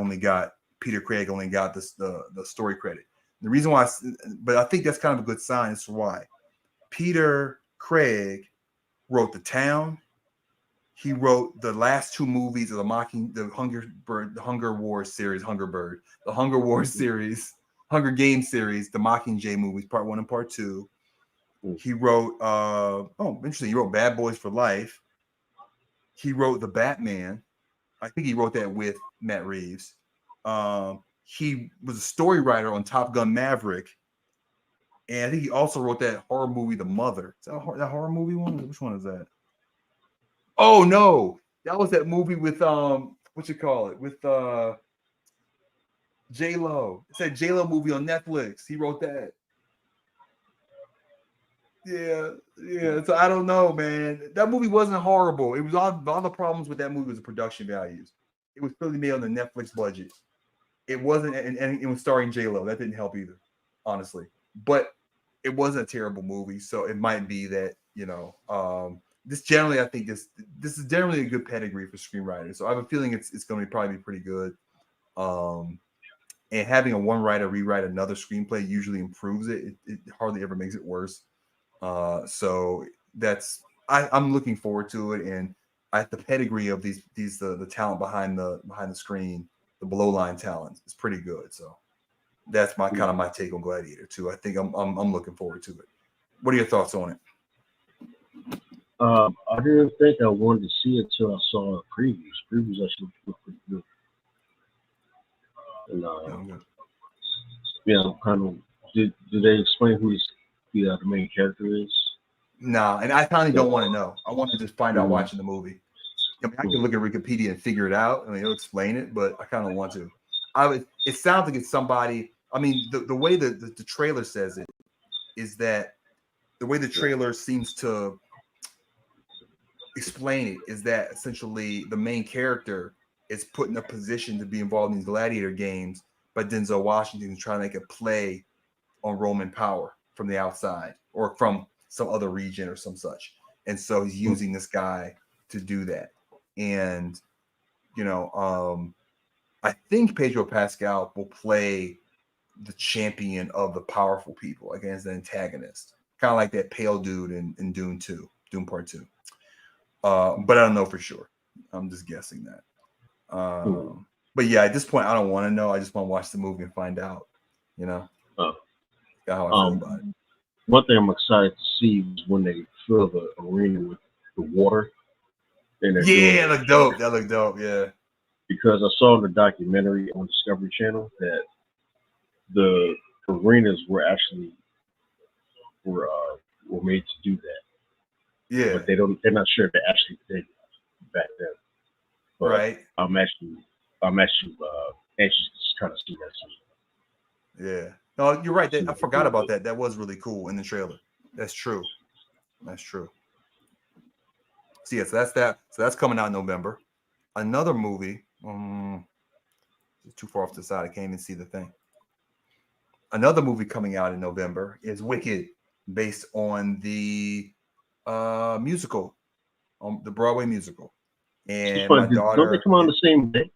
Peter Craig only got the story credit. The reason why, but I think that's kind of a good sign as to why. Peter Craig wrote The Town. He wrote the last 2 movies of the Hunger Wars series, the Hunger Wars series, Hunger Games series, the Mockingjay movies, part 1 and part 2. He wrote, interesting. He wrote Bad Boys for Life. He wrote The Batman. I think he wrote that with Matt Reeves. He was a story writer on Top Gun Maverick. And I think he also wrote that horror movie, The Mother. Is that that horror movie one? Which one is that? Oh no, that was that movie with with J-Lo. It's that J-Lo movie on Netflix. He wrote that. Yeah. So I don't know, man. That movie wasn't horrible. It was all the problems with that movie was the production values. It was clearly made on the Netflix budget. It wasn't, and it was starring J-Lo. That didn't help either, honestly. But it wasn't a terrible movie, so it might be that this generally, I think this is generally a good pedigree for screenwriters. So I have a feeling it's going to probably be pretty good. And having a one writer rewrite another screenplay usually improves it. It hardly ever makes it worse. So I'm looking forward to it, and the pedigree of the talent behind the screen, the below line talent is pretty good. So that's my take on Gladiator 2. I think I'm looking forward to it. What are your thoughts on it? I didn't think I wanted to see it till I saw previews. Previews actually look pretty good. And kind of did they explain who the main character is? No, and I kind of don't want to know. I want to just find out watching the movie. I can look at Wikipedia and figure it out. I mean, it'll explain it, but I kind of want to. It sounds like it's somebody. I mean, the way the trailer says it is that the way the trailer seems to explain it is that essentially the main character is put in a position to be involved in these gladiator games, but Denzel Washington is trying to make a play on Roman power from the outside or from some other region or some such. And so he's using this guy to do that. And, I think Pedro Pascal will play the champion of the powerful people against the antagonist. kind of like that pale dude in Dune 2, Dune Part 2. But I don't know for sure. I'm just guessing that. But yeah, at this point, I don't want to know. I just want to watch the movie and find out. You know, how I feel about it. One thing I'm excited to see is when they fill the arena with the water. Yeah, that looked dope. That looked dope. Yeah. Because I saw in the documentary on Discovery Channel that the arenas were actually were made to do that. Yeah. But they're not sure if they actually did back then. But right. I'm actually anxious to kind of see that scene. Yeah. No, you're right. I forgot about that. That was really cool in the trailer. That's true. That's true. So yeah, so that's that. So that's coming out in November. Another movie. Too far off to the side. I can't even see the thing. Another movie coming out in November is Wicked, based on the musical, the Broadway musical. And my daughter. Don't they come out on the same day?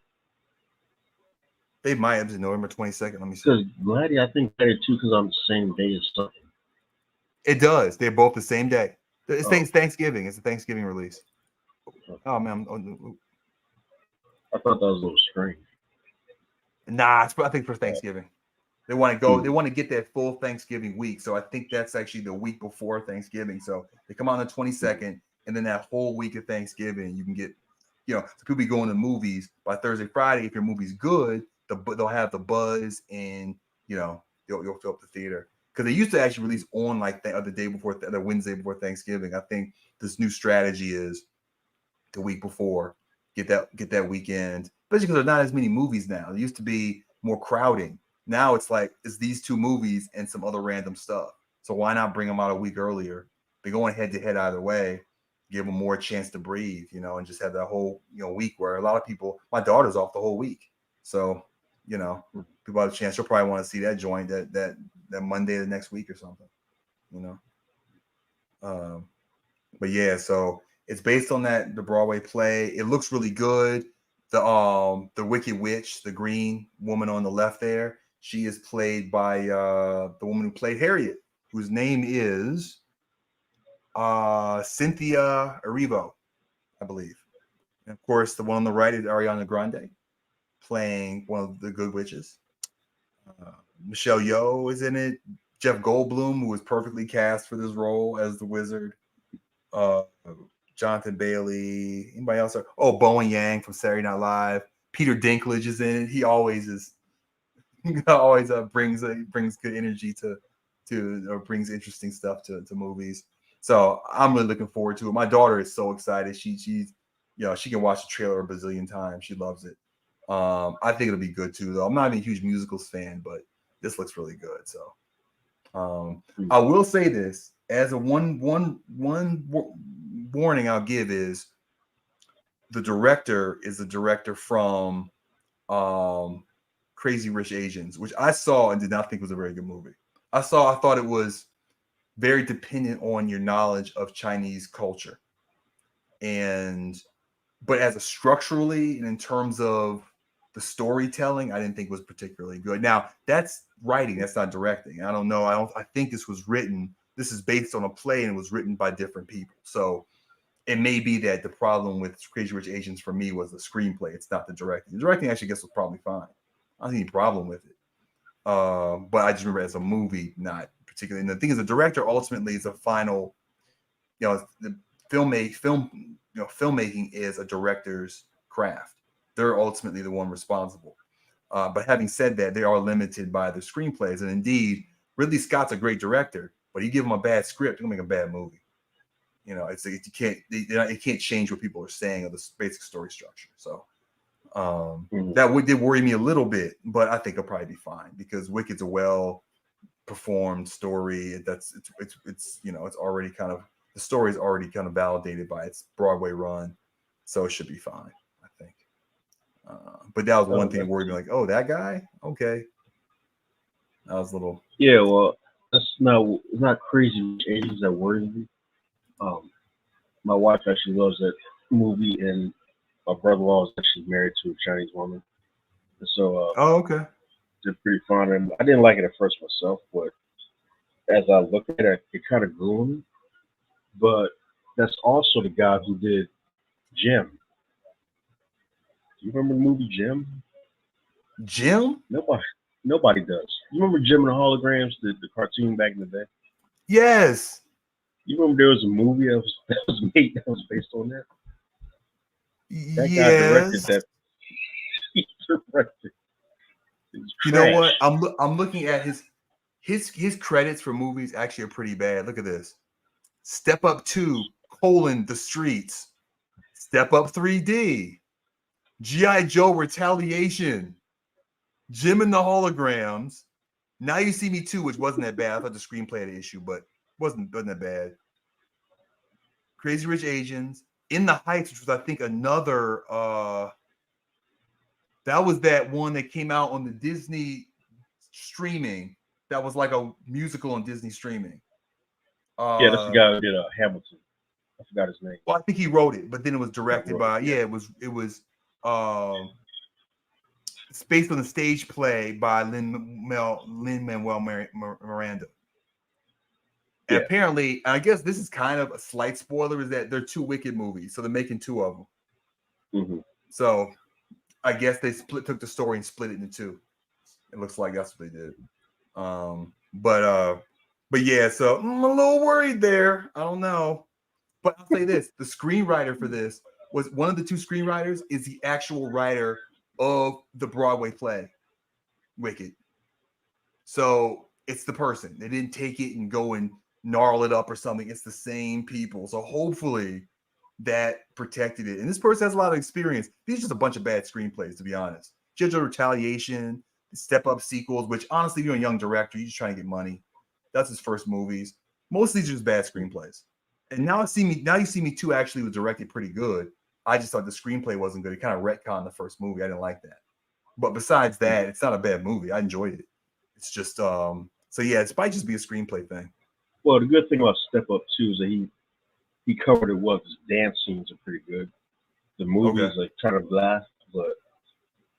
They might have been November 22nd. Let me see. Because Gladiator, I think Gladiator 2 comes on the same day as something. It does. They're both the same day. It's Thanksgiving. It's a Thanksgiving release. Oh man, I thought that was a little strange. Nah, I think for Thanksgiving. They want to go. They want to get that full Thanksgiving week. So I think that's actually the week before Thanksgiving. So they come out on the 22nd, and then that whole week of Thanksgiving, you can get, so people be going to movies by Thursday, Friday. If your movie's good, they'll have the buzz, and you'll fill up the theater. Because they used to actually release on like the day before, the Wednesday before Thanksgiving. I think this new strategy is the week before, get that weekend. Especially because there's not as many movies now. There used to be more crowding. Now it's like it's these two movies and some other random stuff. So why not bring them out a week earlier? They're going head to head either way. Give them more chance to breathe, and just have that whole week where a lot of people. My daughter's off the whole week, so people have a chance. She'll probably want to see that joint that Monday of the next week or something, But yeah, so it's based on the Broadway play. It looks really good. The Wicked Witch, the green woman on the left there, she is played by the woman who played Harriet, whose name is Cynthia Erivo, I believe. And of course, the one on the right is Ariana Grande, playing one of the good witches. Michelle Yeoh is in it. Jeff Goldblum, who was perfectly cast for this role as the wizard. Jonathan Bailey. Anybody else? Bowen Yang from Saturday Night Live. Peter Dinklage is in it. He always is. Always brings good energy or brings interesting stuff to movies. So I'm really looking forward to it. My daughter is so excited. She's she can watch the trailer a bazillion times. She loves it. I think it'll be good too, though. I'm not even a huge musicals fan, but this looks really good. So I will say this as a one warning I'll give is the director is a director from Crazy Rich Asians, which I saw and did not think was a very good movie. I thought it was very dependent on your knowledge of Chinese culture. But as a structurally and in terms of the storytelling, I didn't think was particularly good. Now, that's writing, that's not directing. I don't know. I think this was written. This is based on a play and it was written by different people. So it may be that the problem with Crazy Rich Asians for me was the screenplay. It's not the directing. The directing, actually, I guess, was probably fine. I don't see any problem with it. But I just remember as a movie, not particularly. And the thing is, the director ultimately is a final, the filmmaking is a director's craft. They're ultimately the one responsible. But having said that, they are limited by the screenplays. And indeed, Ridley Scott's a great director, but you give him a bad script, you're gonna make a bad movie. It's like it can't change what people are saying or the basic story structure. So that did worry me a little bit, but I think it'll probably be fine because Wicked's a well performed story. It's already kind of, the story is already kind of validated by its Broadway run, so it should be fine, I think. But that was one thing that worried me, like, oh, that guy, okay. That was a little. Yeah, well, it's not Crazy Asians that worries me. My wife actually loves that movie, and my brother-in-law is actually married to a Chinese woman, and so okay, they're pretty fond of him. I didn't like it at first myself, but as I look at it, it kind of grew on me. But that's also the guy who did Jim. Do you remember the movie Jim? Jim? Nobody does. You remember Jim and the Holograms, the cartoon back in the day? Yes. You remember there was a movie that was made that was based on that? That guy directed that. He directed. You know what? I'm looking at his credits for movies actually are pretty bad. Look at this. Step Up 2, The Streets. Step Up 3D. G.I. Joe Retaliation. Jim and the Holograms. Now You See Me Too, which wasn't that bad. I thought the screenplay had an issue, but wasn't that bad. Crazy Rich Asians. In the Heights, which was, I think, another that was that one that came out on the Disney streaming. That was like a musical on Disney streaming. Yeah, that's the guy who did Hamilton. I forgot his name. Well, I think he wrote it, but then it was directed by it was it's based on a stage play by Lin-Manuel Miranda. And apparently, I guess this is kind of a slight spoiler, is that they're two Wicked movies, so they're making two of them. Mm-hmm. So I guess they took the story and split it into two. It looks like that's what they did. But yeah, so I'm a little worried there. I don't know. But I'll say this, the screenwriter for this was one of the two screenwriters is the actual writer of the Broadway play, Wicked. So it's the person. They didn't take it and go and gnarl it up or something. It's the same people. So hopefully that protected it. And this person has a lot of experience. These are just a bunch of bad screenplays, to be honest. Judge Retaliation, Step Up sequels, which honestly, you're a young director. You're just trying to get money. That's his first movies. Most of these are just bad screenplays. And Now You See Me Too actually was directed pretty good. I just thought the screenplay wasn't good. It kind of retconned the first movie. I didn't like that. But besides that, it's not a bad movie. I enjoyed it. It's just so yeah, it might just be a screenplay thing. Well, the good thing about Step Up 2 is that he covered it well. His dance scenes are pretty good. The movie is like kind of blah, but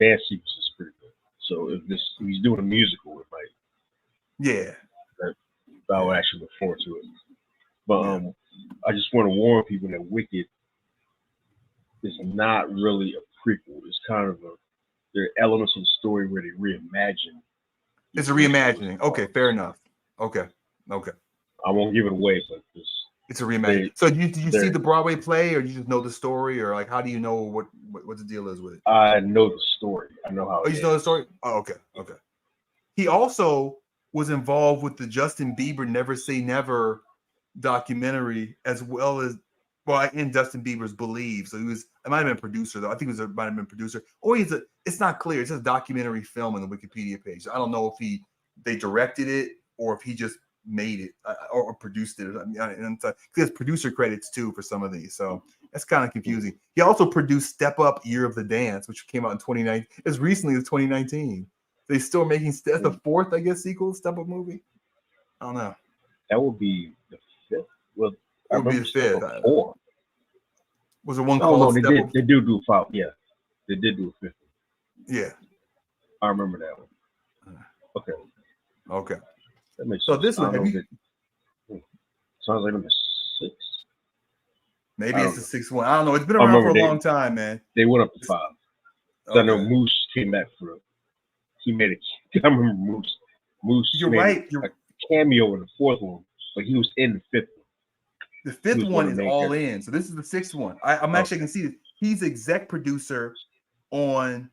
dance sequence is pretty good. So if he's doing a musical, it might. Yeah. I would actually look forward to it. But I just want to warn people that Wicked is not really a prequel. It's kind of there are elements of the story where they reimagine. It's a reimagining. Okay, fair enough. Okay. I won't give it away, but it's a reimagining. So did you see the Broadway play, or you just know the story, or like how do you know what the deal is with it? I know the story. I know how. Oh, you know the story? Oh, okay. He also was involved with the Justin Bieber Never Say Never documentary, as well as in Justin Bieber's Believe. So it might have been a producer though. I think might have been a producer. Or it's not clear. It's just a documentary film on the Wikipedia page. I don't know if they directed it or if he just made it or produced it. And he has producer credits too for some of these. So that's kind of confusing. He also produced Step Up Year of the Dance, which came out in 2019. As recently as 2019. They still making the fourth, I guess, sequel Step Up movie. I don't know. That would be the fifth. Well, I remember Step Up 4. Was there one called? No, they do 5. Yeah, they did do a fifth. Yeah, I remember that one. Okay. That makes so sense. This one sounds like number 6. Maybe it's the 6th one. I don't know. It's been around for a long time, man. They went up to 5. Okay. I know Moose came back for. He made I remember Moose. You're right. You're a cameo in the 4th one, but he was in the 5th one. The 5th one is all in. So this is the 6th one. I'm actually can see this. He's exec producer on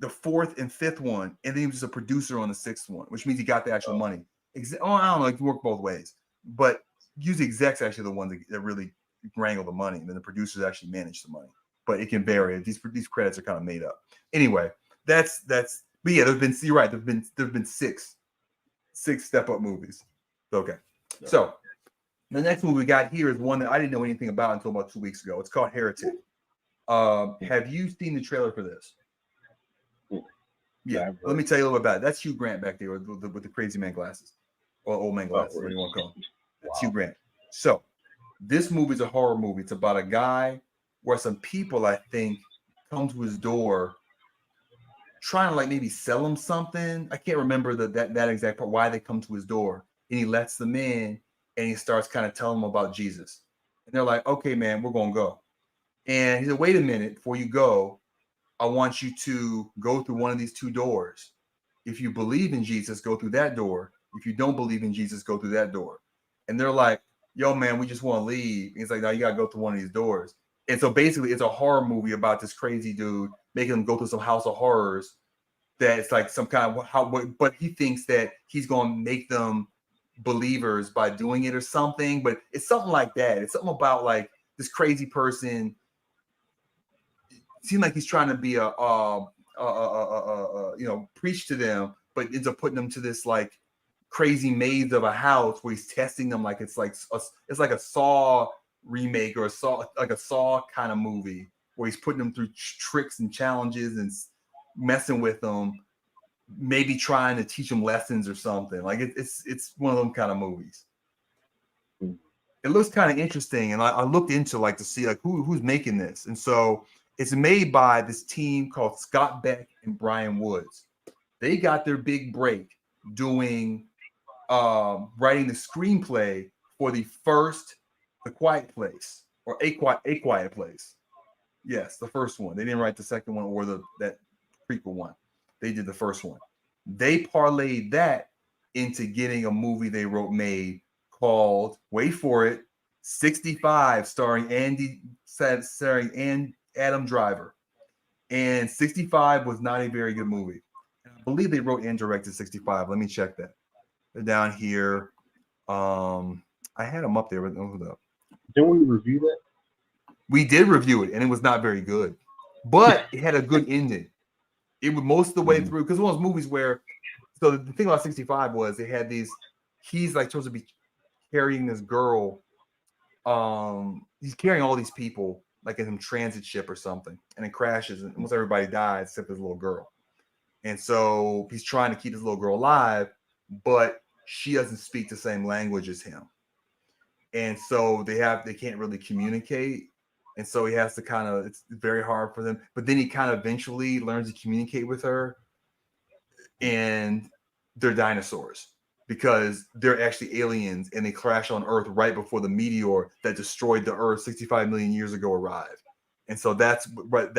the 4th and 5th one, and then he was just a producer on the 6th one, which means he got the actual money. I don't know. It can work both ways, but usually execs actually the ones that really wrangle the money, and then the producers actually manage the money. But it can vary. These credits are kind of made up. Anyway, that's. But yeah, you're right. There've been six Step Up movies. Okay. Yeah. So the next movie we got here is one that I didn't know anything about until about 2 weeks ago. It's called Heretic. Have you seen the trailer for this? Yeah. Let me tell you a little bit about it. That's Hugh Grant back there with the crazy man glasses. Or old man glasses, whatever you want to call them. That's Hugh Grant. So this movie is a horror movie. It's about a guy where some people, I think, come to his door trying to like maybe sell him something. I can't remember that exact part, why they come to his door. and he lets them in, and he starts kind of telling them about Jesus. And they're like, okay, man, we're going to go. And he said, wait a minute, before you go, I want you to go through one of these two doors. If you believe in Jesus, go through that door. If you don't believe in Jesus, go through that door. And they're like, yo, man, we just want to leave. And he's like, no, you got to go through one of these doors. And so basically, it's a horror movie about this crazy dude making them go through some house of horrors that's like some kind of but he thinks that he's going to make them believers by doing it or something. But it's something like that. It's something about like this crazy person. It seems like he's trying to be preach to them, but ends up putting them to this like crazy maze of a house where he's testing them like it's like a Saw remake or a Saw kind of movie where he's putting them through tricks and challenges and messing with them, maybe trying to teach them lessons or something. Like it's one of them kind of movies. It looks kind of interesting, and I looked into like to see like who's making this, and so it's made by this team called Scott Beck and Brian Woods. They got their big break doing writing the screenplay for the first The Quiet Place or A Quiet Place. Yes, the first one. They didn't write the second one or that prequel one. They did the first one. They parlayed that into getting a movie they wrote made called, wait for it, 65, starring Adam Driver. And 65 was not a very good movie. I believe they wrote and directed 65. Let me check that. They're down here. I had them up there, but hold up. Didn't we review that? We did review it, and it was not very good. But it had a good ending. It was most of the way through, because one of those movies where, so the thing about 65 was they had these, he's like supposed to be carrying this girl. He's carrying all these people like in some transit ship or something, and it crashes, and almost everybody dies except this little girl. And so he's trying to keep this little girl alive, but she doesn't speak the same language as him. And so they can't really communicate. And so he has to it's very hard for them. But then he kind of eventually learns to communicate with her. And they're dinosaurs because they're actually aliens, and they crash on Earth right before the meteor that destroyed the Earth 65 million years ago arrived. And so that's what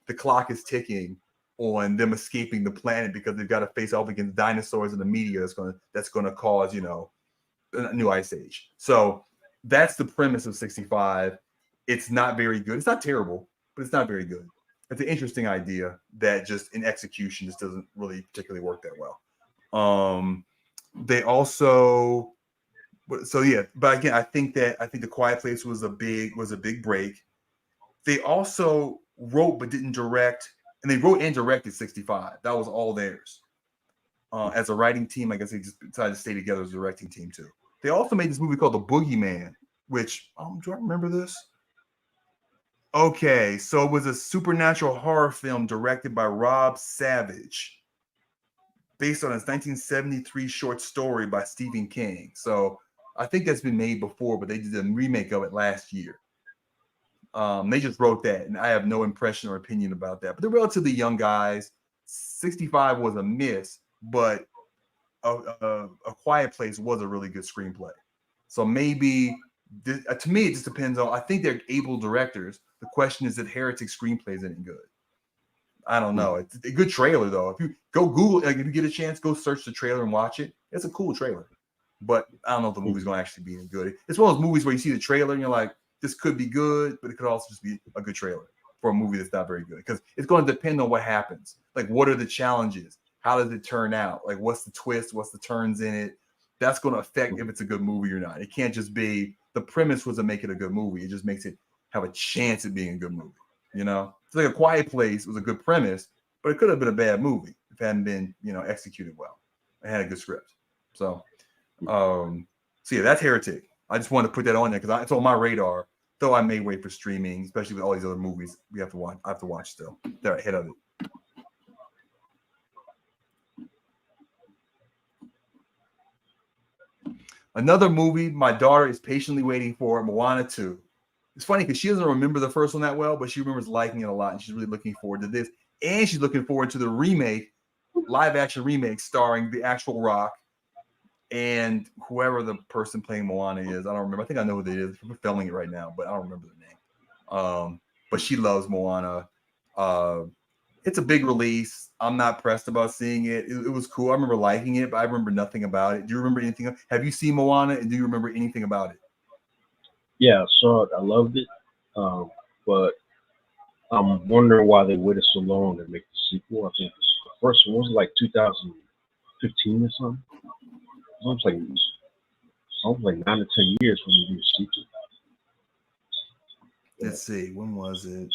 the clock is ticking on them escaping the planet, because they've got to face off against dinosaurs and the meteor that's going to cause, a new ice age. So that's the premise of 65. It's not very good. It's not terrible, but it's not very good. It's an interesting idea that just in execution just doesn't really particularly work that well. They also, so yeah, but again, I think The Quiet Place was a big break. They also wrote but didn't direct, and they wrote and directed 65. That was all theirs. As a writing team, I guess they just decided to stay together as a directing team too. They also made this movie called The Boogeyman, which, do I remember this? Okay, so it was a supernatural horror film directed by Rob Savage, based on his 1973 short story by Stephen King. So I think that's been made before, but they did a remake of it last year. They just wrote that, and I have no impression or opinion about that. But they're relatively young guys. 65 was a miss, but A Quiet Place was a really good screenplay. So maybe, to me, it just depends on, I think they're able directors. The question is that Heretic screenplay is any good. I don't know. It's a good trailer, though. If you go Google, like if you get a chance, go search the trailer and watch it. It's a cool trailer. But I don't know if the movie's going to actually be any good. It's one of those movies where you see the trailer and you're like, this could be good, but it could also just be a good trailer for a movie that's not very good. Because it's going to depend on what happens. Like, what are the challenges? How does it turn out? Like, what's the twist? What's the turns in it? That's going to affect if it's a good movie or not. It can't just be, the premise was to make it a good movie. It just makes it have a chance at being a good movie. It's like A Quiet Place was a good premise, but it could have been a bad movie if it hadn't been, executed well. It had a good script. So yeah, that's Heretic. I just wanted to put that on there because it's on my radar. Though I may wait for streaming, especially with all these other movies we have to watch. I have to watch still. They're ahead of it. Another movie my daughter is patiently waiting for, Moana 2. It's funny because she doesn't remember the first one that well, but she remembers liking it a lot, and she's really looking forward to this. And she's looking forward to the remake, live-action remake starring the actual Rock and whoever the person playing Moana is, I don't remember. I think I know who they is. We're filming it right now, but I don't remember the name. But she loves Moana. It's a big release. I'm not pressed about seeing it. It was cool. I remember liking it, but I remember nothing about it. Do you remember anything? Have you seen Moana, and do you remember anything about it? Yeah, I saw it. I loved it. But I'm wondering why they waited so long to make the sequel. I think the first one was like 2015 or something. Almost like 9 to 10 years when you do the sequel. Let's see. When was it?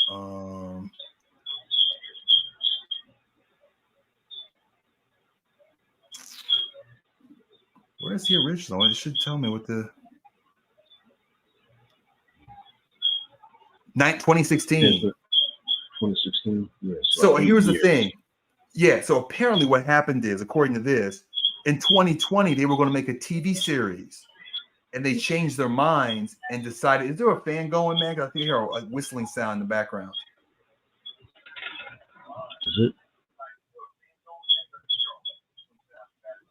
Where's the original? It should tell me what the 2016. 2016. Yeah. So like here's the years. thing. Yeah. So apparently, what happened is, according to this, in 2020 they were going to make a TV series, and they changed their minds and decided. Is there a fan going, man? I think I hear a whistling sound in the background. Is it?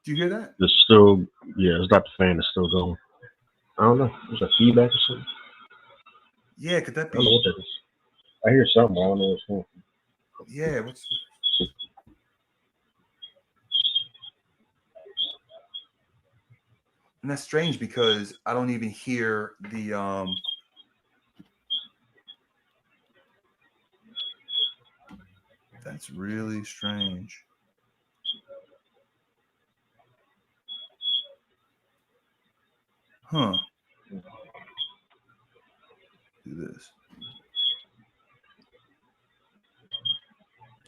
Do you hear that? It's still, yeah, it's not the fan. It's still going. I don't know. Is that feedback or something? Yeah, could that I don't know be? what that is. I hear something. I don't know what's going on. Yeah. And that's strange because I don't even hear the That's really strange. Huh. Do this.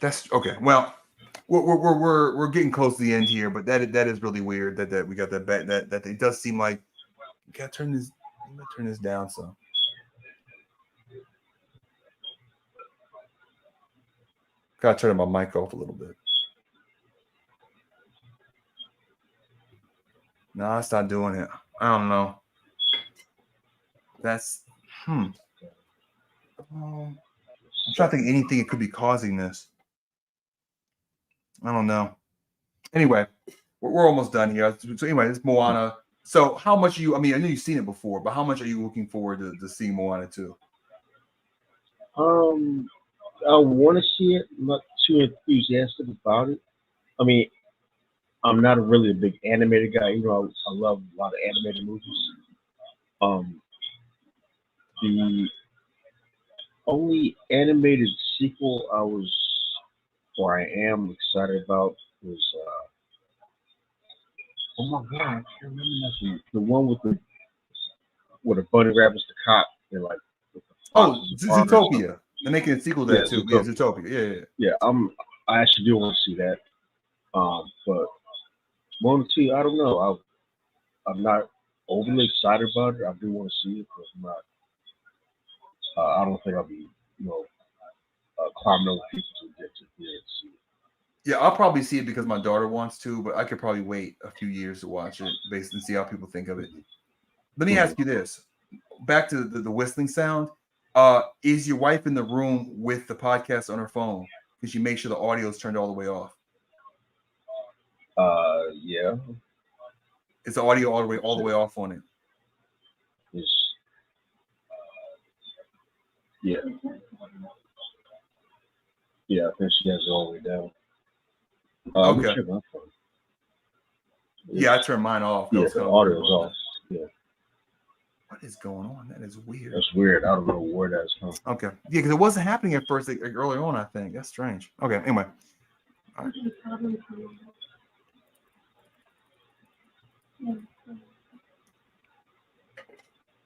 That's okay. Well, we're getting close to the end here, but that is really weird that we got that back. That it does seem like you gotta turn this down some. Gotta turn my mic off a little bit. No, it's not doing it. I don't know. That's I'm trying to think of anything it could be causing this. I don't know. Anyway, we're almost done here. So anyway, it's Moana. So how much I mean, I know you've seen it before, but how much are you looking forward to seeing Moana 2? I want to see it. I'm not too enthusiastic about it. I mean, I'm not really a big animated guy. You know, I love a lot of animated movies. The only animated sequel I am excited about was oh my god, I can't remember nothing. The one with the bunny rabbit's the cop and like Zootopia. They're making a sequel to that too. Yeah, Zootopia. Yeah. I actually do want to see that. But Moana 2, I don't know. I'm not overly excited about it. I do want to see it, but I'm not. I don't think I'll be, climbing over people to get to here and see it. Yeah, I'll probably see it because my daughter wants to, but I could probably wait a few years to watch it based and see how people think of it. Let me ask you this. Back to the whistling sound. Is your wife in the room with the podcast on her phone? Because she makes sure the audio is turned all the way off. Yeah. Is the audio all the way off on it? Yeah. Yeah, I think she has it all the way down. Okay. Yeah, I turned mine off. Yeah, the audio is off. Yeah. What is going on? That is weird. That's weird. I don't know where that's from. Okay. Yeah, because it wasn't happening at first, like earlier on, I think. That's strange. Okay, anyway. All right.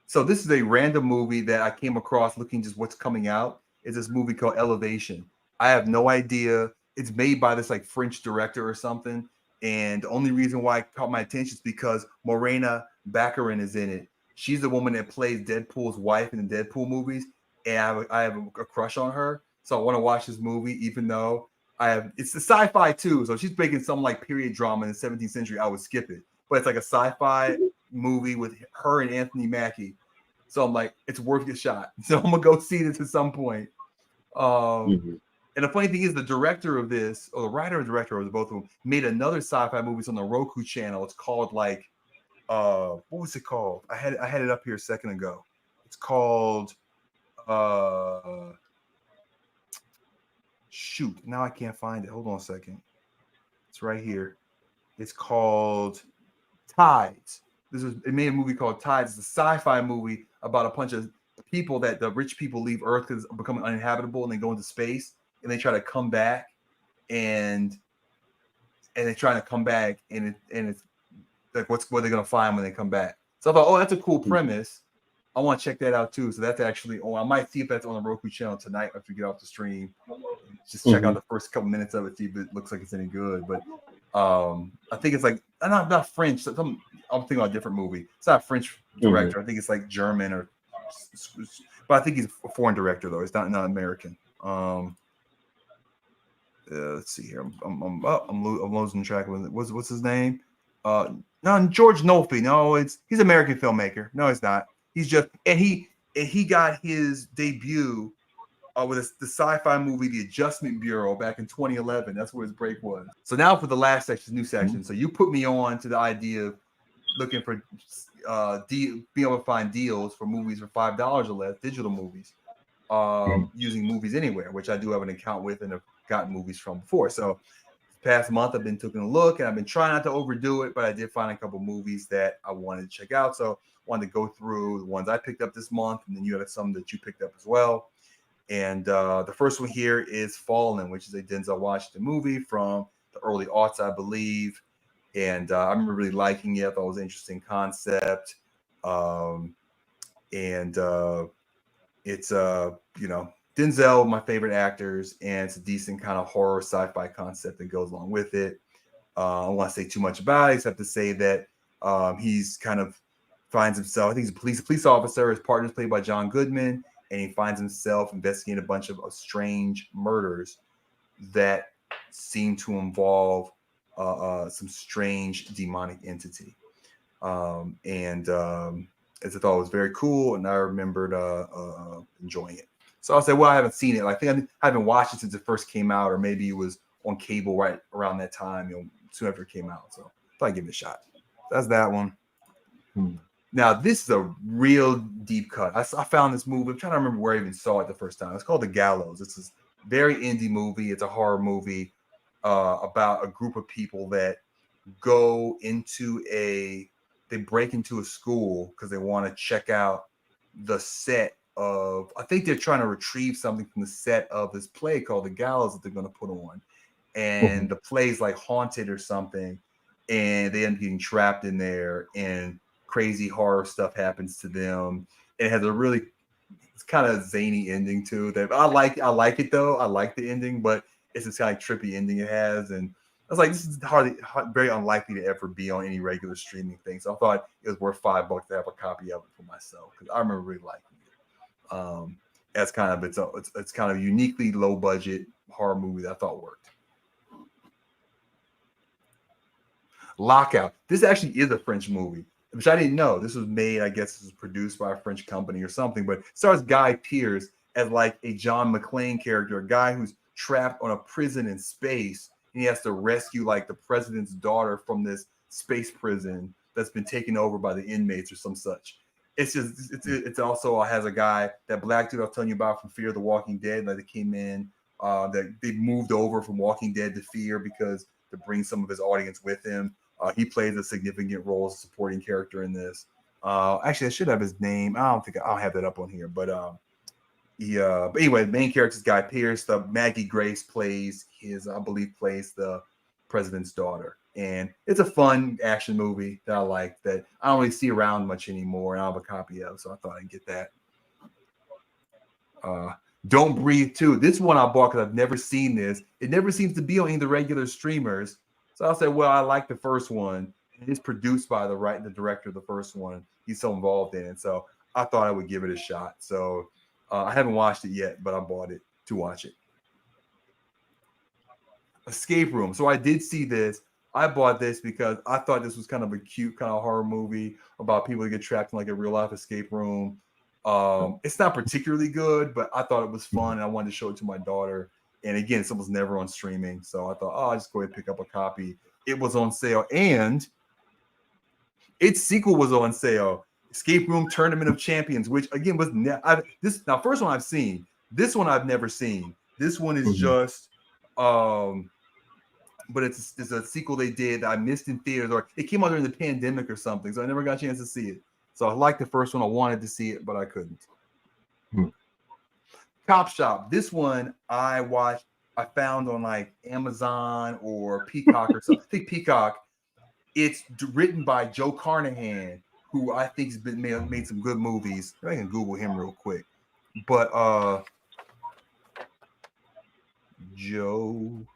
So this is a random movie that I came across looking just what's coming out. It's this movie called Elevation. I have no idea. It's made by this like French director or something. And the only reason why it caught my attention is because Morena Baccarin is in it. She's the woman that plays Deadpool's wife in the Deadpool movies. And I have a crush on her. So I want to watch this movie, even though it's a sci-fi too. So she's making some like period drama in the 17th century. I would skip it. But it's like a sci-fi movie with her and Anthony Mackie. So I'm like, it's worth a shot. So I'm gonna go see this at some point. And the funny thing is, the director of this, or the writer and director of both of them, made another sci-fi movie on the Roku channel. It's called like what was it called? I had it up here a second ago. It's called shoot, now I can't find it. Hold on a second. It's right here. It's called Tides. It made a movie called Tides. It's a sci-fi movie about a bunch of people that the rich people leave Earth because it's becoming uninhabitable, and they go into space, and they try to come back, and they're trying to come back, and it's like what they're gonna find when they come back. So I thought, oh, that's a cool premise. I want to check that out too. So that's actually on. I might see if that's on the Roku channel tonight after we get off the stream. Just check out the first couple minutes of it, see if it looks like it's any good. But I think it's like not French. I'm thinking about a different movie. It's not a French director. I think it's like German but I think he's a foreign director though. It's not American. Let's see here. I'm losing track of it. What's his name? No, George Nolfi. No, he's an American filmmaker. No, he's not. He's just he got his debut with the sci-fi movie The Adjustment Bureau back in 2011. That's where his break was. So now for the last section, new section. So you put me on to the idea of looking for being able to find deals for movies for $5 or less, digital movies, using Movies Anywhere, which I do have an account with and have gotten movies from before. So past month I've been taking a look, and I've been trying not to overdo it, but I did find a couple movies that I wanted to check out. So I wanted to go through the ones I picked up this month, and then you have some that you picked up as well. And the first one here is Fallen, which is a Denzel Washington movie from the early aughts, I believe. And I remember really liking it. I thought it was an interesting concept. It's Denzel, my favorite actors, and it's a decent kind of horror sci-fi concept that goes along with it. I don't want to say too much about it, except to say that he's kind of finds himself, I think he's a police officer. His partner is played by John Goodman, and he finds himself investigating a bunch of strange murders that seem to involve some strange demonic entity. As I thought it was very cool, and I remembered enjoying it. So I said, well, I haven't seen it. I think I haven't watched it since it first came out, or maybe it was on cable right around that time, soon after it came out. So I thought I'd give it a shot. That's that one. Now, this is a real deep cut. I found this movie. I'm trying to remember where I even saw it the first time. It's called The Gallows. It's this very indie movie. It's a horror movie about a group of people that they break into a school because they want to check out the set of, I think they're trying to retrieve something from the set of this play called The Gallows that they're going to put on. And the play's like haunted or something, and they end up getting trapped in there, and crazy horror stuff happens to them. It has it's kind of zany ending too. That I like it though. I like the ending, but it's this kind of trippy ending it has. And I was like, this is very unlikely to ever be on any regular streaming thing. So I thought it was worth $5 to have a copy of it for myself, because I remember really liking it. As kind of it's kind of a uniquely low budget horror movie that I thought worked. Lockout. This actually is a French movie, which I didn't know. This was made, I guess this was produced by a French company or something, but it stars Guy Pearce as like a John McClane character, a guy who's trapped on a prison in space, and he has to rescue like the president's daughter from this space prison that's been taken over by the inmates or some such. It's also has a guy, that black dude I was telling you about from Fear the Walking Dead, that came in, that they moved over from Walking Dead to Fear because to bring some of his audience with him. He plays a significant role as a supporting character in this. Actually, I should have his name. I don't think I'll have that up on here, but but anyway, the main character is Guy Pearce. Maggie Grace plays the president's daughter, and it's a fun action movie that I like, that I don't really see around much anymore, and I have a copy of, so I thought I'd get that. Don't Breathe 2. This one I bought because I've never seen this. It never seems to be on any of the regular streamers. So I said, well, I like the first one. It's produced by the director of the first one. He's so involved in it. So I thought I would give it a shot. So I haven't watched it yet, but I bought it to watch it. Escape Room. So I did see this. I bought this because I thought this was kind of a cute kind of horror movie about people who get trapped in like a real life escape room. It's not particularly good, but I thought it was fun, and I wanted to show it to my daughter. And again, it was never on streaming, so I thought, I'll just go ahead and pick up a copy. It was on sale, and its sequel was on sale. Escape Room Tournament of Champions, which again was first one I've seen. This one I've never seen. This one is just but it's a sequel they did that I missed in theaters, or it came out during the pandemic or something, so I never got a chance to see it. So I liked the first one. I wanted to see it, but I couldn't. Cop Shop. This one I found on like Amazon or Peacock or something. I think Peacock. It's written by Joe Carnahan, who I think has made some good movies. I can Google him real quick. But Joe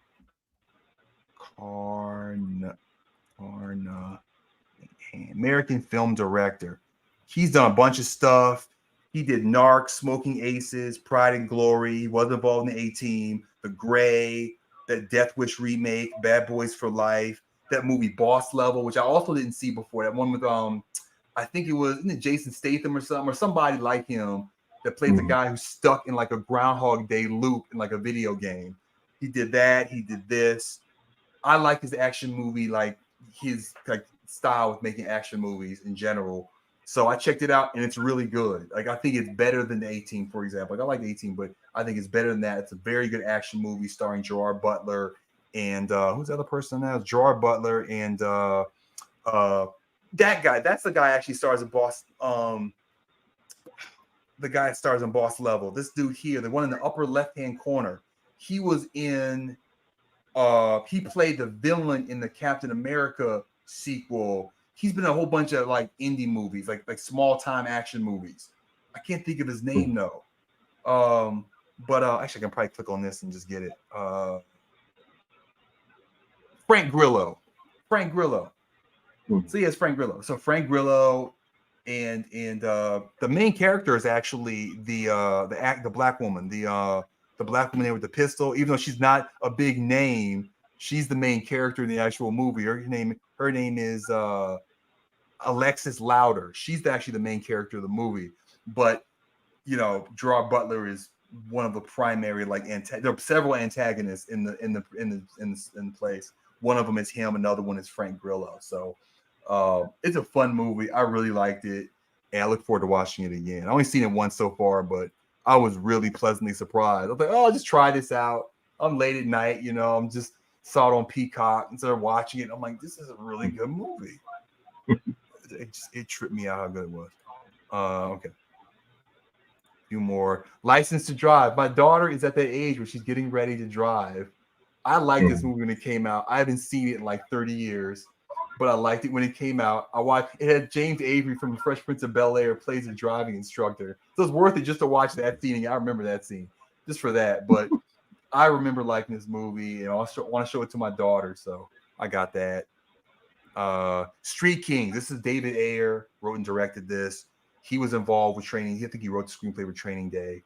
Carnahan, American film director. He's done a bunch of stuff. He did Narc, Smoking Aces, Pride and Glory. He was involved in the A-Team, The Gray, that Death Wish remake, Bad Boys for Life, that movie Boss Level, which I also didn't see before. That one with I think it was Jason Statham or something, or somebody like him that played the guy who's stuck in like a Groundhog Day loop in like a video game. He did that. He did this. I like his action movie, like his like style with making action movies in general. So I checked it out, and it's really good. Like I think it's better than the A-Team, for example. Like I like the A-Team, but I think it's better than that. It's a very good action movie starring Gerard Butler and who's the other person now? Gerard Butler and that guy. That's the guy actually stars in Boss. The guy that stars in Boss Level. This dude here, the one in the upper left-hand corner. He was in. He played the villain in the Captain America sequel. He's been in a whole bunch of like indie movies, like small time action movies. I can't think of his name though. But actually, I can probably click on this and just get it. Frank Grillo. So yes, Frank Grillo. So Frank Grillo, and the main character is actually the black woman, the black woman there with the pistol. Even though she's not a big name, she's the main character in the actual movie. Her name is Alexis Louder. She's actually the main character of the movie. But Gerard Butler is one of the primary there are several antagonists in the place. One of them is him. Another one is Frank Grillo. So it's a fun movie. I really liked it, and I look forward to watching it again. I only seen it once so far, but I was really pleasantly surprised. I was like, oh, I'll just try this out. I'm late at night, I'm just saw it on Peacock and started watching it. I'm like, this is a really good movie. It tripped me out how good it was. Okay. A few more. License to Drive. My daughter is at that age where she's getting ready to drive. I liked this movie when it came out. I haven't seen it in like 30 years, but I liked it when it came out. I watched it. Had James Avery from The Fresh Prince of Bel-Air plays a driving instructor. So it's worth it just to watch that scene. I remember that scene just for that. But I remember liking this movie, and I want to show it to my daughter. So I got that. Street Kings. This is David Ayer wrote and directed this. He was involved with Training. I think he wrote the screenplay with Training Day.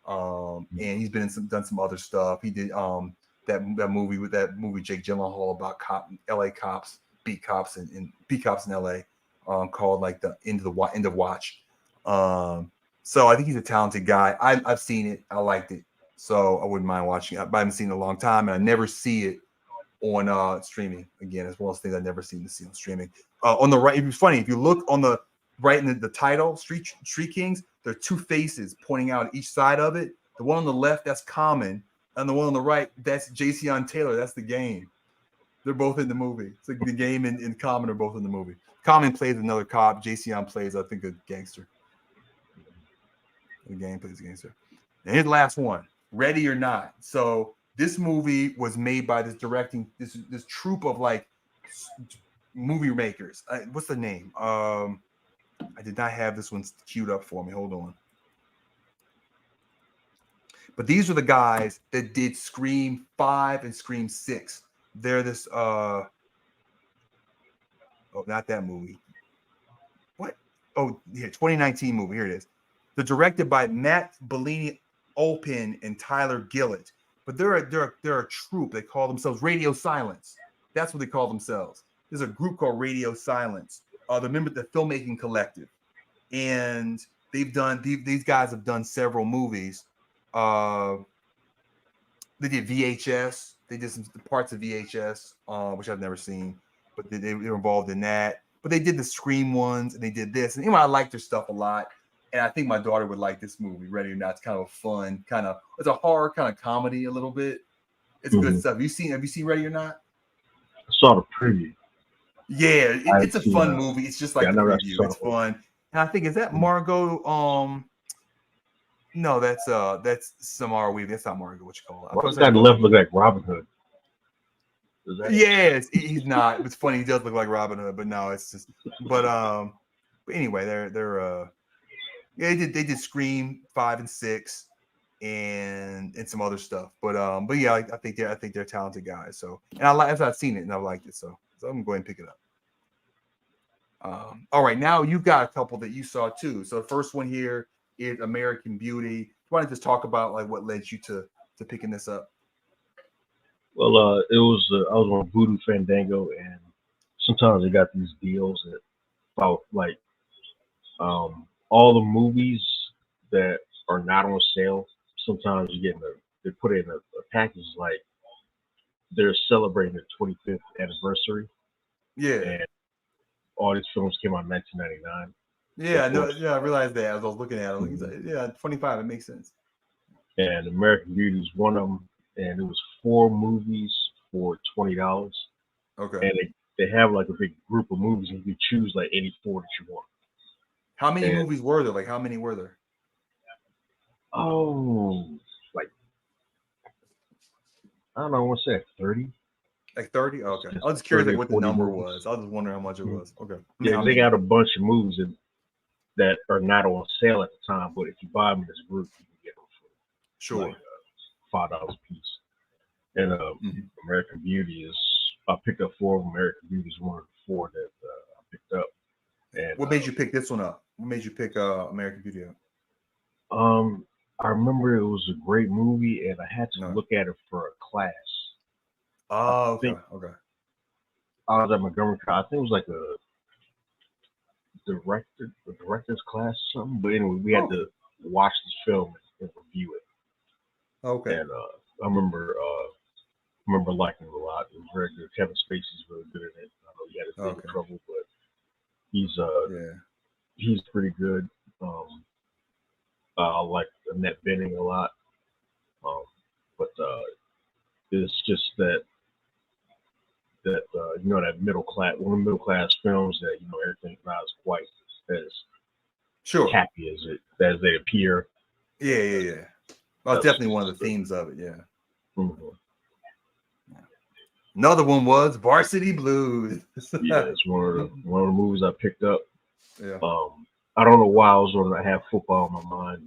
And he's been done some other stuff. He did that movie Jake Gyllenhaal about LA cops, beat cops and in LA, called like the End of Watch. So I think he's a talented guy. I've seen it. I liked it. So I wouldn't mind watching it. I haven't seen it in a long time, and I never see it on streaming again. It's one of those things I've never seen to see on streaming. On the right, it's funny if you look on the right in the title, Street Kings. There are two faces pointing out each side of it. The one on the left, that's Common, and the one on the right, that's Jayceon Taylor. That's the Game. They're both in the movie. It's like the Game and Common are both in the movie. Common plays another cop. Jayceon plays, I think, a gangster. The Game plays a gangster. And here's the last one. Ready or Not. So this movie was made by this troupe of like movie makers. What's the name? I did not have this one queued up for me. Hold on. But these are the guys that did Scream 5 and Scream 6. They're this not that movie. What? Oh, yeah, 2019 movie. Here it is. They're directed by Matt Bellini Olpin and Tyler Gillett. But they're a troupe. They call themselves Radio Silence. That's what they call themselves. There's a group called Radio Silence. Remember the filmmaking collective, and they've done these guys have done several movies. They did VHS. They did some parts of VHS, which I've never seen, but they were involved in that. but they did the Scream ones and they did this. And I liked their stuff a lot. And I think my daughter would like this movie, Ready or Not. It's kind of a fun, it's a horror kind of comedy a little bit. It's good stuff. Have you seen Ready or Not? I saw the preview. Yeah, it's a fun movie. It's just like the preview. It's fun. And I think, is that Margot? No, that's Samara Weaving. That's not Margot. What you call it? This guy left look like Robin Hood. Yes, he's not. It's funny. He does look like Robin Hood, but no, it's just. But anyway, they're they did Scream 5 and 6, and some other stuff. But yeah, I think they're talented guys. So, and I've seen it and I liked it. So I'm going to pick it up. All right, now you've got a couple that you saw too. So the first one here is American Beauty. You want to just talk about like what led you to picking this up? Well, it was I was on Voodoo Fandango, and sometimes they got these deals that about like all the movies that are not on sale. Sometimes you get they put it in a package like they're celebrating their 25th anniversary. Yeah. And all these films came out in 1999. Yeah, I realized that as I was looking at it. Yeah, 25. It makes sense. And American Beauty is one of them, and it was 4 movies for $20. Okay. And they have like a big group of movies, and you can choose like any 4 that you want. How many movies were there? Like, how many were there? Oh, like I don't know. I want to say like 30. Like 30? Oh, okay. I was just curious like what the number was. I was just wondering how much it was. Okay. Yeah, they got a bunch of movies that are not on sale at the time, but if you buy them as a group, you can get them for like $5 a piece. And American Beauty is, I picked up 4 of them. American Beauty is one of the 4 that I picked up. And what made you pick this one up? What made you pick American Beauty up? I remember it was a great movie, and I had to look at it for a class. Oh, okay. I was at Montgomery College. I think it was like a director's class or something. But anyway, we had to watch this film and review it. Okay. And I remember liking it a lot. It was very good. Kevin Spacey's really good in it. I know he had his big trouble, but he's pretty good. I like Annette Bening a lot. But it's just that that middle class, one of the middle class films that everything's not as quite as happy as they appear. Yeah. Well, it's definitely one of the themes of it. Yeah. Mm-hmm. Another one was Varsity Blues. Yeah, it's one of the movies I picked up. Yeah. I don't know why I was on. I have football in my mind.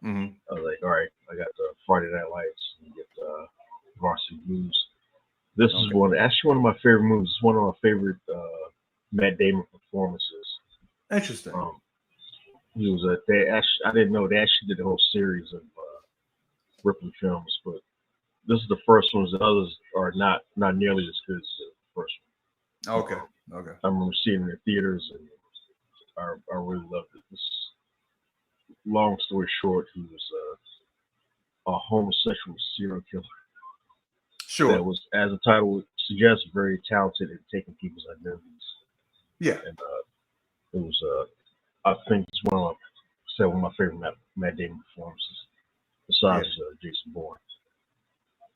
And I was like, all right, I got the Friday Night Lights and get Varsity Blues. This is one of my favorite movies. It's one of my favorite Matt Damon performances. Interesting. He was I didn't know they actually did a whole series of Ripley films, but this is the first one. The others are not nearly as good as the first one. Okay. I remember seeing it in the theaters, and I really loved it. Long story short, he was a homosexual serial killer. Sure. That was, as the title would suggest, very talented at taking people's identities. Yeah. And it was, I think it's one of my favorite Matt Damon performances, besides Jason Bourne.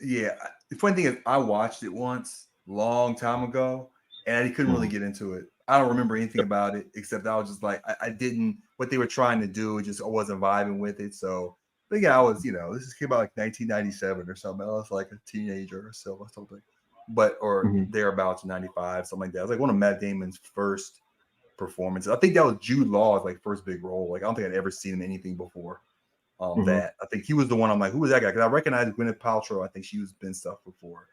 Yeah. The funny thing is, I watched it once, long time ago, and I couldn't really get into it. I don't remember anything about it except I was just like, I didn't, what they were trying to do, I wasn't vibing with it. So I think I was, this came out like 1997 or something. I was like a teenager or something, or thereabouts, 95, something like that. It was like one of Matt Damon's first performances. I think that was Jude Law's like first big role. Like I don't think I'd ever seen him in anything before. That I think he was the one. I'm like, who was that guy? Because I recognize Gwyneth Paltrow. I think she was been stuff before,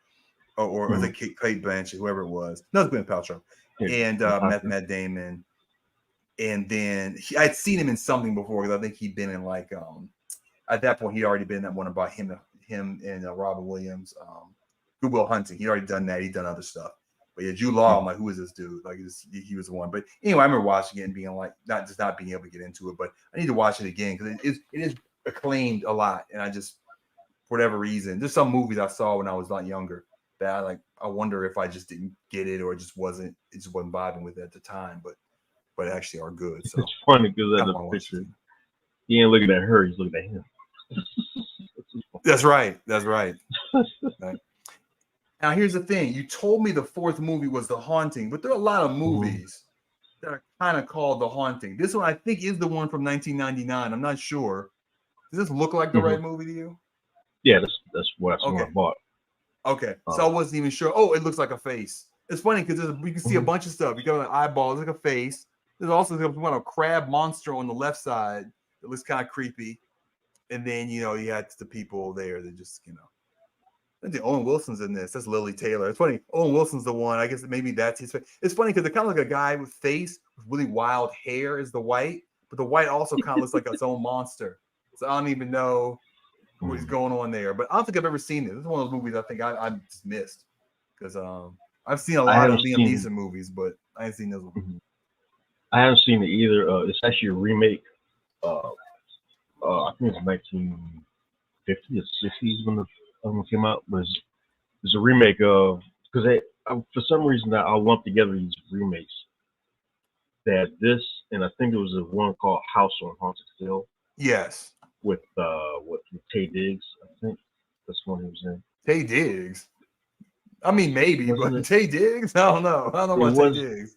or was it Kate Blanchett, whoever it was. No, it's Gwyneth Paltrow. And Matt Damon, and then I'd seen him in something before because I think he'd been in like at that point he'd already been in that one about him and Robin Williams, Good Will Hunting. He'd already done that. He'd done other stuff. But yeah, Jude Law, I'm like, who is this dude? Like he was the one. But anyway, I remember watching it and being like, not being able to get into it, but I need to watch it again because it is acclaimed a lot. And I just, for whatever reason, there's some movies I saw when I was a lot younger that I wonder if I just didn't get it or it just wasn't vibing with it at the time, but actually are good. So it's funny because I at the wanna watch picture, it. he ain't looking at her, he's looking at him. That's right. Right. Now here's the thing. You told me the fourth movie was The Haunting, but there are a lot of movies that are kind of called The Haunting. This one I think is the one from 1999. I'm not sure. Does this look like the right movie to you? Yeah, that's what I bought. Okay, so I wasn't even sure. Oh, it looks like a face. It's funny because you can see a bunch of stuff. You got an eyeball, it's like a face. There's also a crab monster on the left side that looks kind of creepy. And then, you had the people there that just, I think Owen Wilson's in this. That's Lily Taylor. It's funny. Owen Wilson's the one. I guess maybe that's his face. It's funny because they're kind of like a guy with face with really wild hair is the white, but the white also kind of looks like its own monster. So I don't even know what is going on there. But I don't think I've ever seen it. This is one of those movies I think I just missed because I've seen a lot of Liam Neeson movies, but I ain't seen this one. I haven't seen it either. It's actually a remake. I think it's 1950 or 60s when the film came out. But it's a remake of because for some reason I lumped together these remakes. They had this, and I think it was a one called House on Haunted Hill. Yes. With Taye Diggs, I think that's one he was in. Taye Diggs. I mean, maybe, but Taye Diggs? I don't know. I don't know about Taye Diggs.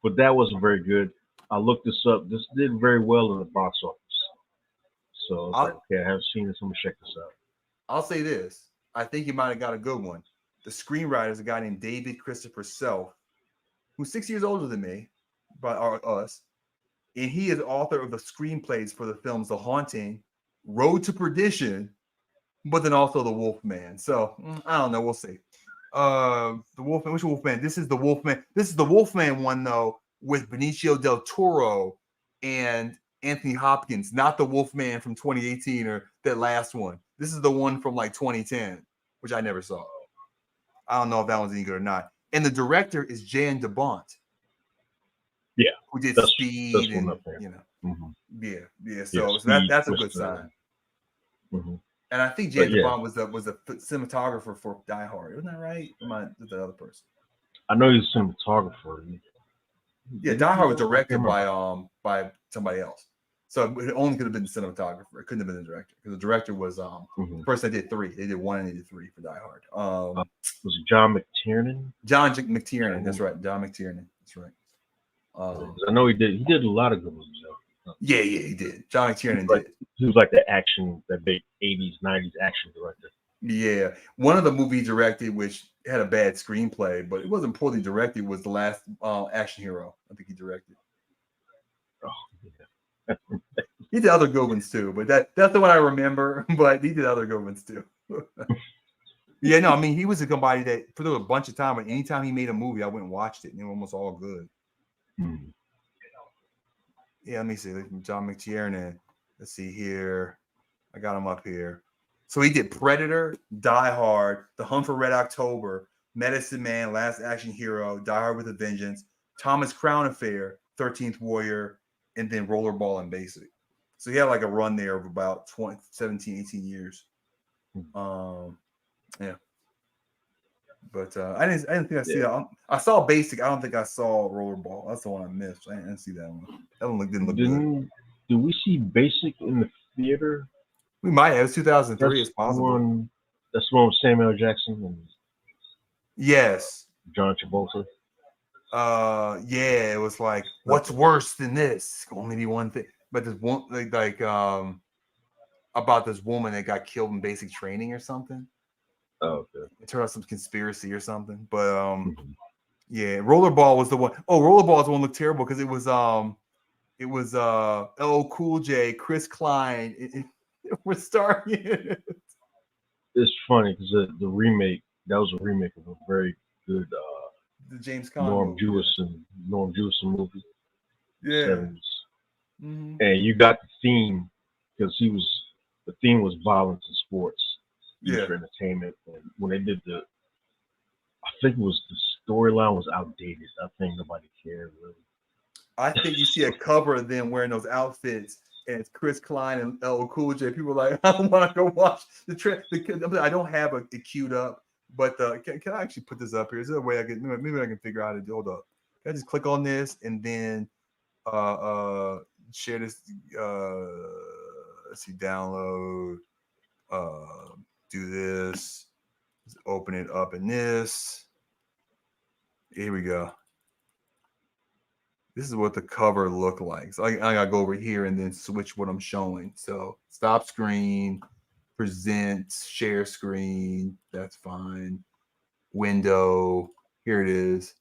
But that wasn't very good. I looked this up. This did very well in the box office. So I was like, okay, I haven't seen this. I'm gonna check this out. I'll say this. I think you might have got a good one. The screenwriter is a guy named David Christopher Self, who's 6 years older than me, us. And he is author of the screenplays for the films The Haunting, Road to Perdition, but then also The Wolfman. So I don't know. We'll see. The Wolfman. Which Wolfman? This is the Wolfman. This is the Wolfman one though, with Benicio del Toro and Anthony Hopkins, not the Wolfman from 2018 or that last one. This is the one from like 2010, which I never saw. I don't know if that one's any good or not. And the director is Jan de Bont. Yeah, who did Speed and yeah. So that's a good sign. And I think Jan de Bont was the cinematographer for Die Hard. Isn't that right? Or am I the other person? I know he's a cinematographer. Yeah, Die Hard was directed by somebody else. So it only could have been the cinematographer. It couldn't have been the director because the director was the person that did 3. They did 1 and they did 3 for Die Hard. Was it John McTiernan? John McTiernan. That's right. John McTiernan. That's right. I know he did a lot of good movies. Yeah, he did. John McTiernan did. He was like that big 80s, 90s action director. Yeah. One of the movies he directed, which had a bad screenplay, but it wasn't poorly directed, was The Last Action Hero. I think he directed. Oh, yeah. He did other good ones too, but that's the one I remember, but he did other good ones too. Yeah, no, I mean, he was a somebody that for a bunch of time, but anytime he made a movie, I went and watched it, and they were almost all good. Yeah, let me see. John McTiernan. Let's see here. I got him up here. So he did Predator, Die Hard, The Hunt for Red October, Medicine Man, Last Action Hero, Die Hard with a Vengeance, Thomas Crown Affair, 13th Warrior, and then Rollerball and Basic. So he had like a run there of about 17, 18 years. Yeah. But I didn't think I see that. I saw Basic. I don't think I saw Rollerball. That's the one I didn't. I didn't see that one. That one didn't look good. Did we see Basic in the theater? We might have. It was 2003. It's possible. That's the one with Samuel Jackson and yes, John Travolta. Yeah, it was like, what's worse than this? Only be one thing. But this one, like about this woman that got killed in basic training or something. Oh, okay. It turned out some conspiracy or something. But yeah, Rollerball was the one. Oh, Rollerball is the one that looked terrible because it was LL Cool J, Chris Klein. We're starting it. It's funny because the remake, that was a remake of a very good the James Caan Norm Jewison movie. Yeah. And you got the theme because the theme was violence and sports. Yeah. For entertainment. And when they did I think it was the storyline was outdated. I think nobody cared really. I think you see a cover of them wearing those outfits, and it's Chris Klein and LL Cool J. People are like, I don't want to go watch the trip. I don't have it queued up, But can I actually put this up here? Is there a way I can maybe I can figure out how to do? Hold up. Can I just click on this and then share this? Let's see, download. Do this. Let's open it up in this. Here we go. This is what the cover looked like. So I gotta go over here and then switch what I'm showing. So stop screen, present, share screen. That's fine. Window. Here it is.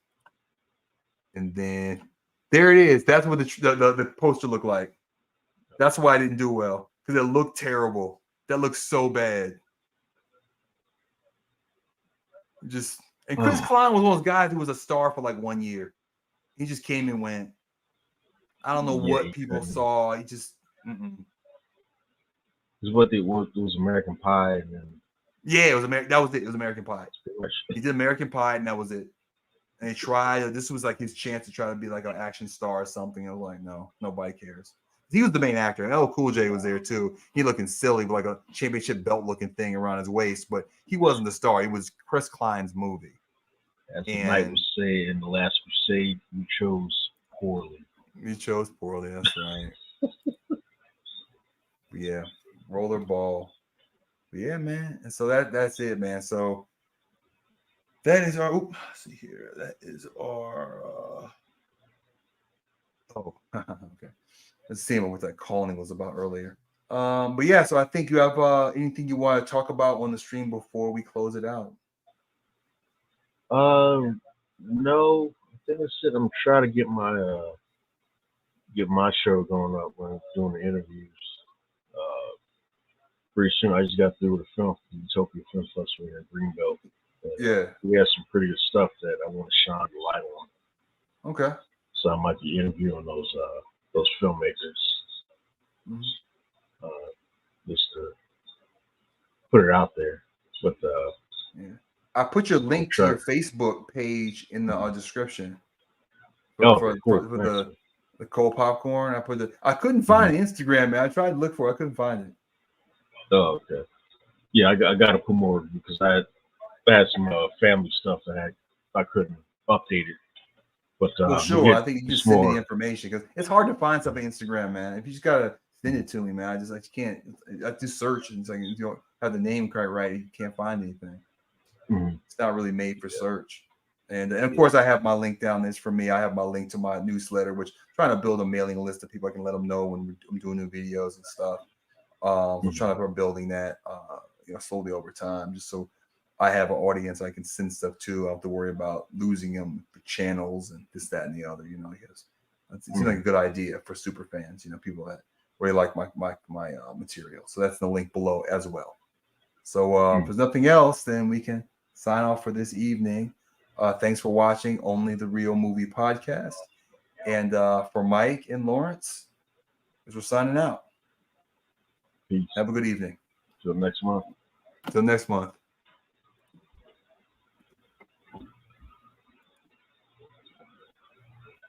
And then there it is. That's what the poster looked like. That's why I didn't do well, because it looked terrible. That looks so bad. And Chris Klein was one of those guys who was a star for like 1 year. He just came and went. I don't know what people saw. He just. It's what they want. It was American Pie, and then it was American. That was it. It was American Pie. He did American Pie, and that was it. And he tried. This was like his chance to try to be like an action star or something. I was like, no, nobody cares. He was the main actor. And LL Cool J was there too. He looking silly, with like a championship belt looking thing around his waist, but he wasn't the star. He was Chris Klein's movie. As the night was saying in The Last Crusade, we chose poorly. We chose poorly. That's right. Yeah, rollerball. Yeah, man. And so that's it, man. So that is our. Let's see here. That is our. Okay. Let's see what that calling was about earlier. But yeah, so I think you have anything you want to talk about on the stream before we close it out. No, I think that's it. I'm trying to get my show going up when I'm doing the interviews. Pretty soon, I just got through with the Utopia Film Festival here at Greenbelt. We have some pretty good stuff that I want to shine the light on. Okay. So I might be interviewing those filmmakers, just to put it out there. But I put your link to your Facebook page in the description. For the cold popcorn. I couldn't find Instagram, man. I tried to look for it. I couldn't find it. Oh, okay. Yeah, I got to put more because I had some family stuff that I couldn't update it. But sure, I think you just send me the information because it's hard to find stuff on Instagram, man. If you just gotta send it to me, man, I can't. I just search and it's like you don't have the name right, you can't find anything. It's not really made for search. And of course, I have my link down. This for me. I have my link to my newsletter, which I'm trying to build a mailing list of people I can let them know when I'm doing new videos and stuff. I'm trying to building that, slowly over time, just so I have an audience I can send stuff to. I don't have to worry about losing them for channels and this, that, and the other. Because it seems like a good idea for super fans. People that really like my material. So that's the link below as well. So if there's nothing else, then we can sign off for this evening. Thanks for watching Only the Real Movie Podcast. And for Mike and Lawrence, we're signing out. Peace. Have a good evening. Till next month. Till next month.